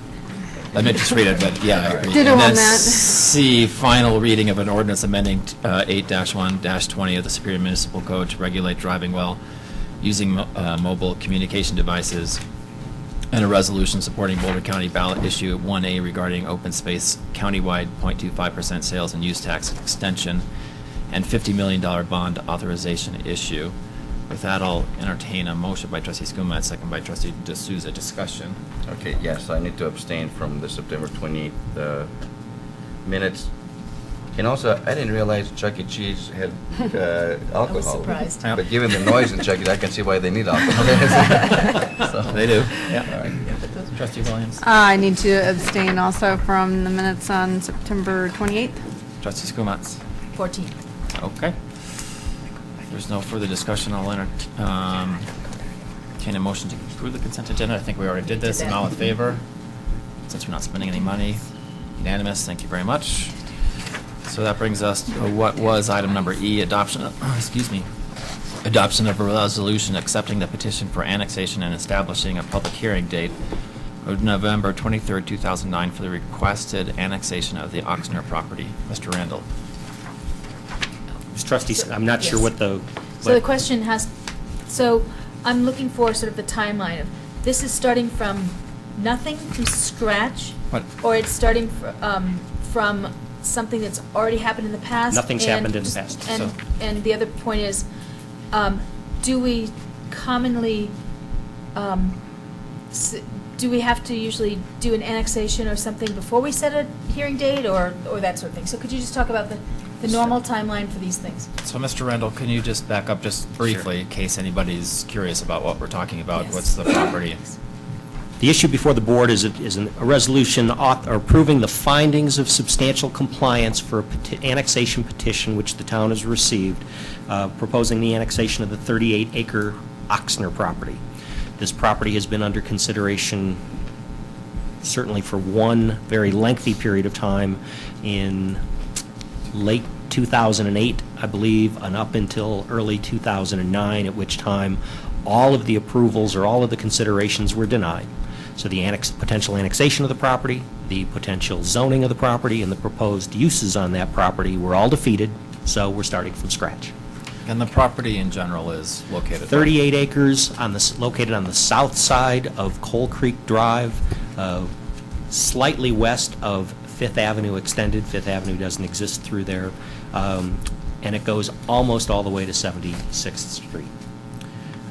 Let me just read it, but yeah, I agree. Ditto And on then that. C, final reading of an ordinance amending 8-1-20 of the Superior Municipal Code to regulate driving while using mobile communication devices, and a resolution supporting Boulder County ballot issue 1A regarding open space countywide 0.25% sales and use tax extension, and $50 million bond authorization issue. With that, I'll entertain a motion by Trustee Skumat, second by Trustee D'Souza. Discussion. Okay, yes, I need to abstain from the September 28th minutes. And also, I didn't realize Chuck E. Cheese had alcohol. I was surprised. Yeah. But given the noise in Chuck E. I can see why they need alcohol. So- They do. All Yeah. right. Trustee Williams. I need to abstain also from the minutes on September 28th. Trustee Skumat. 14. Okay. If there's no further discussion, I'll entertain a motion to approve the consent agenda. I think we already did this, and all in favor? Since we're not spending any money, unanimous, thank you very much. So that brings us to what was item number E, adoption of a resolution accepting the petition for annexation and establishing a public hearing date of November 23rd, 2009 for the requested annexation of the Oxnard property. Mr. Randall. Trustees, I'm not sure Yes. what the... So the question so I'm looking for sort of the timeline of, this is starting from nothing, from scratch? What? Or it's starting from something that's already happened in the past? Nothing's and happened in the just- past, And, so- and the other point is, do we commonly, do we have to usually do an annexation or something before we set a hearing date, or that sort of thing? So could you just talk about the normal timeline for these things? So, Mr. Randall, can you just back up just briefly, in case anybody's curious about what we're talking about? Yes. What's the property? The issue before the board is a resolution approving the findings of substantial compliance for an annexation petition which the town has received, proposing the annexation of the 38-acre Oxnard property. This property has been under consideration certainly for one very lengthy period of time in late 2008, I believe, and up until early 2009, at which time all of the approvals or all of the considerations were denied. So the potential annexation of the property, the potential zoning of the property, and the proposed uses on that property were all defeated, so we're starting from scratch. And the property in general is located? 38 acres located on the south side of Coal Creek Drive, slightly west of Fifth Avenue Extended. Fifth Avenue doesn't exist through there, and it goes almost all the way to 76th Street.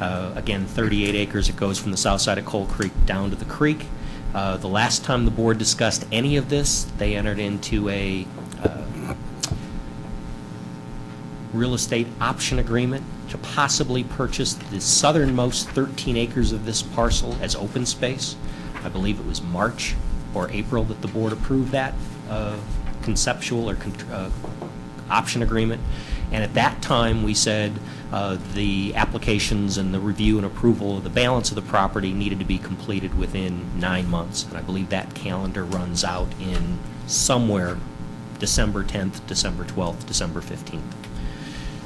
Again, 38 acres. It goes from the south side of Coal Creek down to the creek. The last time the board discussed any of this, they entered into a real estate option agreement to possibly purchase the southernmost 13 acres of this parcel as open space. I believe it was March or April that the board approved that conceptual or option agreement. And at that time, we said the applications and the review and approval of the balance of the property needed to be completed within 9 months. And I believe that calendar runs out in somewhere December 10th, December 12th, December 15th.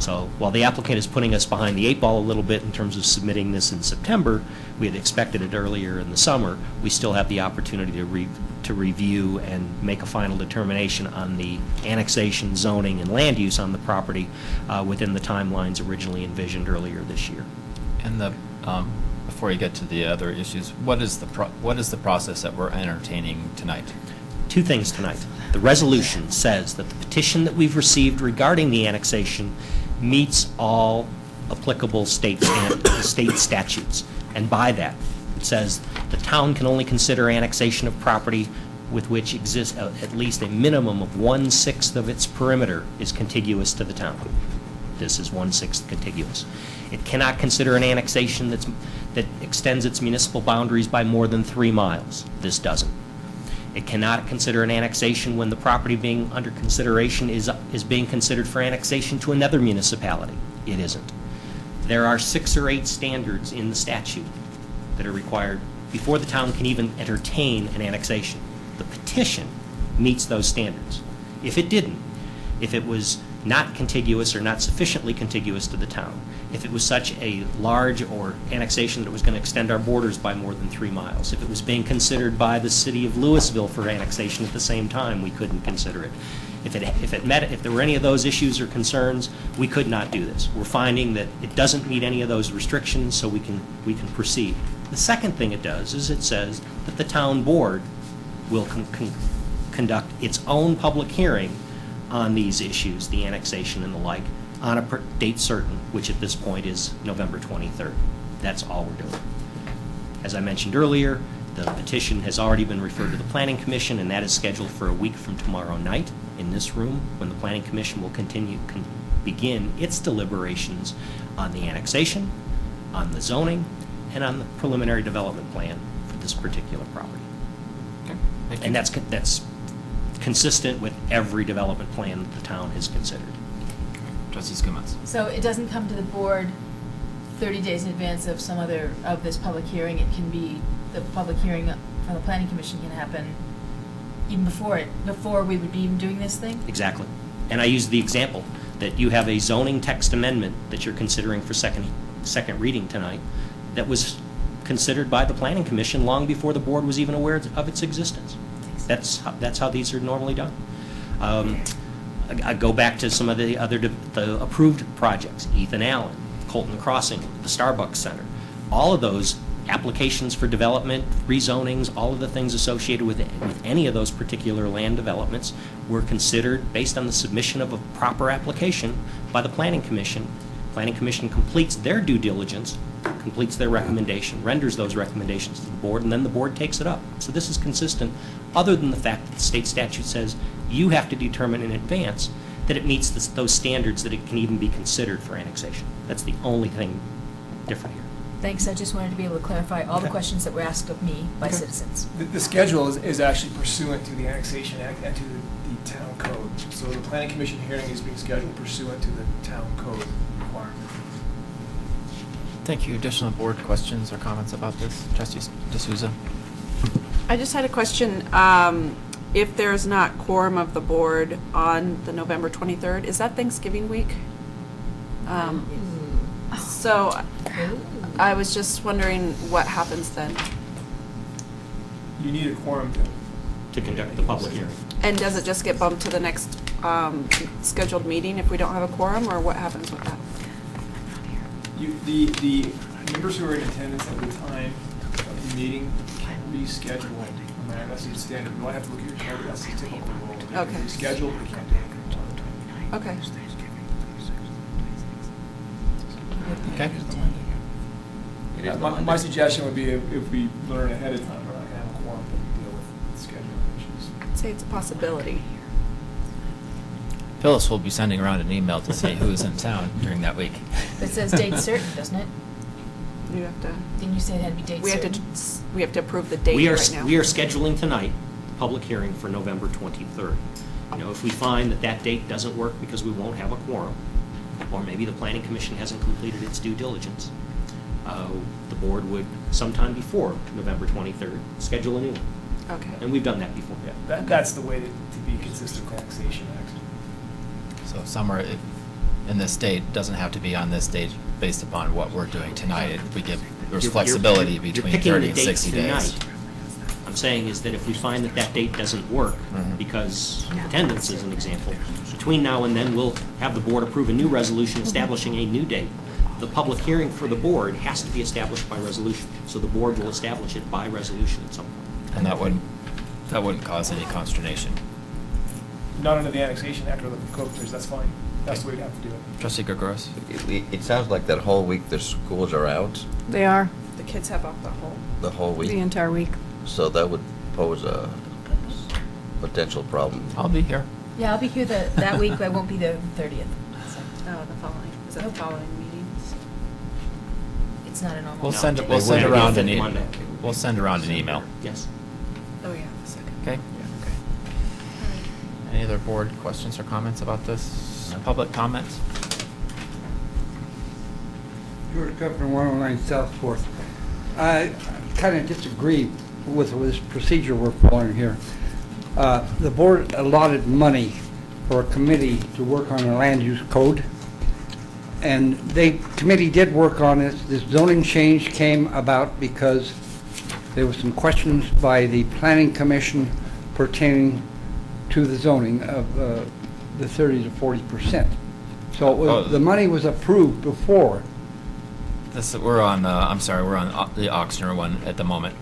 So while the applicant is putting us behind the eight ball a little bit in terms of submitting this in September, we had expected it earlier in the summer, we still have the opportunity to review and make a final determination on the annexation, zoning, and land use on the property within the timelines originally envisioned earlier this year. And before you get to the other issues, what is the process that we're entertaining tonight? Two things tonight. The resolution says that the petition that we've received regarding the annexation meets all applicable state statutes. And by that, it says the town can only consider annexation of property with which exists at least a minimum of 1/6 of its perimeter is contiguous to the town. This is 1/6 contiguous. It cannot consider an annexation that extends its municipal boundaries by more than 3 miles. This doesn't. It cannot consider an annexation when the property being under consideration is being considered for annexation to another municipality. It isn't. There are 6 or 8 standards in the statute that are required before the town can even entertain an annexation. The petition meets those standards. If it didn't, if it was not contiguous or not sufficiently contiguous to the town, if it was such a large or annexation that it was going to extend our borders by more than 3 miles, if it was being considered by the city of Louisville for annexation at the same time, we couldn't consider it. If there were any of those issues or concerns, we could not do this. We're finding that it doesn't meet any of those restrictions, so we can proceed. The second thing it does is it says that the town board will conduct its own public hearing on these issues, the annexation and the like, on a date certain, which at this point is November 23rd. That's all we're doing. As I mentioned earlier, the petition has already been referred to the Planning Commission, and that is scheduled for a week from tomorrow night in this room, when the Planning Commission will begin its deliberations on the annexation, on the zoning, and on the preliminary development plan for this particular property. Okay. Thank you. And that's consistent with every development plan that the town has considered. Trustee Skumatz. So it doesn't come to the board 30 days in advance of this public hearing. It can be, the public hearing from the Planning Commission can happen even before we would be even doing this thing? Exactly. And I use the example that you have a zoning text amendment that you're considering for second reading tonight that was considered by the Planning Commission long before the board was even aware of its existence. That's how these are normally done. I go back to some of the approved projects, Ethan Allen, Colton Crossing, the Starbucks Center. All of those applications for development, rezonings, all of the things associated with any of those particular land developments were considered based on the submission of a proper application by the Planning Commission. Planning Commission completes their due diligence, completes their recommendation, renders those recommendations to the board, and then the board takes it up. So this is consistent, other than the fact that the state statute says you have to determine in advance that it meets those standards that it can even be considered for annexation. That's the only thing different here. Thanks, I just wanted to be able to clarify all the questions that were asked of me by citizens. The schedule is actually pursuant to the Annexation Act and to the town code. So the Planning Commission hearing is being scheduled pursuant to the town code requirement. Thank you. Additional board questions or comments about this? Trustee D'Souza? I just had a question. If there's not quorum of the board on the November 23rd, is that Thanksgiving week? So I was just wondering what happens then. You need a quorum to conduct the public hearing. And does it just get bumped to the next scheduled meeting if we don't have a quorum, or what happens with that? The members who are in attendance at the time of the meeting can reschedule. That's the standard. You might have to look at your calendar. That's the typical rule. You can Okay. reschedule, but you can't do it. Okay. Okay. My suggestion would be if we learn ahead of time, we're not going to have a quorum to deal with scheduling issues. I'd say it's a possibility. Phyllis will be sending around an email to say who is in town during that week. It says date certain, doesn't it? You have to. Didn't you say it had to be date certain? We have to approve the date We are right now. we are scheduling tonight the public hearing for November 23rd. You know, if we find that date doesn't work because we won't have a quorum, or maybe the Planning Commission hasn't completed its due diligence, the board would, sometime before November 23rd, schedule a new one. Okay. And we've done that before. Yeah, that's the way to be consistent with annexation, actually. So somewhere in this state, doesn't have to be on this date based upon what we're doing tonight. There's You're- flexibility you're between picking 30 the and date 60 days. tonight. I'm saying is that if we find that that date doesn't work, because attendance is an example, between now and then, we'll have the board approve a new resolution establishing a new date. The public hearing for the board has to be established by resolution, so the board will establish it by resolution at some point. And that wouldn't cause any consternation. Not under the annexation act or the code, that's fine. That's the way we have to do it. Trustee Gregoris? It sounds like that whole week the schools are out, They are, The kids have off the whole week. the entire week. So that would pose a potential problem. I'll be here. Yeah, I'll be here that week, but I won't be there the 30th. So Oh, the following, is that the following meetings? it's not a normal. We'll No, send they we'll send wouldn't be around the an Monday. we'll send around an email. Yes. Oh, yeah, the second. Okay? Yeah, okay. All right. Any other board questions or comments about this? Public comments? George Governor, 109 Southport. I kind of disagree with this procedure we're following here. The board allotted money for a committee to work on a land use code, and committee did work on it. This zoning change came about because there were some questions by the planning commission pertaining to the zoning of the 30 to 40%. So the money was approved before. We're on the Oxner one at the moment.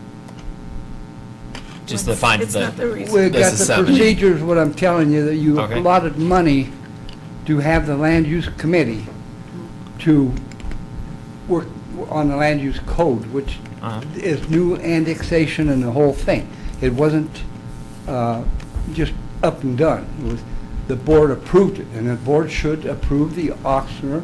Just the find It's the. not the reason. We've this got is the 70. procedures, what I'm telling you, that you Okay. allotted money to have the land use committee to work on the land use code, which is new annexation and the whole thing. It wasn't just up and done. It was, the board approved it, and the board should approve the Oxner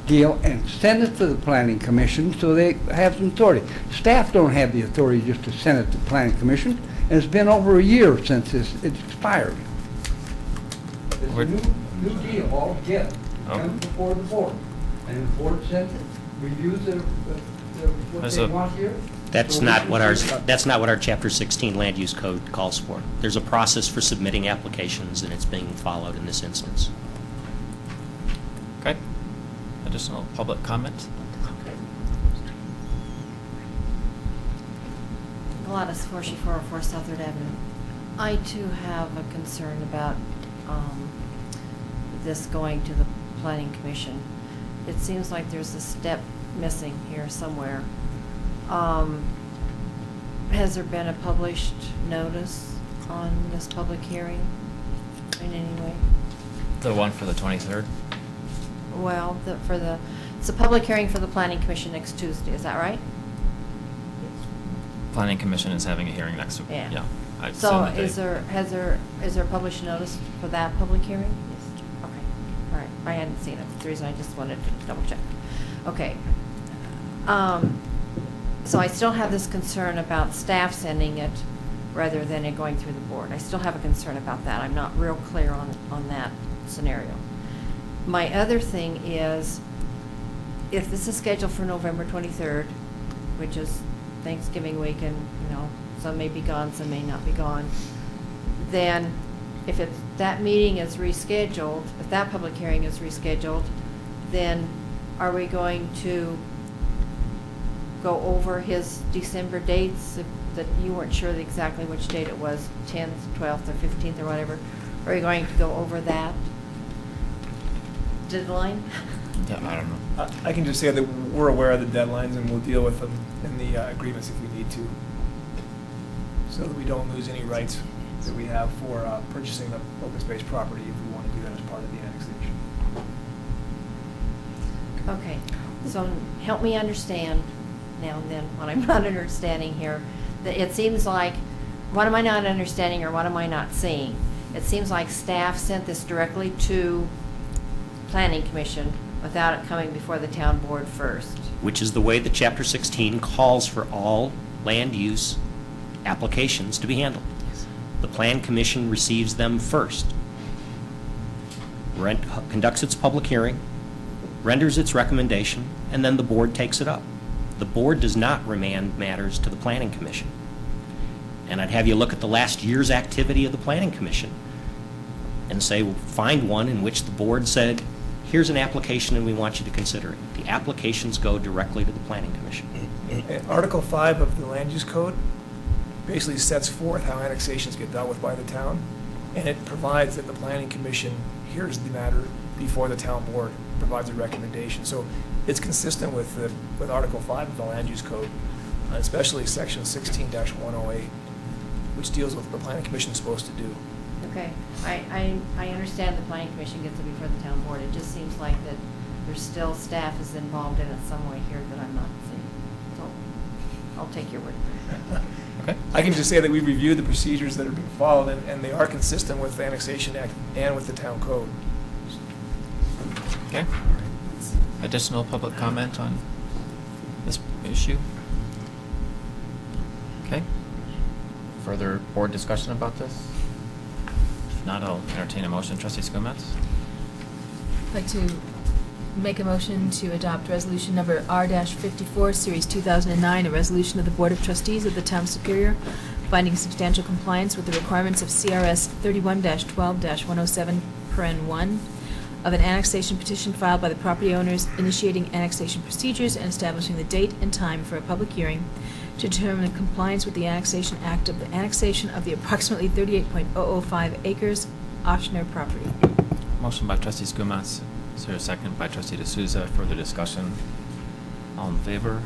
deal and send it to the planning commission so they have some authority. Staff don't have the authority just to send it to the planning commission, and it's been over a year since it's expired. It's a new deal altogether. It comes before the board, and the board sends it, reviews what There's they a- want here. That's So we not can what our, take it up. that's not what our Chapter 16 land use code calls for. There's a process for submitting applications, and it's being followed in this instance. Okay. Additional public comment? Gladys, 404 South Third Avenue. I too have a concern about this going to the planning commission. It seems like there's a step missing here somewhere. Has there been a published notice on this public hearing in any way? The one for the 23rd? Well, it's a public hearing for the planning commission next Tuesday, is that right? Planning commission is having a hearing next week. Yeah. I'd So assume that they- is there published notice for that public hearing? Yes. Okay, all right, I hadn't seen it, that's the reason I just wanted to double check. Okay. So I still have this concern about staff sending it rather than it going through the board. I still have a concern about that, I'm not real clear on that scenario. My other thing is, if this is scheduled for November 23rd, which is Thanksgiving week, and, some may be gone, some may not be gone, then if that meeting is rescheduled, if that public hearing is rescheduled, then are we going to go over his December dates, that you weren't sure exactly which date it was, 10th, 12th, or 15th, or whatever? Are we going to go over that deadline? Yeah, I don't know. I can just say that we're aware of the deadlines and we'll deal with them in the agreements if we need to, so that we don't lose any rights that we have for purchasing the open space property if we want to do that as part of the annexation. Okay, so help me understand now and then what I'm not understanding here. That it seems like, what am I not understanding or what am I not seeing? It seems like staff sent this directly to Planning Commission without it coming before the town board first. Which is the way that Chapter 16 calls for all land use applications to be handled. The Plan Commission receives them first, conducts its public hearing, renders its recommendation, and then the board takes it up. The board does not remand matters to the Planning Commission. And I'd have you look at the last year's activity of the Planning Commission and say, find one in which the board said, here's an application and we want you to consider it. The applications go directly to the Planning Commission. Article 5 of the Land Use Code basically sets forth how annexations get dealt with by the town, and it provides that the Planning Commission hears the matter before the town board provides a recommendation. So it's consistent with Article 5 of the Land Use Code, especially Section 16-108, which deals with what the Planning Commission is supposed to do. Okay, I understand the planning commission gets it before the town board. It just seems like that there's still staff is involved in it some way here that I'm not seeing. So I'll take your word for it. Okay. I can just say that we reviewed the procedures that are being followed, and they are consistent with the Annexation Act and with the town code. Okay. Additional public comment on this issue? Okay. Further board discussion about this? If not, I'll entertain a motion. Trustee Skumatz? I'd like to make a motion to adopt resolution number R-54, Series 2009, a resolution of the Board of Trustees of the Town of Superior finding substantial compliance with the requirements of CRS 31-12-107, paren 1, of an annexation petition filed by the property owners initiating annexation procedures and establishing the date and time for a public hearing to determine compliance with the Annexation Act of the annexation of the approximately 38.005 acres Ochsner property. Motion by Trustee Skumatz. Is there a second by Trustee D'Souza? Further discussion? All in favor?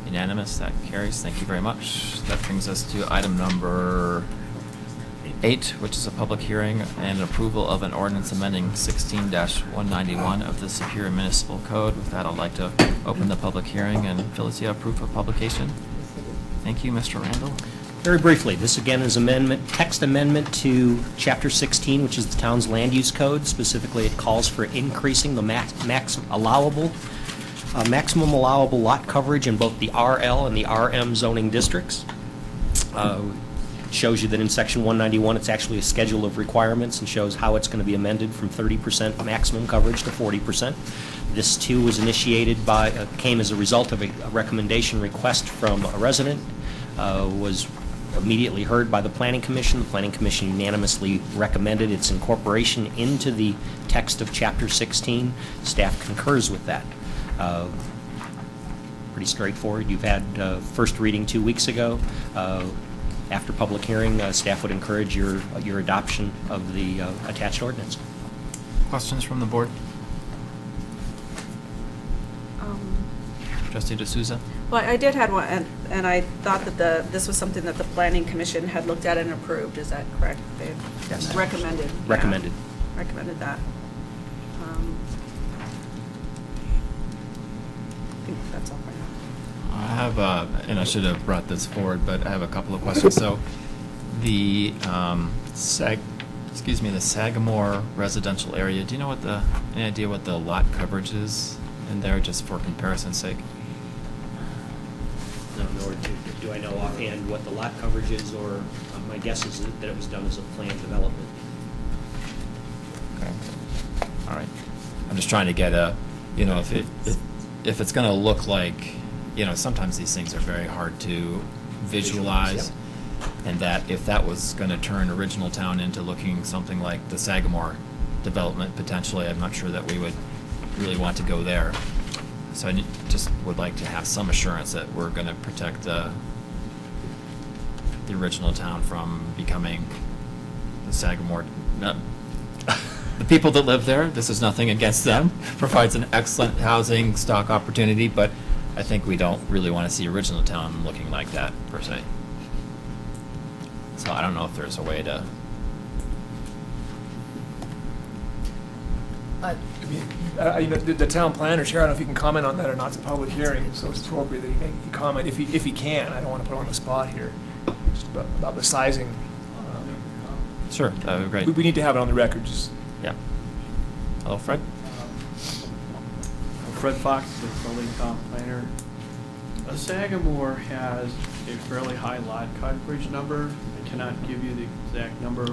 Unanimous. That carries. Thank you very much. That brings us to item number 8, which is a public hearing and approval of an ordinance amending 16-191 of the Superior Municipal Code. With that, I'd like to open the public hearing, and Phyllis, you have proof of publication. Thank you, Mr. Randall. Very briefly, this again is text amendment to Chapter 16, which is the town's land use code. Specifically, it calls for increasing the maximum allowable lot coverage in both the RL and the RM zoning districts. Shows you that in Section 191, it's actually a schedule of requirements and shows how it's going to be amended from 30% maximum coverage to 40%. This, too, was initiated came as a result of a recommendation request from a resident, was immediately heard by the Planning Commission. The Planning Commission unanimously recommended its incorporation into the text of Chapter 16. Staff concurs with that. Pretty straightforward. You've had first reading 2 weeks ago. After public hearing, staff would encourage your adoption of the attached ordinance. Questions from the board? Trustee D'Souza? Well, I did have one, and I thought that this was something that the Planning Commission had looked at and approved. Is that correct? They Yes. recommended. yeah, Recommended. recommended that. I think that's all for now. I have, and I should have brought this forward, but I have a couple of questions. So, the the Sagamore residential area. Do you know any idea what the lot coverage is in there, just for comparison's sake? No, nor do I know offhand what the lot coverage is, or my guess is that it was done as a planned development. Okay. All right. I'm just trying to get if it's going to look like, sometimes these things are very hard to visualize, and that if that was going to turn original town into looking something like the Sagamore development potentially, I'm not sure that we would really want to go there. So I just would like to have some assurance that we're going to protect the original town from becoming the Sagamore. No, the people that live there, this is nothing against them, provides an excellent housing stock opportunity, but I think we don't really want to see original town looking like that, per se. So I don't know if there's a way to... The town planner, Chair, I don't know if you can comment on that or not. It's a public hearing, so it's appropriate that he comment if he can. I don't want to put him on the spot here. Just about the sizing. Sure, that would be great. We need to have it on the record. Yeah. Hello, Fred. Fred Fox, the building comp planner. Sagamore has a fairly high lot coverage number. I cannot give you the exact number,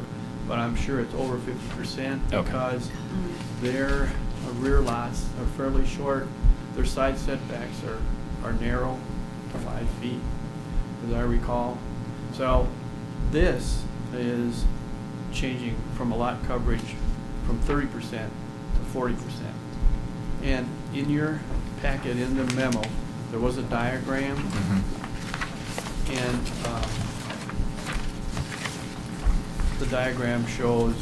but I'm sure it's over 50% because their rear lots are fairly short. Their side setbacks are narrow, 5 feet, as I recall. So this is changing from a lot coverage from 30% to 40%. And in your packet, in the memo, there was a diagram. And the diagram shows,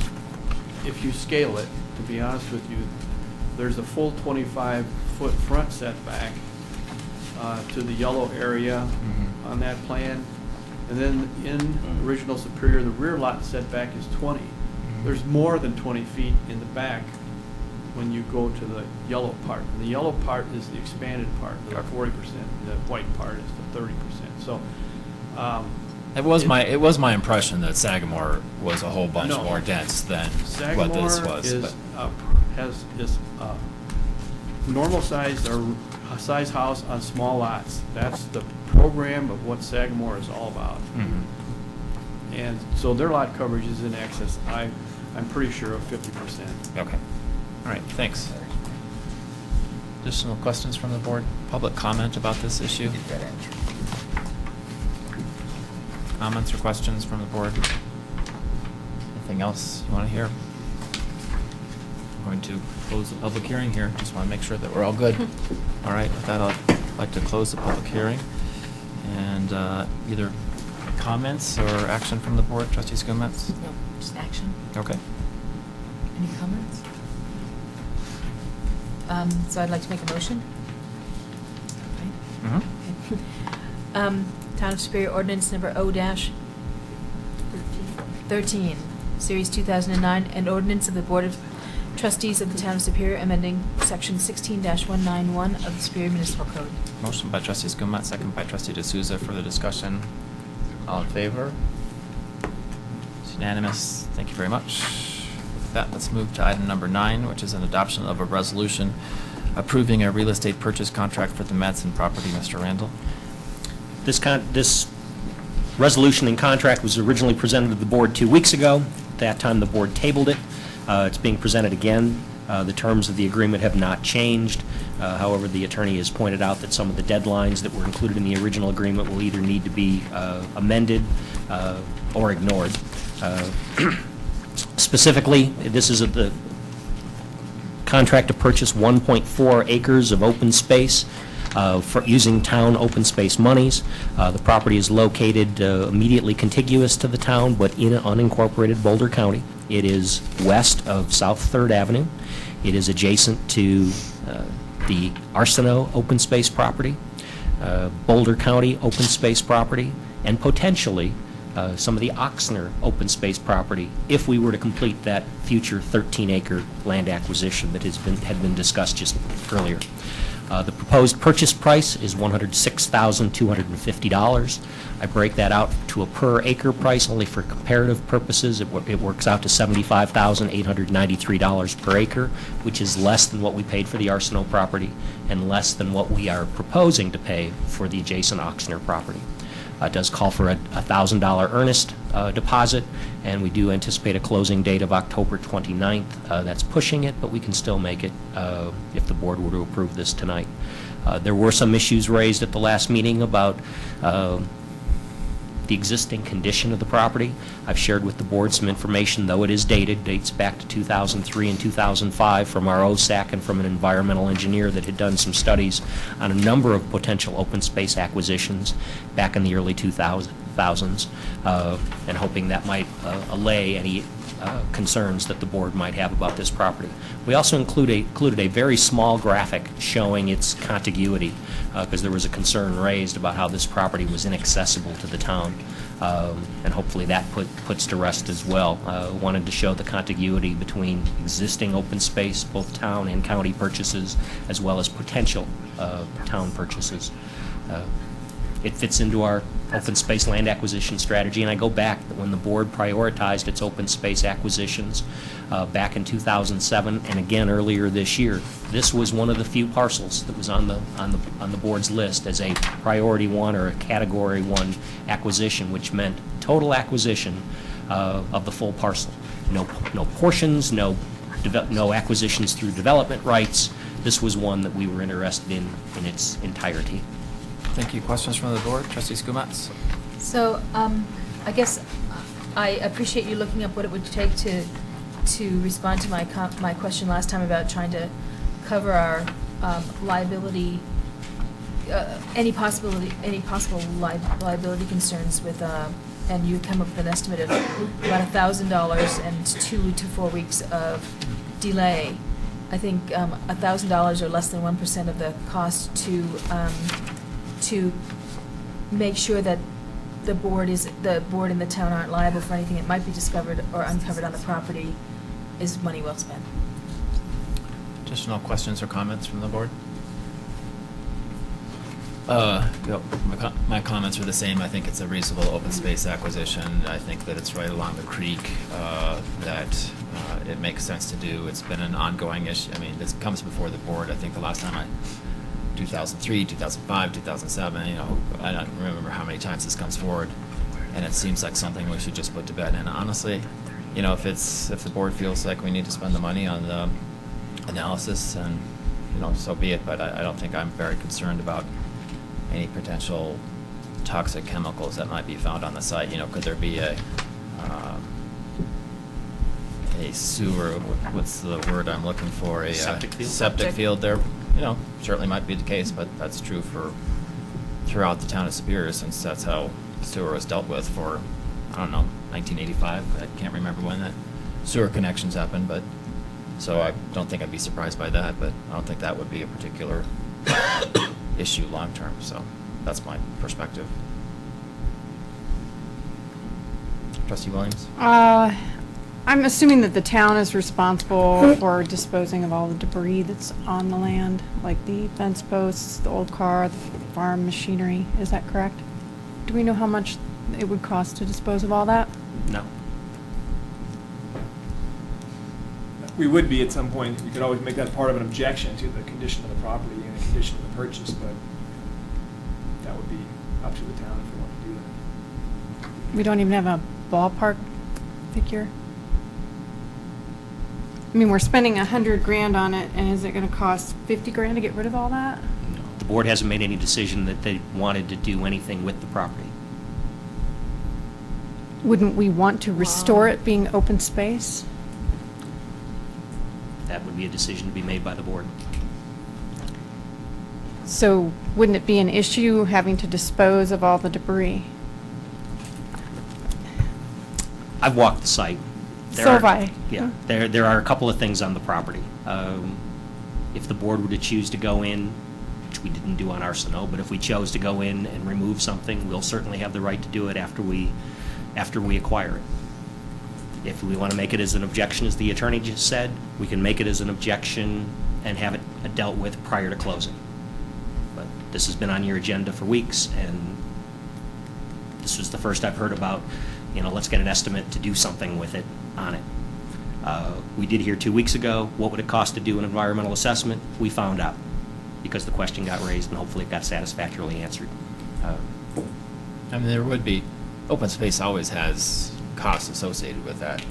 if you scale it, to be honest with you, there's a full 25-foot front setback to the yellow area on that plan. And then in original Superior, the rear lot setback is 20. There's more than 20 feet in the back when you go to the yellow part. And the yellow part is the expanded part, the 40%. The white part is the 30%. So it was my impression that Sagamore was a whole bunch more dense than what this was. Sagamore is normal sized or a size house on small lots. That's the program of what Sagamore is all about. And so their lot coverage is in excess, I'm pretty sure, of 50%. Okay. All right, thanks. Additional questions from the board? Public comment about this issue? Comments or questions from the board? Anything else you want to hear? I'm going to close the public hearing here. Just want to make sure that we're all good. All right, with that, I'd like to close the public hearing. And either comments or action from the board, Trustee Skumatz? No, just action. Okay. Any comments? So I'd like to make a motion. Right? Okay. Town of Superior Ordinance Number O-13, Series 2009, an ordinance of the Board of Trustees of the Town of Superior amending Section 16-191 of the Superior Municipal Code. Motion by Trustee Skumatz, second by Trustee D'Souza. Further discussion? All in favor? It's unanimous. Thank you very much. With that, let's move to item number 9, which is an adoption of a resolution approving a real estate purchase contract for the Madsen property. Mr. Randall. This resolution and contract was originally presented to the board 2 weeks ago. At that time, the board tabled it. It's being presented again. The terms of the agreement have not changed. However, the attorney has pointed out that some of the deadlines that were included in the original agreement will either need to be amended or ignored. Specifically, this is the contract to purchase 1.4 acres of open space for using town open space monies. The property is located immediately contiguous to the town, but in unincorporated Boulder County. It is west of South 3rd Avenue. It is adjacent to the Arsenault open space property, Boulder County open space property, and potentially some of the Oxner open space property if we were to complete that future 13-acre land acquisition that had been discussed just earlier. The proposed purchase price is $106,250. I break that out to a per acre price only for comparative purposes. It works out to $75,893 per acre, which is less than what we paid for the Arsenault property and less than what we are proposing to pay for the adjacent Oxner property. It does call for a $1,000 earnest deposit, and we do anticipate a closing date of October 29th. That's pushing it, but we can still make it if the board were to approve this tonight. There were some issues raised at the last meeting about the existing condition of the property. I've shared with the board some information, though it is dated, dates back to 2003 and 2005 from our OSAC and from an environmental engineer that had done some studies on a number of potential open space acquisitions back in the early 2000s, and hoping that might allay any concerns that the board might have about this property. We also included a very small graphic showing its contiguity because there was a concern raised about how this property was inaccessible to the town, and hopefully that puts to rest as well. Wanted to show the contiguity between existing open space, both town and county purchases, as well as potential town purchases. It fits into our open space land acquisition strategy, and I go back when the board prioritized its open space acquisitions back in 2007 and again earlier this year. This was one of the few parcels that was on the board's list as a priority 1 or a category 1 acquisition, which meant total acquisition of the full parcel. No portions, no acquisitions through development rights. This was one that we were interested in its entirety. Thank you. Questions from the board? Trustee Skumatz? So, I guess I appreciate you looking up what it would take to respond to my question last time about trying to cover our liability, any possible liability concerns with, and you come up with an estimate of about $1,000 and 2 to 4 weeks of delay. I think $1,000 or less than 1% of the cost to make sure that the board and the town aren't liable for anything that might be discovered or uncovered on the property is money well spent. Additional questions or comments from the board? My comments are the same. I think it's a reasonable open space acquisition. I think that it's right along the creek, that it makes sense to do. It's been an ongoing issue. I mean, this comes before the board. I think the last time 2003, 2005, 2007, I don't remember how many times this comes forward. And it seems like something we should just put to bed. And honestly, if the board feels like we need to spend the money on the analysis, and, so be it. But I don't think I'm very concerned about any potential toxic chemicals that might be found on the site. Could there be a sewer, what's the word I'm looking for? A septic field? Septic field there, certainly might be the case, but that's true throughout the town of Superior, since that's how sewer was dealt with for, 1985. I can't remember when that sewer connections happened, but, so I don't think I'd be surprised by that, but I don't think that would be a particular issue long-term, so that's my perspective. Trustee Williams? I'm assuming that the town is responsible for disposing of all the debris that's on the land, like the fence posts, the old car, the farm machinery. Is that correct? Do we know how much it would cost to dispose of all that? No. We would be at some point. We could always make that part of an objection to the condition of the property and the condition of the purchase, but that would be up to the town if we want to do that. We don't even have a ballpark figure? I mean, we're spending $100,000 on it, and is it going to cost $50,000 to get rid of all that? The board hasn't made any decision that they wanted to do anything with the property. Wouldn't we want to restore it being open space? That would be a decision to be made by the board. So wouldn't it be an issue having to dispose of all the debris? I've walked the site. So have I. Yeah, there are a couple of things on the property. If the board were to choose to go in, which we didn't do on Arsenault, but if we chose to go in and remove something, we'll certainly have the right to do it after we acquire it. If we want to make it as an objection, as the attorney just said, we can make it as an objection and have it dealt with prior to closing. But this has been on your agenda for weeks, and this was the first I've heard about, let's get an estimate to do something with it on it. We did hear 2 weeks ago, what would it cost to do an environmental assessment? We found out, because the question got raised, and hopefully it got satisfactorily answered. I mean, there would be, open space always has costs associated with that,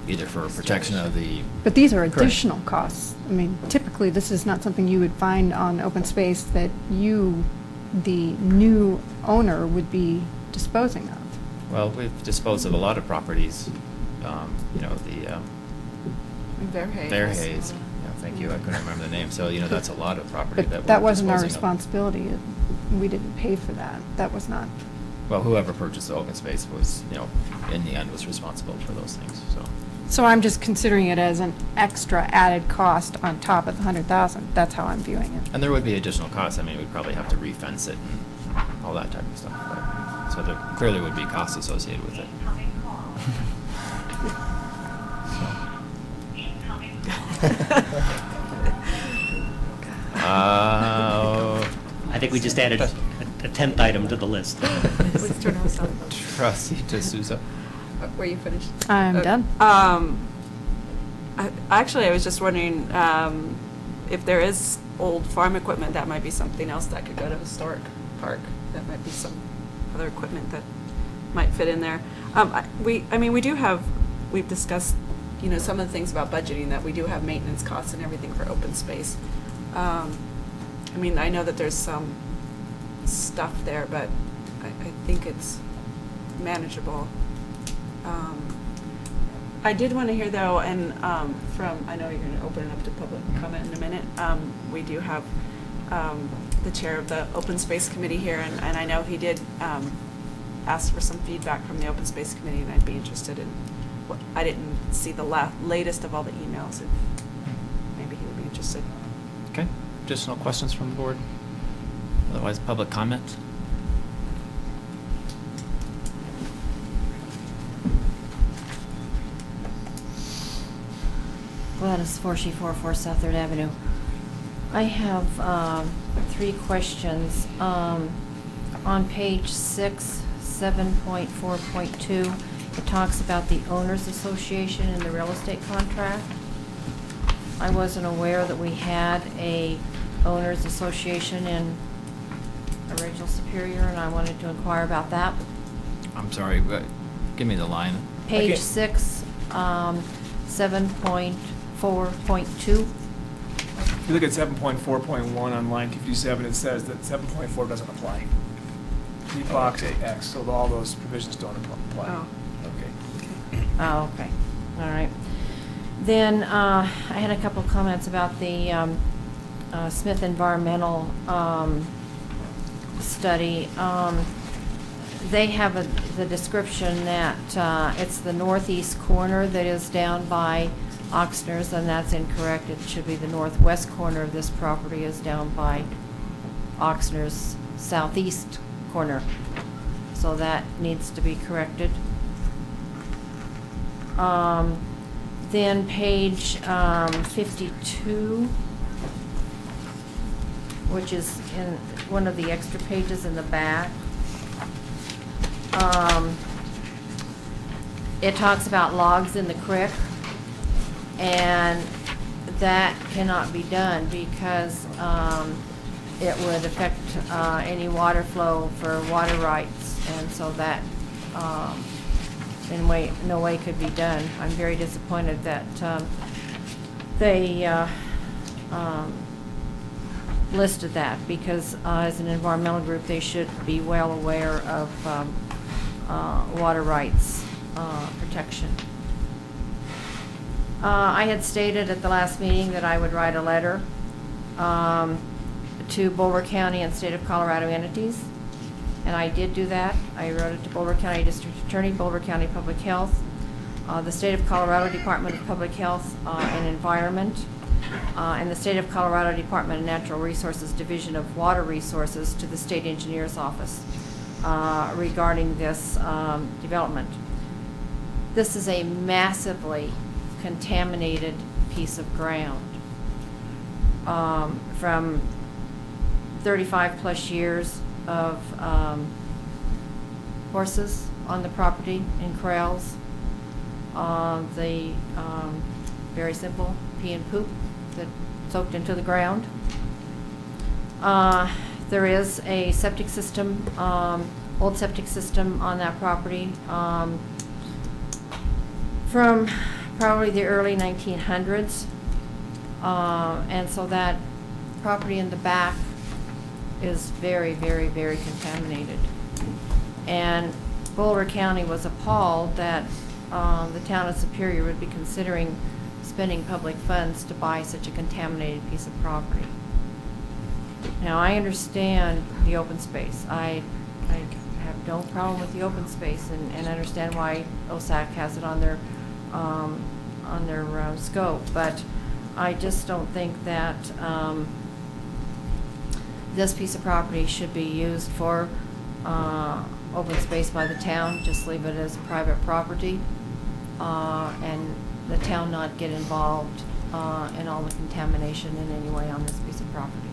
either for protection of the... But these are additional costs. I mean, typically, this is not something you would find on open space that you, the new owner, would be disposing of. Well, we've disposed of a lot of properties, the... Verhays. Yeah, thank you, I couldn't remember the name. So, that's a lot of property that we're But that wasn't our disposing of. responsibility. We didn't pay for that. That was not... Well, whoever purchased the open space was, in the end, was responsible for those things, so. So I'm just considering it as an extra added cost on top of the $100,000. That's how I'm viewing it. And there would be additional costs. I mean, we'd probably have to re-fence it and all that type of stuff. But, so there clearly would be costs associated with it. I think we just added a 10th item to the list. Please turn us off. Trustee D'Souza. Were you finished? I'm done. Actually, I was just wondering if there is old farm equipment, that might be something else that could go to historic park. That might be some other equipment that might fit in there. We do have, we've discussed, some of the things about budgeting, that we do have maintenance costs and everything for open space. I know that there's some stuff there, but I think it's manageable. I did want to hear though, and I know you're going to open it up to public comment in a minute. We do have the chair of the Open Space Committee here, and I know he did ask for some feedback from the Open Space Committee, and I'd be interested in what, I didn't see the latest of all the emails, and maybe he would be interested. Okay, additional questions from the board? Otherwise, public comment? Gladys, 444 South 3rd Avenue. I have 3 questions. On page 6, 7.4.2, it talks about the Owners Association in the real estate contract. I wasn't aware that we had a Owners Association in Rachel Superior, and I wanted to inquire about that. I'm sorry, but give me the line. Page 6, 7.4.2. If you look at 7.4.1 on line 257, it says that 7.4 doesn't apply. Box X, so all those provisions don't apply. Oh. Okay. Oh, okay. All right. Then I had a couple comments about the Smith Environmental study. They have the description that it's the northeast corner that is down by Oxner's, and that's incorrect. It should be the northwest corner of this property is down by Oxner's southeast corner. So that needs to be corrected. Then page 52, which is in one of the extra pages in the back. It talks about logs in the creek, and that cannot be done because it would affect any water flow for water rights, and so that in no way could be done. I'm very disappointed that they listed that, because as an environmental group they should be well aware of water rights protection. I had stated at the last meeting that I would write a letter to Boulder County and State of Colorado entities, and I did do that. I wrote it to Boulder County District Attorney, Boulder County Public Health, the State of Colorado Department of Public Health and Environment, and the State of Colorado Department of Natural Resources Division of Water Resources to the State Engineer's Office regarding this development. This is a massively contaminated piece of ground from 35 plus years of horses on the property in corrals, very simple pee and poop that soaked into the ground. There is a septic system, old septic system on that property from probably the early 1900s, and so that property in the back is very, very, very contaminated. And Boulder County was appalled that the town of Superior would be considering spending public funds to buy such a contaminated piece of property. Now, I understand the open space. I have no problem with the open space, and understand why OSAC has it on their scope, but I just don't think that this piece of property should be used for open space by the town. Just leave it as private property, and the town not get involved in all the contamination in any way on this piece of property.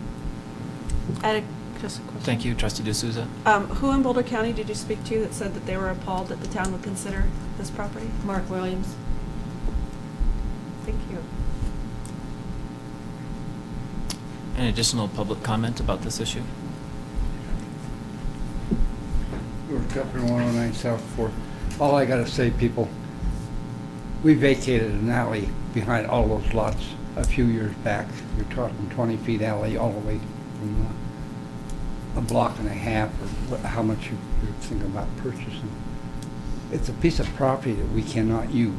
Just a question. Thank you, Trustee D'Souza. Who in Boulder County did you speak to that said that they were appalled that the town would consider this property? Mark Williams. Thank you. Any additional public comment about this issue? George Cutler, 109 South 4th. All I gotta say, people, we vacated an alley behind all those lots a few years back. You're talking 20 feet alley all the way from a block and a half, or how much you're thinking about purchasing. It's a piece of property that we cannot use.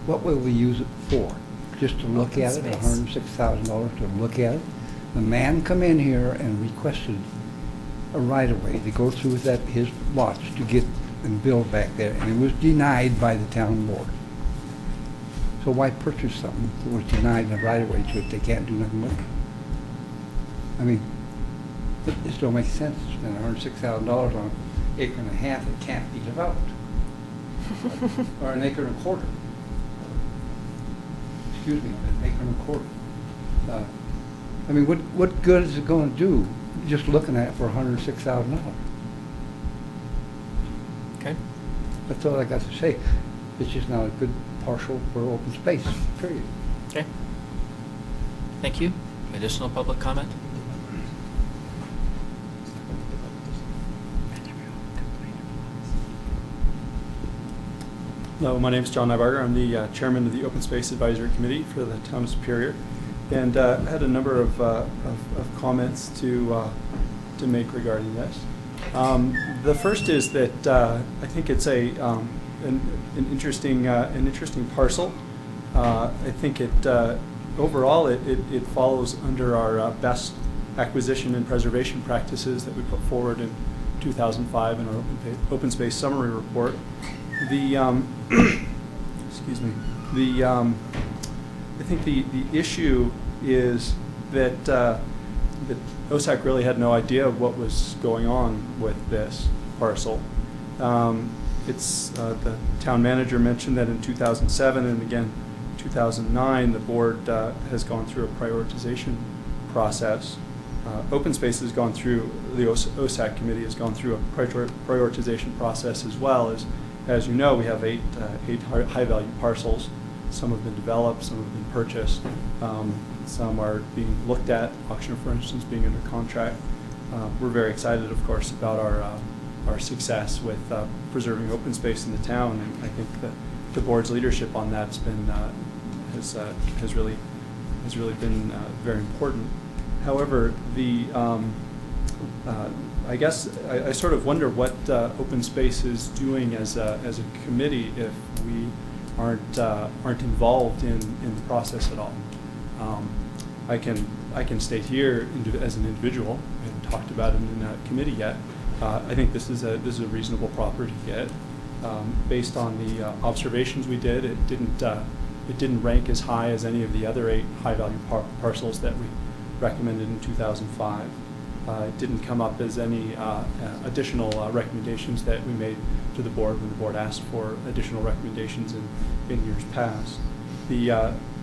What will we use it for? Just to look Open at it, space. $106,000 to look at it? The man come in here and requested a right-of-way to go through his lots to get and build back there, and it was denied by the town board. So why purchase something that was denied the right-of-way to if they can't do nothing with it? I mean, it just don't make sense to spend $106,000 on an acre and a half that can't be developed. Or an acre and a quarter. Excuse me, an acre and a quarter. I mean, what good is it going to do just looking at it for $106,000? Okay. That's all I got to say. It's just not a good partial for open space, period. Okay. Thank you. Additional public comment? Hello, my name is John Nybarger. I'm the chairman of the Open Space Advisory Committee for the Town of Superior, and I had a number of comments to make regarding this. The first is that I think it's an interesting parcel. I think overall it follows under our best acquisition and preservation practices that we put forward in 2005 in our open space summary report. The excuse me. I think the issue is that that OSAC really had no idea of what was going on with this parcel. It's the town manager mentioned that in 2007 and again 2009 the board has gone through a prioritization process. Open Space has gone through, the OSAC committee has gone through a prioritization process as well. As you know, we have eight high-value parcels. Some have been developed, some have been purchased, some are being looked at, auction for instance being under contract. We're very excited, of course, about our success with preserving open space in the town, and I think that the board's leadership on that's been has really been very important. However, I guess I sort of wonder what Open Space is doing as a committee if we aren't involved in the process at all. I can state here as an individual, I haven't talked about it in that committee yet. I think this is a reasonable property to get. Based on the observations we did, it didn't rank as high as any of the other 8 high-value parcels that we recommended in 2005. It didn't come up as any additional recommendations that we made to the board when the board asked for additional recommendations in years past.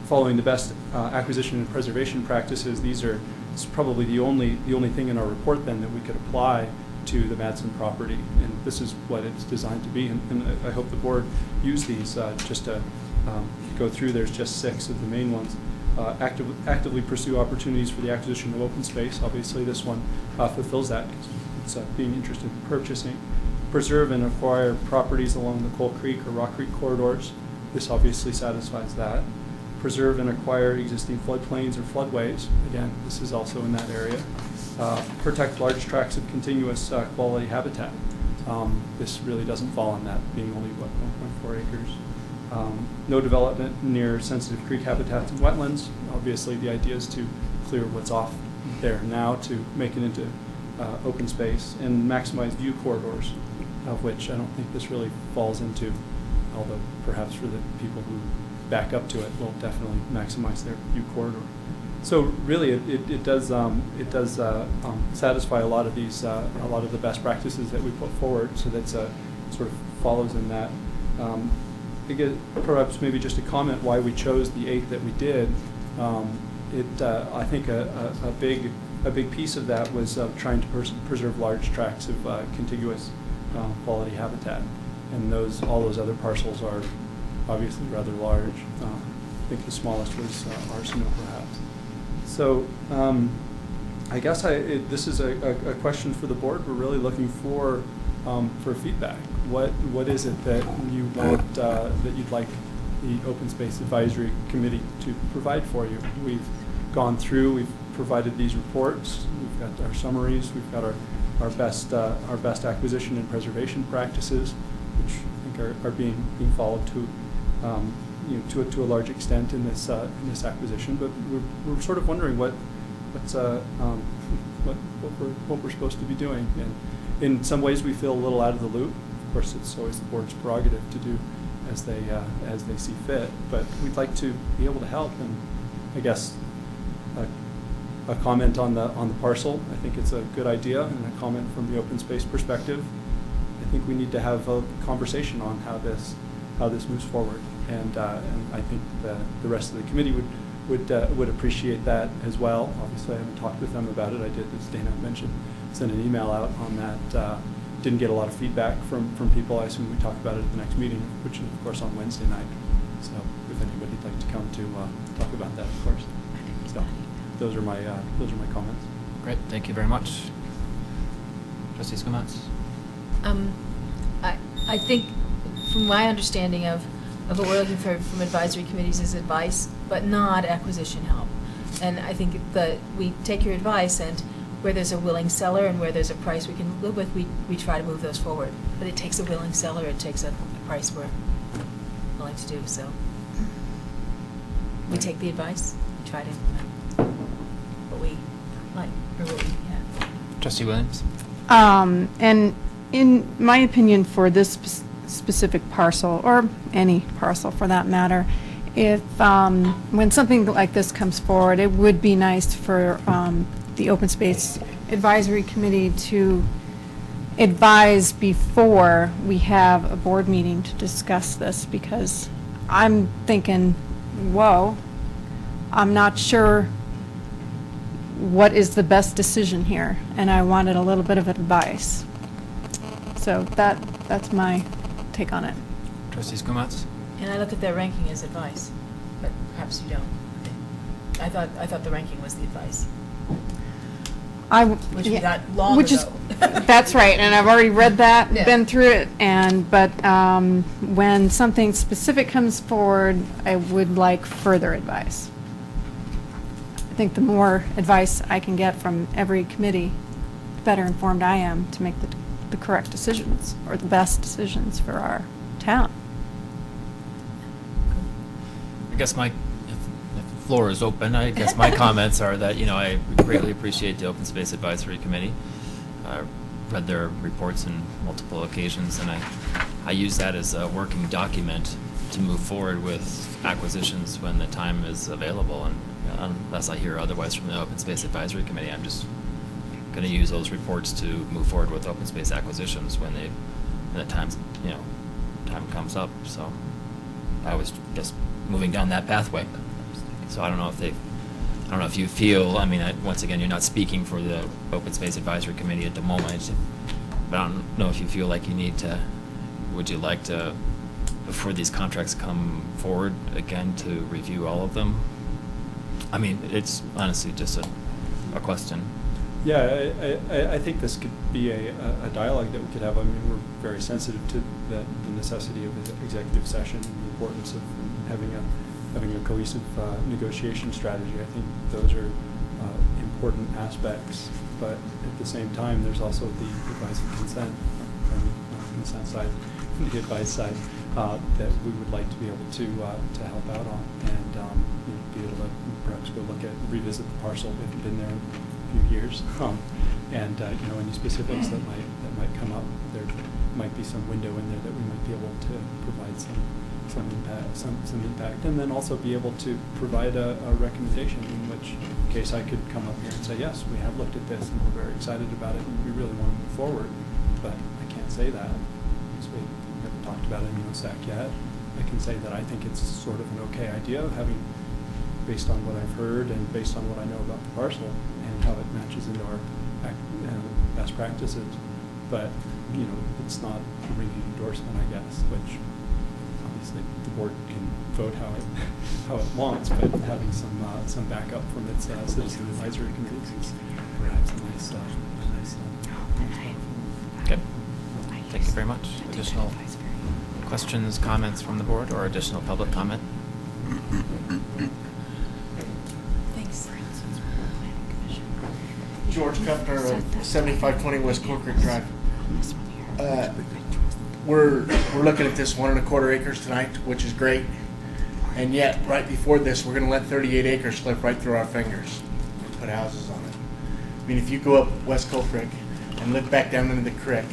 Following the best acquisition and preservation practices, it's probably the only thing in our report then that we could apply to the Madsen property, and this is what it's designed to be. And I hope the board use these just to go through. There's just 6 of the main ones. Actively pursue opportunities for the acquisition of open space. Obviously, this one fulfills that because it's being interested in purchasing. Preserve and acquire properties along the Coal Creek or Rock Creek corridors. This obviously satisfies that. Preserve and acquire existing floodplains or floodways. Again, this is also in that area. Protect large tracts of continuous quality habitat. This really doesn't fall on that, being only, 1.4 acres. No development near sensitive creek habitats and wetlands. Obviously, the idea is to clear what's off there now to make it into open space, and maximize view corridors, of which I don't think this really falls into, although perhaps for the people who back up to it will definitely maximize their view corridor. So really, it does satisfy a lot of these a lot of the best practices that we put forward. So that's sort of follows in that. Perhaps maybe just a comment why we chose the 8 that we did. I think a big piece of that was trying to preserve large tracts of contiguous quality habitat, and all those other parcels are obviously rather large. I think the smallest was Arsenal, perhaps. So I guess this is a question for the board. We're really looking for feedback. What is it that you want that you'd like the Open Space Advisory Committee to provide for you? We've gone through, we've provided these reports. We've got our summaries. We've got our best acquisition and preservation practices, which I think are being followed to to a large extent in this acquisition. But we're sort of wondering what we're supposed to be doing. And in some ways, we feel a little out of the loop. Of course, it's always the board's prerogative to do as they see fit. But we'd like to be able to help. And I guess a comment on the parcel. I think it's a good idea, and a comment from the open space perspective. I think we need to have a conversation on how this moves forward. And I think the rest of the committee would appreciate that as well. Obviously, I haven't talked with them about it. I did, as Dana mentioned, send an email out on that. Didn't get a lot of feedback from people. I assume we talk about it at the next meeting, which is, of course, on Wednesday night. So if anybody'd like to come to talk about that, of course. So those are my comments. Great, thank you very much. Trustee Skumats? I think, from my understanding of what we're looking for from advisory committees is advice, but not acquisition help. And I think that we take your advice, and where there's a willing seller and where there's a price we can live with, we try to move those forward. But it takes a willing seller, it takes a price we're willing to do, so. We take the advice, we try to implement what we like, or what we have. Trustee Williams? And in my opinion, for this specific parcel, or any parcel for that matter, if when something like this comes forward, it would be nice for the Open Space Advisory Committee to advise before we have a board meeting to discuss this, because I'm thinking, whoa, I'm not sure what is the best decision here, and I wanted a little bit of advice. So that's my take on it. Trustee Skumats? And I look at their ranking as advice, but perhaps you don't. I thought the ranking was the advice. Which we got long ago. That's right, and I've already read that, Yeah. been through it, but when something specific comes forward, I would like further advice. I think the more advice I can get from every committee, the better informed I am to make the correct decisions, or the best decisions for our town. I guess if the floor is open, I guess my comments are that, I greatly appreciate the Open Space Advisory Committee. I read their reports on multiple occasions, and I use that as a working document to move forward with acquisitions when the time is available. And unless I hear otherwise from the Open Space Advisory Committee, I'm just going to use those reports to move forward with open space acquisitions when the time comes up. So I was just moving down that pathway. So I don't know if you feel, once again, you're not speaking for the Open Space Advisory Committee at the moment, but I don't know if you feel like would you like to, before these contracts come forward again, to review all of them? It's honestly just a question. Yeah, I think this could be a dialogue that we could have. We're very sensitive to the necessity of the executive session and the importance of having a cohesive negotiation strategy. I think those are important aspects, but at the same time, there's also the advice and consent, not the consent side, the advice side, that we would like to be able to help out on, and be able to perhaps go revisit the parcel. We haven't been there few years, and any specifics that might come up. There might be some window in there that we might be able to provide some impact, and then also be able to provide a recommendation, in which case I could come up here and say, yes, we have looked at this and we're very excited about it and we really want to move forward, but I can't say that because we haven't talked about it in OSAC yet. I can say that I think it's sort of an okay idea, based on what I've heard and based on what I know about the parcel and how it matches into our best practices. But, it's not a ringing endorsement, I guess, which obviously the board can vote how it wants, but having some backup from its citizen advisory committees is perhaps a nice Okay. Thank you very much. Additional questions, comments from the board, or additional public comment? Thanks. George Kupner of 7520 West Coal Creek Drive. We're looking at this 1.25 acres tonight, which is great. And yet, right before this, we're going to let 38 acres slip right through our fingers and put houses on it. I mean, if you go up West Coal Creek and look back down into the creek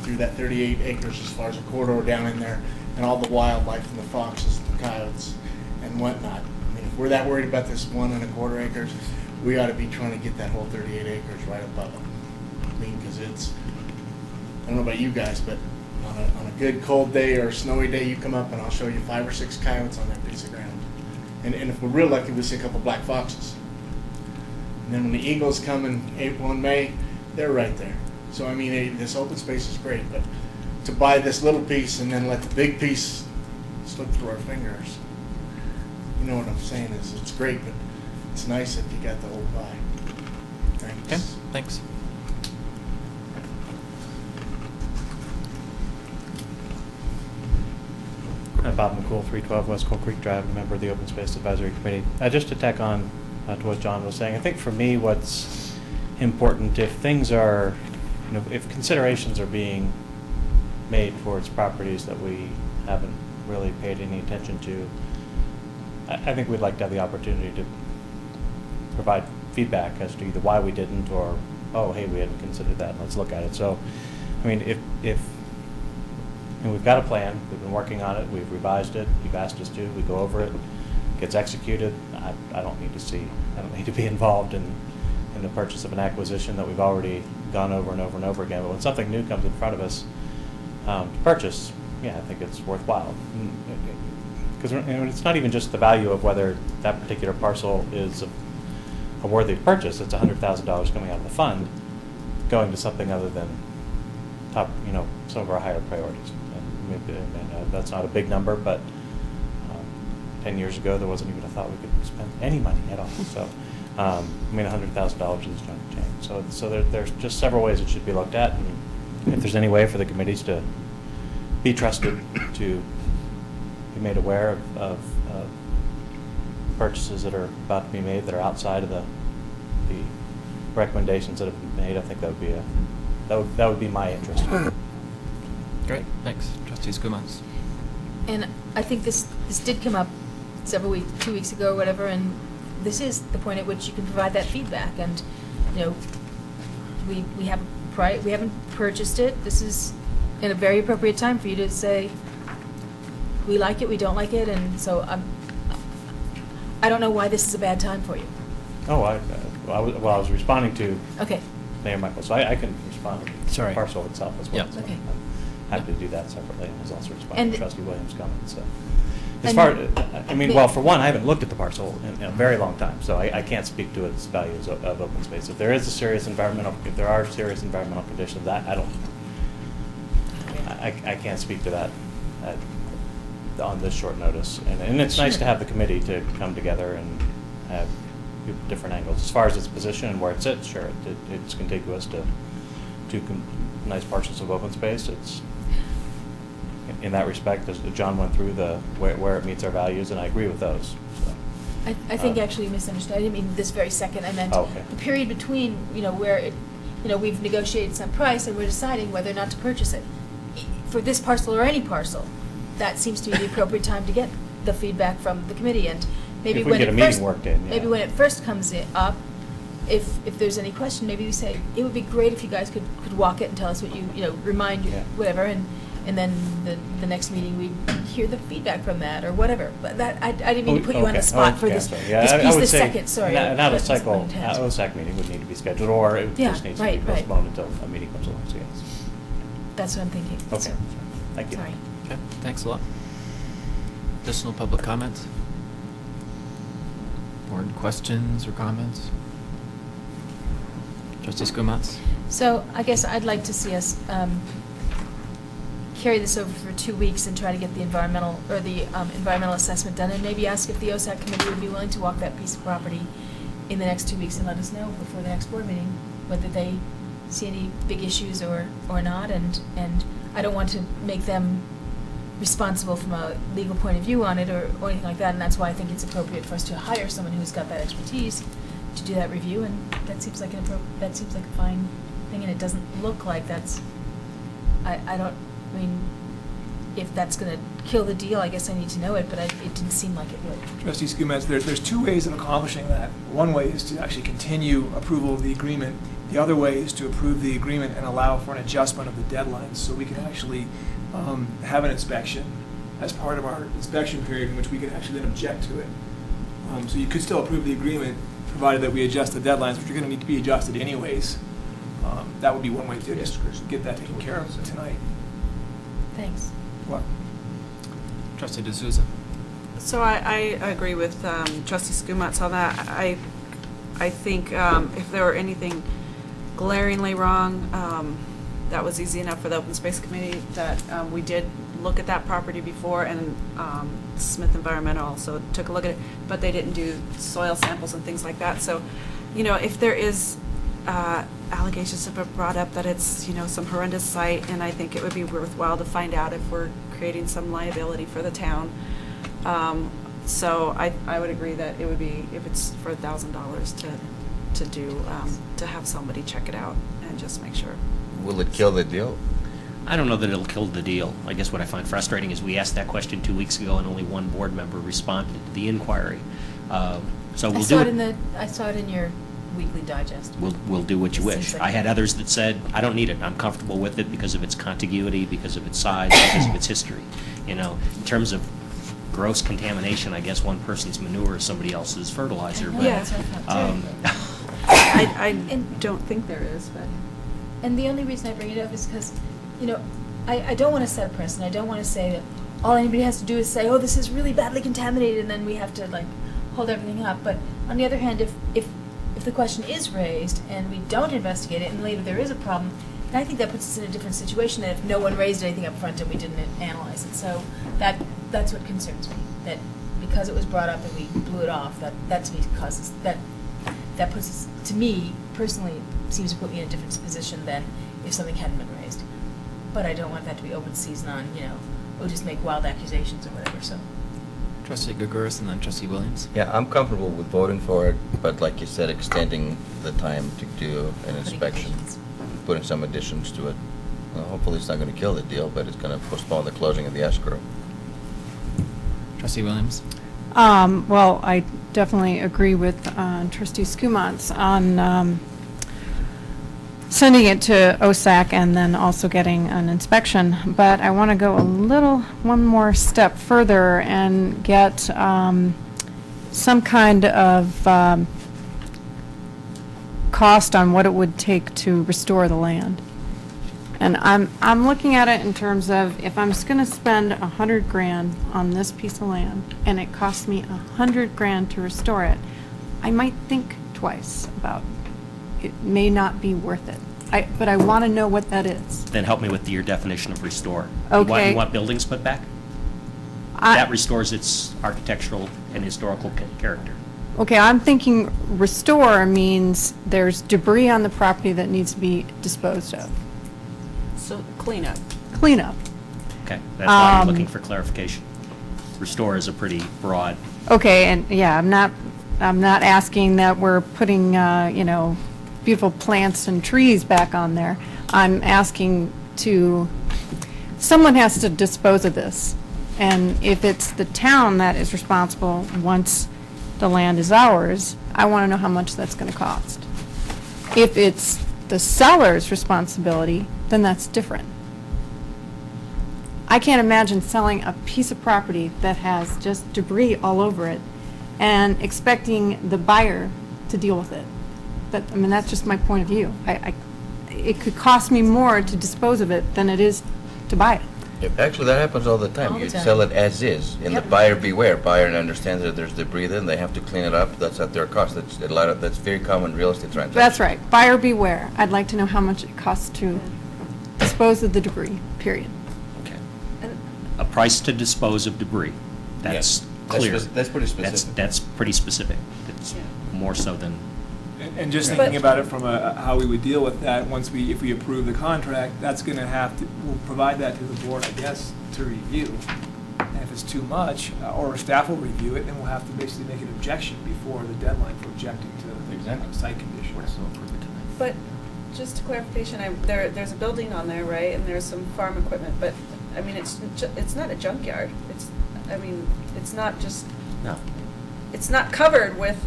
through that 38 acres as far as a corridor down in there, and all the wildlife and the foxes, the coyotes, and whatnot. I mean, if we're that worried about this 1.25 acres, we ought to be trying to get that whole 38 acres right above it. I mean, because it's, I don't know about you guys, but on a good cold day or a snowy day, you come up and I'll show you 5 or 6 coyotes on that piece of ground. And if we're real lucky, we see a couple black foxes. And then when the eagles come in April and May, they're right there. So I mean, this open space is great, but to buy this little piece and then let the big piece slip through our fingers, you know what I'm saying, is it's great, but it's nice if you got the whole pie. Thanks. Okay, thanks. I'm Bob McCool, 312 West Coal Creek Drive, a member of the Open Space Advisory Committee. Just to tack on to what John was saying, I think for me what's important, if things are, if considerations are being made towards properties that we haven't really paid any attention to, I think we'd like to have the opportunity to provide feedback as to either why we didn't or, oh, hey, we hadn't considered that, let's look at it. So, I mean, if we've got a plan, we've been working on it, we've revised it, you've asked us to, we go over it, gets executed, I don't need to be involved in the purchase of an acquisition that we've already gone over and over and over again. But when something new comes in front of us to purchase, yeah, I think it's worthwhile. Because it's not even just the value of whether that particular parcel is a worthy purchase. It's $100,000 coming out of the fund, going to something other than some of our higher priorities. And maybe, that's not a big number, but 10 years ago there wasn't even a thought we could spend any money at all. So, $100,000 is a chunk of change. So there's just several ways it should be looked at, and if there's any way for the committees to be trusted to be made aware of purchases that are about to be made that are outside of the recommendations that have been made, I think that would be my interest. Great, thanks. Trustee Skumans. And I think this did come up 2 weeks ago or whatever, and this is the point at which you can provide that feedback. And we haven't purchased it. This is in a very appropriate time for you to say we like it, we don't like it, and so I don't know why this is a bad time for you. Oh, I was responding to Okay. Mayor Michael, so I can respond to the parcel itself as well. Yeah. So Okay. I'm happy to do that separately, and I was also responding And- to Trustee Williams' comments. So. And- Well, for one, I haven't looked at the parcel in a very long time, so I can't speak to its values of open space. If there are serious environmental conditions, I can't speak to that on this short notice. And it's nice to have the committee to come together and have different angles. As far as its position and where it sits, sure, it's contiguous to two nice parcels of open space. It's in that respect, as John went through where it meets our values, and I agree with those. So, I think actually you misunderstood. I didn't mean this very second. I meant okay. the period between, where we've negotiated some price and we're deciding whether or not to purchase it. For this parcel or any parcel, that seems to be the appropriate time to get the feedback from the committee. And maybe If we when get it a meeting first, worked in, yeah. maybe when it first comes up, if there's any question, maybe we say it would be great if you guys could walk it and tell us what remind you, Yeah. whatever, and then the next meeting we hear the feedback from that or whatever. But that I didn't mean to put you on the spot for this, sorry. Yeah, this I piece would this say second. Sorry, An that was out-of-cycle, my intent. OSAC meeting would need to be scheduled, or it Yeah, just needs to right, be right. postponed until a meeting comes along. So yes. That's what I'm thinking. Okay. So, Thank you. Sorry. Okay, thanks a lot. Additional public comments? Board questions or comments? Trustee Skumans? So I guess I'd like to see us carry this over for 2 weeks and try to get the environmental assessment done, and maybe ask if the OSAC committee would be willing to walk that piece of property in the next 2 weeks and let us know before the next board meeting whether they see any big issues or not. And I don't want to make them responsible from a legal point of view on it or anything like that, and that's why I think it's appropriate for us to hire someone who's got that expertise to do that review, and that seems like that seems like a fine thing, and it doesn't look like that's, I mean, if that's gonna kill the deal, I guess I need to know it, but it didn't seem like it would. Trustee Skumatz, there's two ways of accomplishing that. One way is to actually continue approval of the agreement. The other way is to approve the agreement and allow for an adjustment of the deadlines, so we can actually have an inspection as part of our inspection period in which we can actually then object to it. So you could still approve the agreement, provided that we adjust the deadlines, which are going to need to be adjusted anyways. That would be one way to just get that taken care of tonight. Thanks. What? Trustee D'Souza. So I agree with Trustee Skumatz on that. I think if there were anything glaringly wrong, that was easy enough for the Open Space Committee, that we did look at that property before, and Smith Environmental also took a look at it, but they didn't do soil samples and things like that. So, you know, if there is allegations have been brought up that it's, you know, some horrendous site, and I think it would be worthwhile to find out if we're creating some liability for the town. So I would agree that it would be, if it's for $1,000 to do, to have somebody check it out and just make sure. Will it kill the deal? I don't know that it'll kill the deal. I guess what I find frustrating is we asked that question 2 weeks ago and only one board member responded to the inquiry. So we'll do it. I saw it in your weekly digest. We'll do what you It wish. seems like I had others that said, I don't need it. I'm comfortable with it because of its contiguity, because of its size, because of its history. You know, in terms of gross contamination, I guess one person's manure is somebody else's fertilizer. But, Yeah, that's what I thought, I don't think there is, but. And the only reason I bring it up is because, you know, I don't want to set a precedent. I don't want to say that all anybody has to do is say, oh, this is really badly contaminated, and then we have to, like, hold everything up. But on the other hand, if the question is raised and we don't investigate it and later there is a problem, then I think that puts us in a different situation than if no one raised anything up front and we didn't analyze it. So that's what concerns me, that because it was brought up and we blew it off, that to me causes, that puts us, to me, personally, seems to put me in a different position than if something hadn't been raised. But I don't want that to be open season on, you know, we'll just make wild accusations or whatever, so. Trustee Gregouris and then Trustee Williams. Yeah, I'm comfortable with voting for it, but like you said, extending the time to do an inspection, putting some additions to it. Hopefully it's not going to kill the deal, but it's going to postpone the closing of the escrow. Trustee Williams. Well, I definitely agree with Trustee Skumatz on sending it to OSAC and then also getting an inspection. But I want to go one more step further and get some kind of cost on what it would take to restore the land. And I'm looking at it in terms of, if I'm just going to spend $100,000 on this piece of land and it costs me $100,000 to restore it, I might think twice about it. May not be worth it. But I want to know what that is. Then help me with your definition of restore. Okay. You want buildings put back? That restores its architectural and historical character. Okay, I'm thinking restore means there's debris on the property that needs to be disposed of. So cleanup. Cleanup. Okay, that's why I'm looking for clarification. Restore is a pretty broad. Okay, and yeah, I'm not asking that we're putting you know, beautiful plants and trees back on there. I'm asking someone has to dispose of this. And if it's the town that is responsible once the land is ours, I want to know how much that's going to cost. If it's the seller's responsibility, then that's different. I can't imagine selling a piece of property that has just debris all over it and expecting the buyer to deal with it. I mean, that's just my point of view. It could cost me more to dispose of it than it is to buy it. Actually, that happens all the time. You sell it as is, and the buyer beware. Buyer understands that there's debris there, and they have to clean it up. That's at their cost. That's very common real estate transaction. That's right. Buyer beware. I'd like to know how much it costs to dispose of the debris, period. Okay. A price to dispose of debris. That's clear. That's pretty specific. That's pretty specific. It's more so than... And just thinking about it from how we would deal with that, if we approve the contract, that's going to we'll provide that to the board, I guess, to review. And if if it's too much, or staff will review it, then we'll have to basically make an objection before the deadline for objecting to site conditions. But just a clarification, there's a building on there, right, and there's some farm equipment, but, I mean, it's not a junkyard. It's not just, No. it's not covered with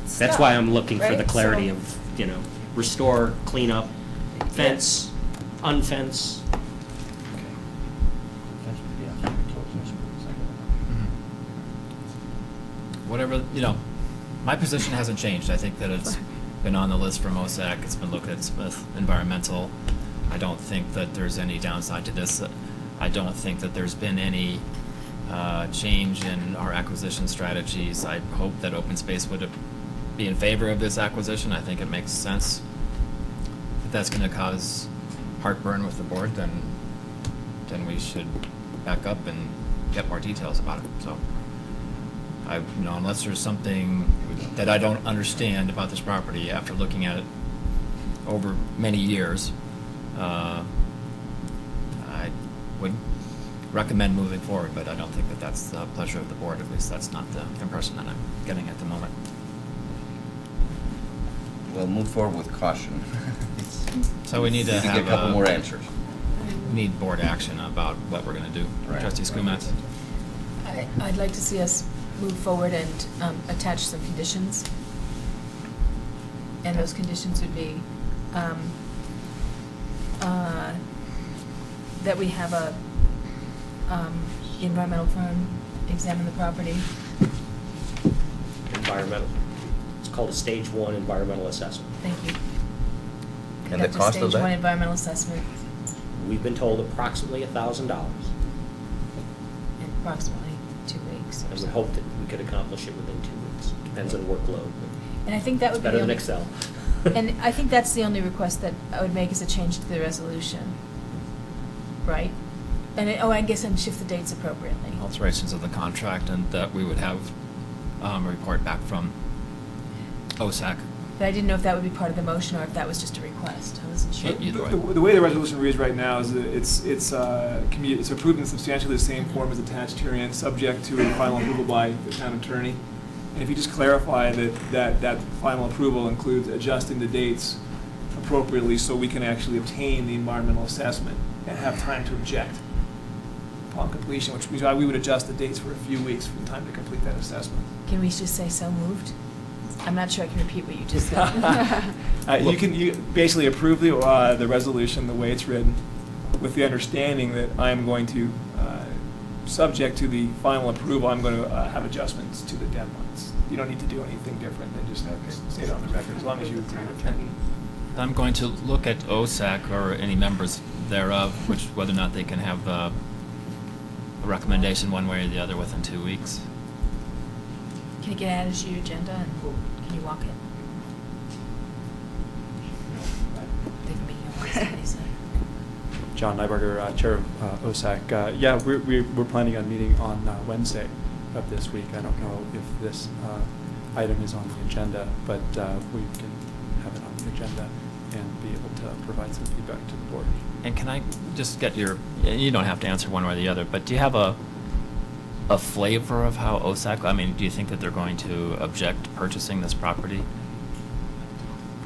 stuff. That's why I'm looking for the right? clarity So- of, restore, clean up, fence, unfence. Whatever, my position hasn't changed. I think that it's been on the list from OSAC. It's been looked at with environmental. I don't think that there's any downside to this. I don't think that there's been any change in our acquisition strategies. I hope that open space would be in favor of this acquisition. I think it makes sense. If that's going to cause heartburn with the board, then we should back up and get more details about it. So, unless there's something that I don't understand about this property after looking at it over many years, I would recommend moving forward, but I don't think that that's the pleasure of the board. At least that's not the impression that I'm getting at the moment. We'll move forward with caution. So we need to Need to have get a couple more answers. We need board action about what we're going to do. Right. Trustee Skumatz? I'd like to see us move forward and attach some conditions. And those conditions would be that we have a environmental firm examine the property. Environmental. It's called a Stage 1 environmental assessment. Thank you. And the Conduct a cost of Stage 1 that? environmental assessment We've been told approximately $1,000. in approximately 2 weeks. I would hope that we could accomplish it within 2 weeks. Depends on workload. And I think that would It's be better the than only- Excel. And I think that's the only request that I would make is a change to the resolution, right? And, I guess, and shift the dates appropriately. Alterations of the contract, and that we would have a report back from OSAC. But I didn't know if that would be part of the motion or if that was just a request. I wasn't sure. Either way. The way the resolution reads right now is that it's approved in substantially the same form as attached herein, subject to a final approval by the town attorney. And if you just clarify that final approval includes adjusting the dates appropriately so we can actually obtain the environmental assessment and have time to object upon completion, which means we would adjust the dates for a few weeks from time to complete that assessment. Can we just say so moved? I'm not sure I can repeat what you just said. You basically approve the resolution the way it's written, with the understanding that I'm going to, subject to the final approval, I'm going to have adjustments to the deadlines. You don't need to do anything different than just say it on the record, as long as you agree with it. I'm going to look at OSAC or any members thereof, whether or not they can have a recommendation one way or the other within 2 weeks. Can it get added to your agenda and can you walk it? They've been meeting on Wednesday, so. John Nyberger, Chair of OSAC. Yeah, we're planning on meeting on Wednesday of this week. I don't know if this item is on the agenda, but we can have it on the agenda and be able to provide some feedback to the board. And can I just get you don't have to answer one way or the other, but do you have a flavor of how OSAC, do you think that they're going to object to purchasing this property?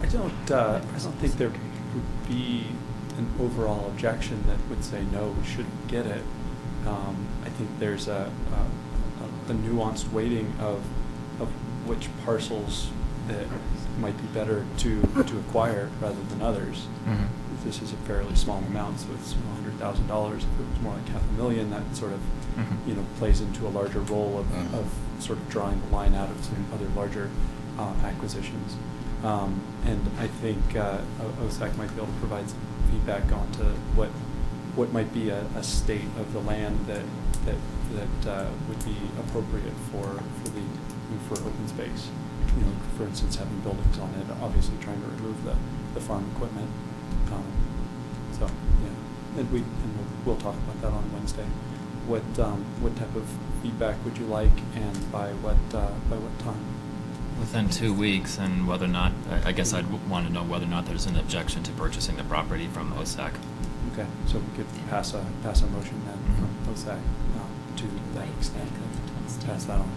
I don't think there would be an overall objection that would say, no, we shouldn't get it. I think there's a nuanced weighting of which parcels that might be better to acquire rather than others. Mm-hmm. This is a fairly small amount, so it's $100,000. If it was more like $500,000, that sort of plays into a larger role of sort of drawing the line out of some other larger acquisitions. And I think OSAC might be able to provide some feedback onto what might be a state of the land that would be appropriate for open space. For instance, having buildings on it, obviously trying to remove the farm equipment. So yeah, and we'll talk about that on Wednesday. What type of feedback would you like, and by what time? Within 2 weeks, and whether or not, I guess I'd want to know whether or not there's an objection to purchasing the property from OSAC. Okay, so we could pass a motion then from OSAC to that extent, pass that on.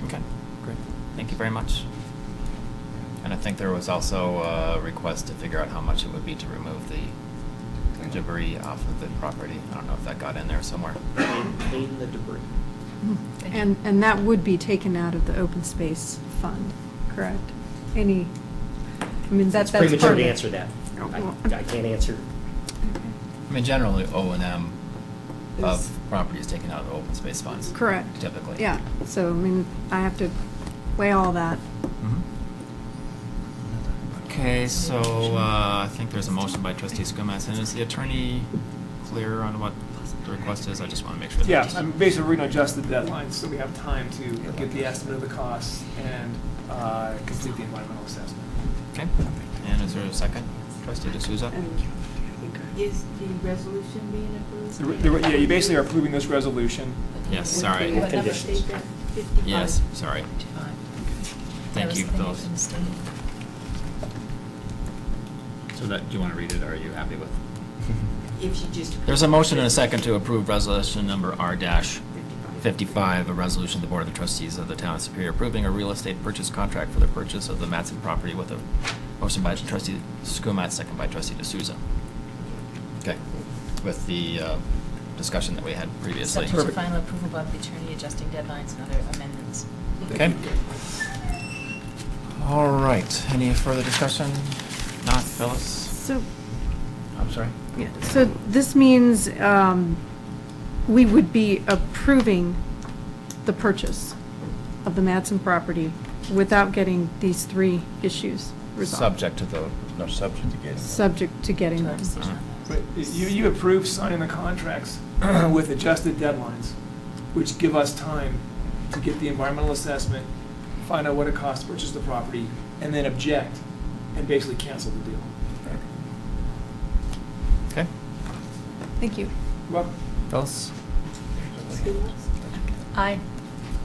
Okay, great. Thank you very much. And I think there was also a request to figure out how much it would be to remove the debris off of the property. I don't know if that got in there somewhere. Clean the debris. And that would be taken out of the open space fund, correct? I mean, that's part of it. It's premature to answer that. Oh, well. I can't answer. I mean, generally, O&M of property is taken out of the open space funds. Correct. Typically. Yeah, so, I mean, I have to weigh all that. Okay, so I think there's a motion by trustee Skumas, and is the attorney clear on what the request is? I just want to make sure. Yeah, I'm basically we're going to adjust the deadlines so we have time to get the estimate of the costs and complete the environmental assessment. Okay, and is there a second? Trustee D'Souza? Is the resolution being approved? Yeah, you basically are approving this resolution. Yes, sorry. What number state that? 55? Yes, sorry. Thank you, Phyllis. So that, do you want to read it, or are you happy with? If you just. There's a motion and a second to approve resolution number R-55, a resolution of the Board of the Trustees of the Town of Superior approving a real estate purchase contract for the purchase of the Matson property with a motion by trustee Skumat, second by trustee D'Souza. Okay, with the discussion that we had previously. Subject to final approval by the attorney, adjusting deadlines and other amendments. Okay. All right, any further discussion? Not, Phyllis? So, I'm sorry? yeah, so this means we would be approving the purchase of the Madsen property without getting these three issues resolved. Subject to the, no, subject to getting. Subject to getting them. But you approve signing the contracts with adjusted deadlines, which give us time to get the environmental assessment, find out what it costs to purchase the property, and then object and basically cancel the deal. Okay. Thank you. Well, Phyllis? Aye.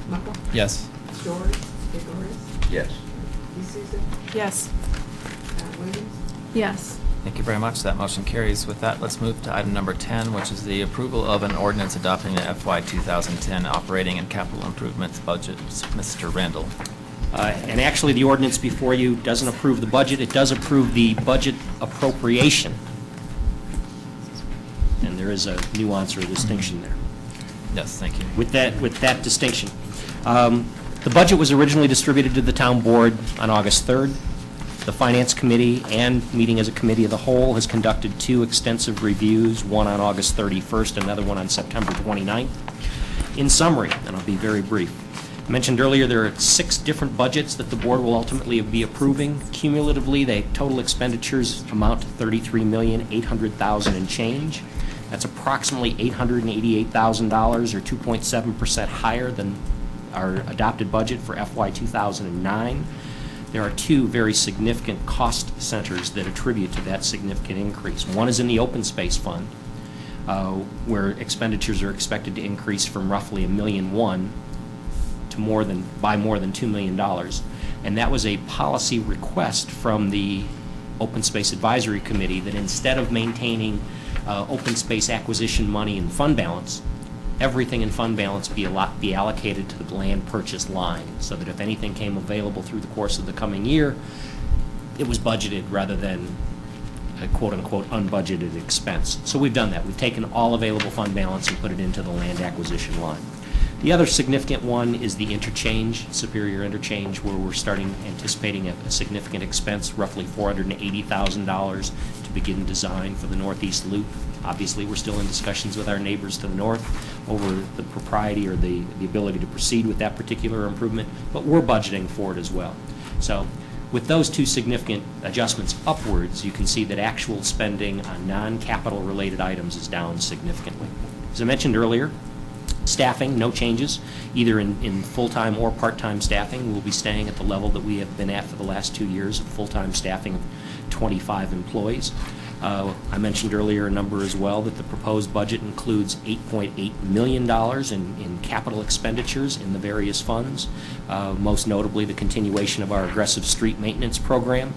Michael? Yes. Story? Gregoris? Yes. D'Souza? Yes. Williams? Yes. Thank you very much. That motion carries. With that, let's move to item number 10, which is the approval of an ordinance adopting the FY 2010 operating and capital improvements budget. Mr. Randall. And actually, the ordinance before you doesn't approve the budget, it does approve the budget appropriation. And there is a nuance or a distinction there. Yes, thank you. With that distinction. The budget was originally distributed to the town board on August 3rd. The Finance Committee, and meeting as a committee of the whole, has conducted two extensive reviews, one on August 31st, another one on September 29th. In summary, and I'll be very brief, I mentioned earlier there are 6 different budgets that the board will ultimately be approving. Cumulatively, the total expenditures amount to $33,800,000 and change. That's approximately $888,000, or 2.7% higher than our adopted budget for FY 2009. There are 2 very significant cost centers that attribute to that significant increase. One is in the open space fund, where expenditures are expected to increase from roughly $1.1 million to more than $2 million. And that was a policy request from the Open Space Advisory Committee that instead of maintaining open space acquisition money in fund balance, everything in fund balance be allocated to the land purchase line, so that if anything came available through the course of the coming year, it was budgeted rather than a quote-unquote unbudgeted expense. So we've done that. We've taken all available fund balance and put it into the land acquisition line. The other significant one is the interchange, Superior Interchange, where we're anticipating a significant expense, roughly $480,000 to begin design for the Northeast Loop. Obviously, we're still in discussions with our neighbors to the north over the propriety or the ability to proceed with that particular improvement, but we're budgeting for it as well. So with those 2 significant adjustments upwards, you can see that actual spending on non-capital related items is down significantly. As I mentioned earlier, staffing, no changes, either in full-time or part-time staffing. We'll be staying at the level that we have been at for the last 2 years of full-time staffing of 25 employees. I mentioned earlier a number as well that the proposed budget includes $8.8 million in capital expenditures in the various funds, most notably the continuation of our aggressive street maintenance program.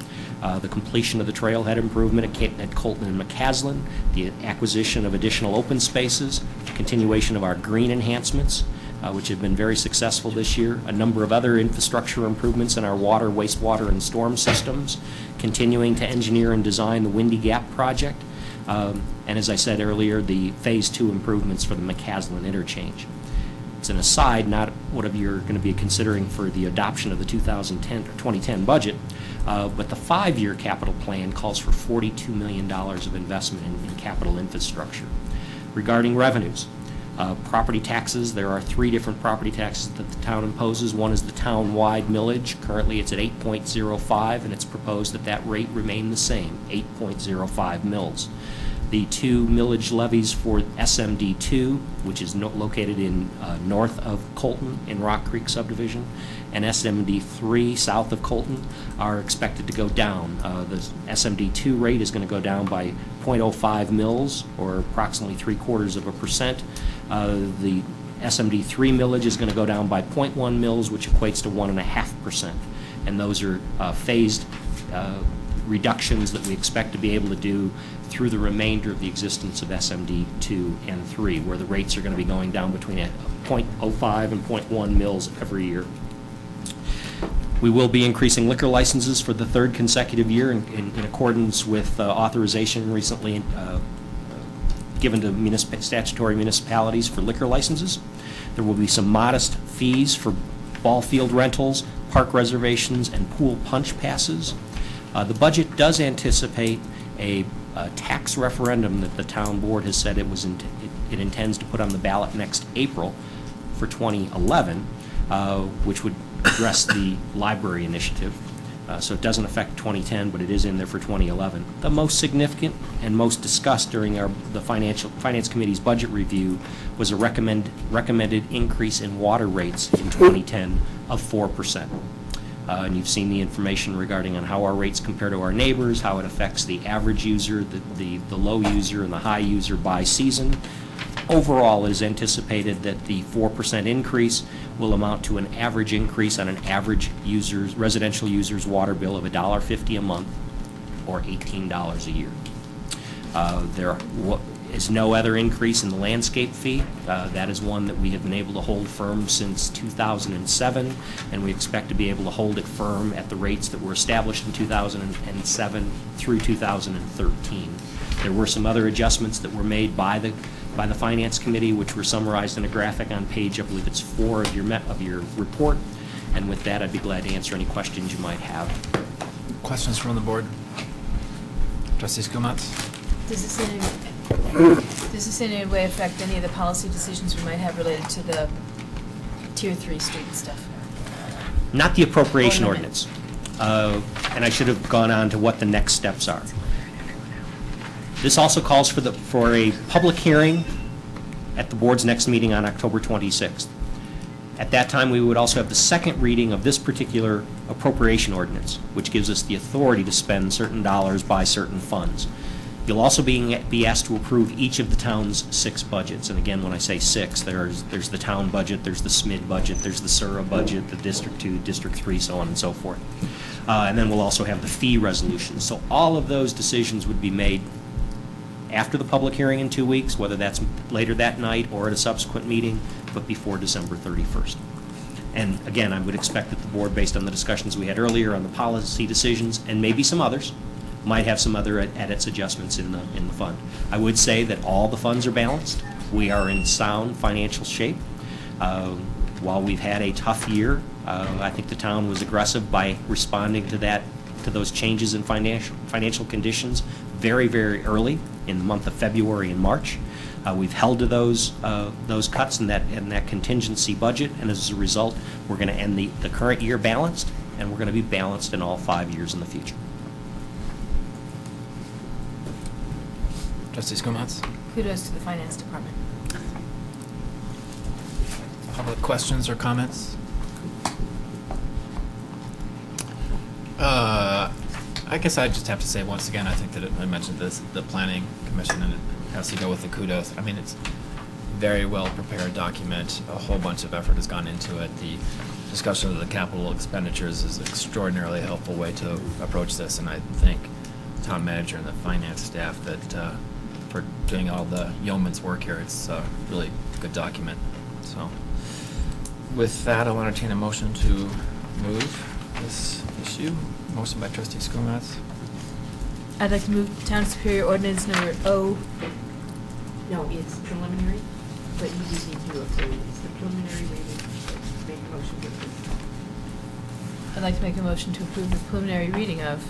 the completion of the trailhead improvement at Colton and McCaslin, the acquisition of additional open spaces, continuation of our green enhancements, which have been very successful this year, a number of other infrastructure improvements in our water, wastewater, and storm systems, continuing to engineer and design the Windy Gap project, and as I said earlier, the Phase 2 improvements for the McCaslin interchange. It's an aside, not what you're going to be considering for the adoption of the 2010 budget, but the 5-year capital plan calls for $42 million of investment in capital infrastructure. Regarding revenues, property taxes, there are 3 different property taxes that the town imposes. One is the town-wide millage. Currently it's at 8.05, and it's proposed that that rate remain the same, 8.05 mils. The 2 millage levies for SMD2, which is located in north of Colton in Rock Creek subdivision, and SMD3 south of Colton are expected to go down. The SMD2 rate is going to go down by 0.05 mils, or approximately 0.75%. The SMD3 millage is going to go down by 0.1 mils, which equates to 1.5%. And those are phased reductions that we expect to be able to do through the remainder of the existence of SMD 2 and 3, where the rates are going to be going down between 0.05 and 0.1 mils every year. We will be increasing liquor licenses for the 3rd consecutive year in accordance with authorization recently given to statutory municipalities for liquor licenses. There will be some modest fees for ball field rentals, park reservations, and pool punch passes. The budget does anticipate a tax referendum that the town board has said it intends to put on the ballot next April for 2011, which would address the library initiative. So it doesn't affect 2010, but it is in there for 2011. The most significant and most discussed during the Finance Committee's budget review was a recommended increase in water rates in 2010 of 4%. And you've seen the information regarding on how our rates compare to our neighbors, how it affects the average user, the low user, and the high user by season. Overall, it is anticipated that the 4% increase will amount to an average increase on an average residential user's water bill of $1.50 a month, or $18 a year. There is no other increase in the landscape fee. That is one that we have been able to hold firm since 2007, and we expect to be able to hold it firm at the rates that were established in 2007 through 2013. There were some other adjustments that were made by the Finance Committee, which were summarized in a graphic on page, I believe it's 4 of your report. And with that, I'd be glad to answer any questions you might have. Questions from the board? Trustee Skumatz? Does this in any way affect any of the policy decisions we might have related to the Tier 3 street stuff? Not the appropriation ordinance. And I should have gone on to what the next steps are. This also calls for a public hearing at the board's next meeting on October 26th. At that time, we would also have the second reading of this particular appropriation ordinance, which gives us the authority to spend certain dollars by certain funds. You'll also be asked to approve each of the town's 6 budgets. And again, when I say 6, there's the town budget, there's the SMID budget, there's the SURA budget, the District 2, District 3, so on and so forth. And then we'll also have the fee resolution. So all of those decisions would be made after the public hearing in 2 weeks, whether that's later that night or at a subsequent meeting, but before December 31st. And again, I would expect that the board, based on the discussions we had earlier on the policy decisions, and maybe some others, might have some other edits, adjustments in the fund. I would say that all the funds are balanced. We are in sound financial shape. While we've had a tough year, I think the town was aggressive by responding to those changes in financial conditions very, very early in the month of February and March. We've held to those cuts and that contingency budget, and as a result, we're going to end the current year balanced, and we're going to be balanced in all 5 years in the future. Trustee Skumatz? Kudos to the Finance Department. Public questions or comments? I guess I just have to say once again, I think that I mentioned this, the Planning Commission, and it has to go with the kudos. I mean, it's very well-prepared document. A whole bunch of effort has gone into it. The discussion of the capital expenditures is an extraordinarily helpful way to approach this, and I thank the town manager and the finance staff that for doing all the yeoman's work here. It's a really good document. So, with that, I'll entertain a motion to move this issue. Motion by Trustee Skomatz. I'd like to move Town Superior Ordinance number O. No, it's preliminary, but you just need to approve. It's the preliminary reading. Make a motion to approve. I'd like to make a motion to approve the preliminary reading of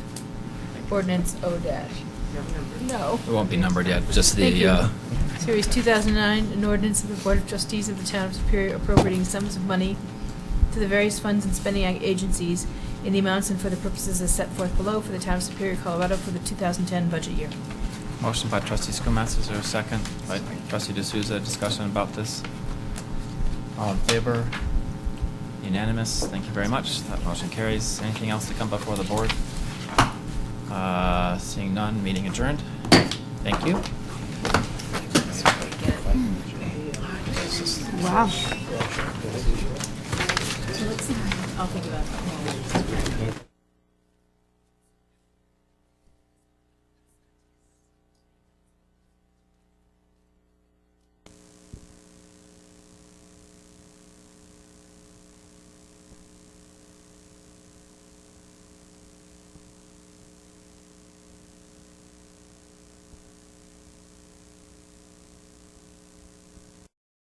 ordinance O dash. No number. No. It won't be numbered yet, just Thank you. the, Series 2009, an ordinance of the Board of Trustees of the Town of Superior appropriating sums of money to the various funds and spending agencies in the amounts and for the purposes as set forth below for the Town of Superior, Colorado for the 2010 budget year. motion by Trustee Skomatz. Is there a second? By Trustee D'Souza. Discussion about this. All in favor? Unanimous. Thank you very much. That motion carries. Anything else to come before the board? Seeing none, meeting adjourned. Thank you. Wow. I'll think about it.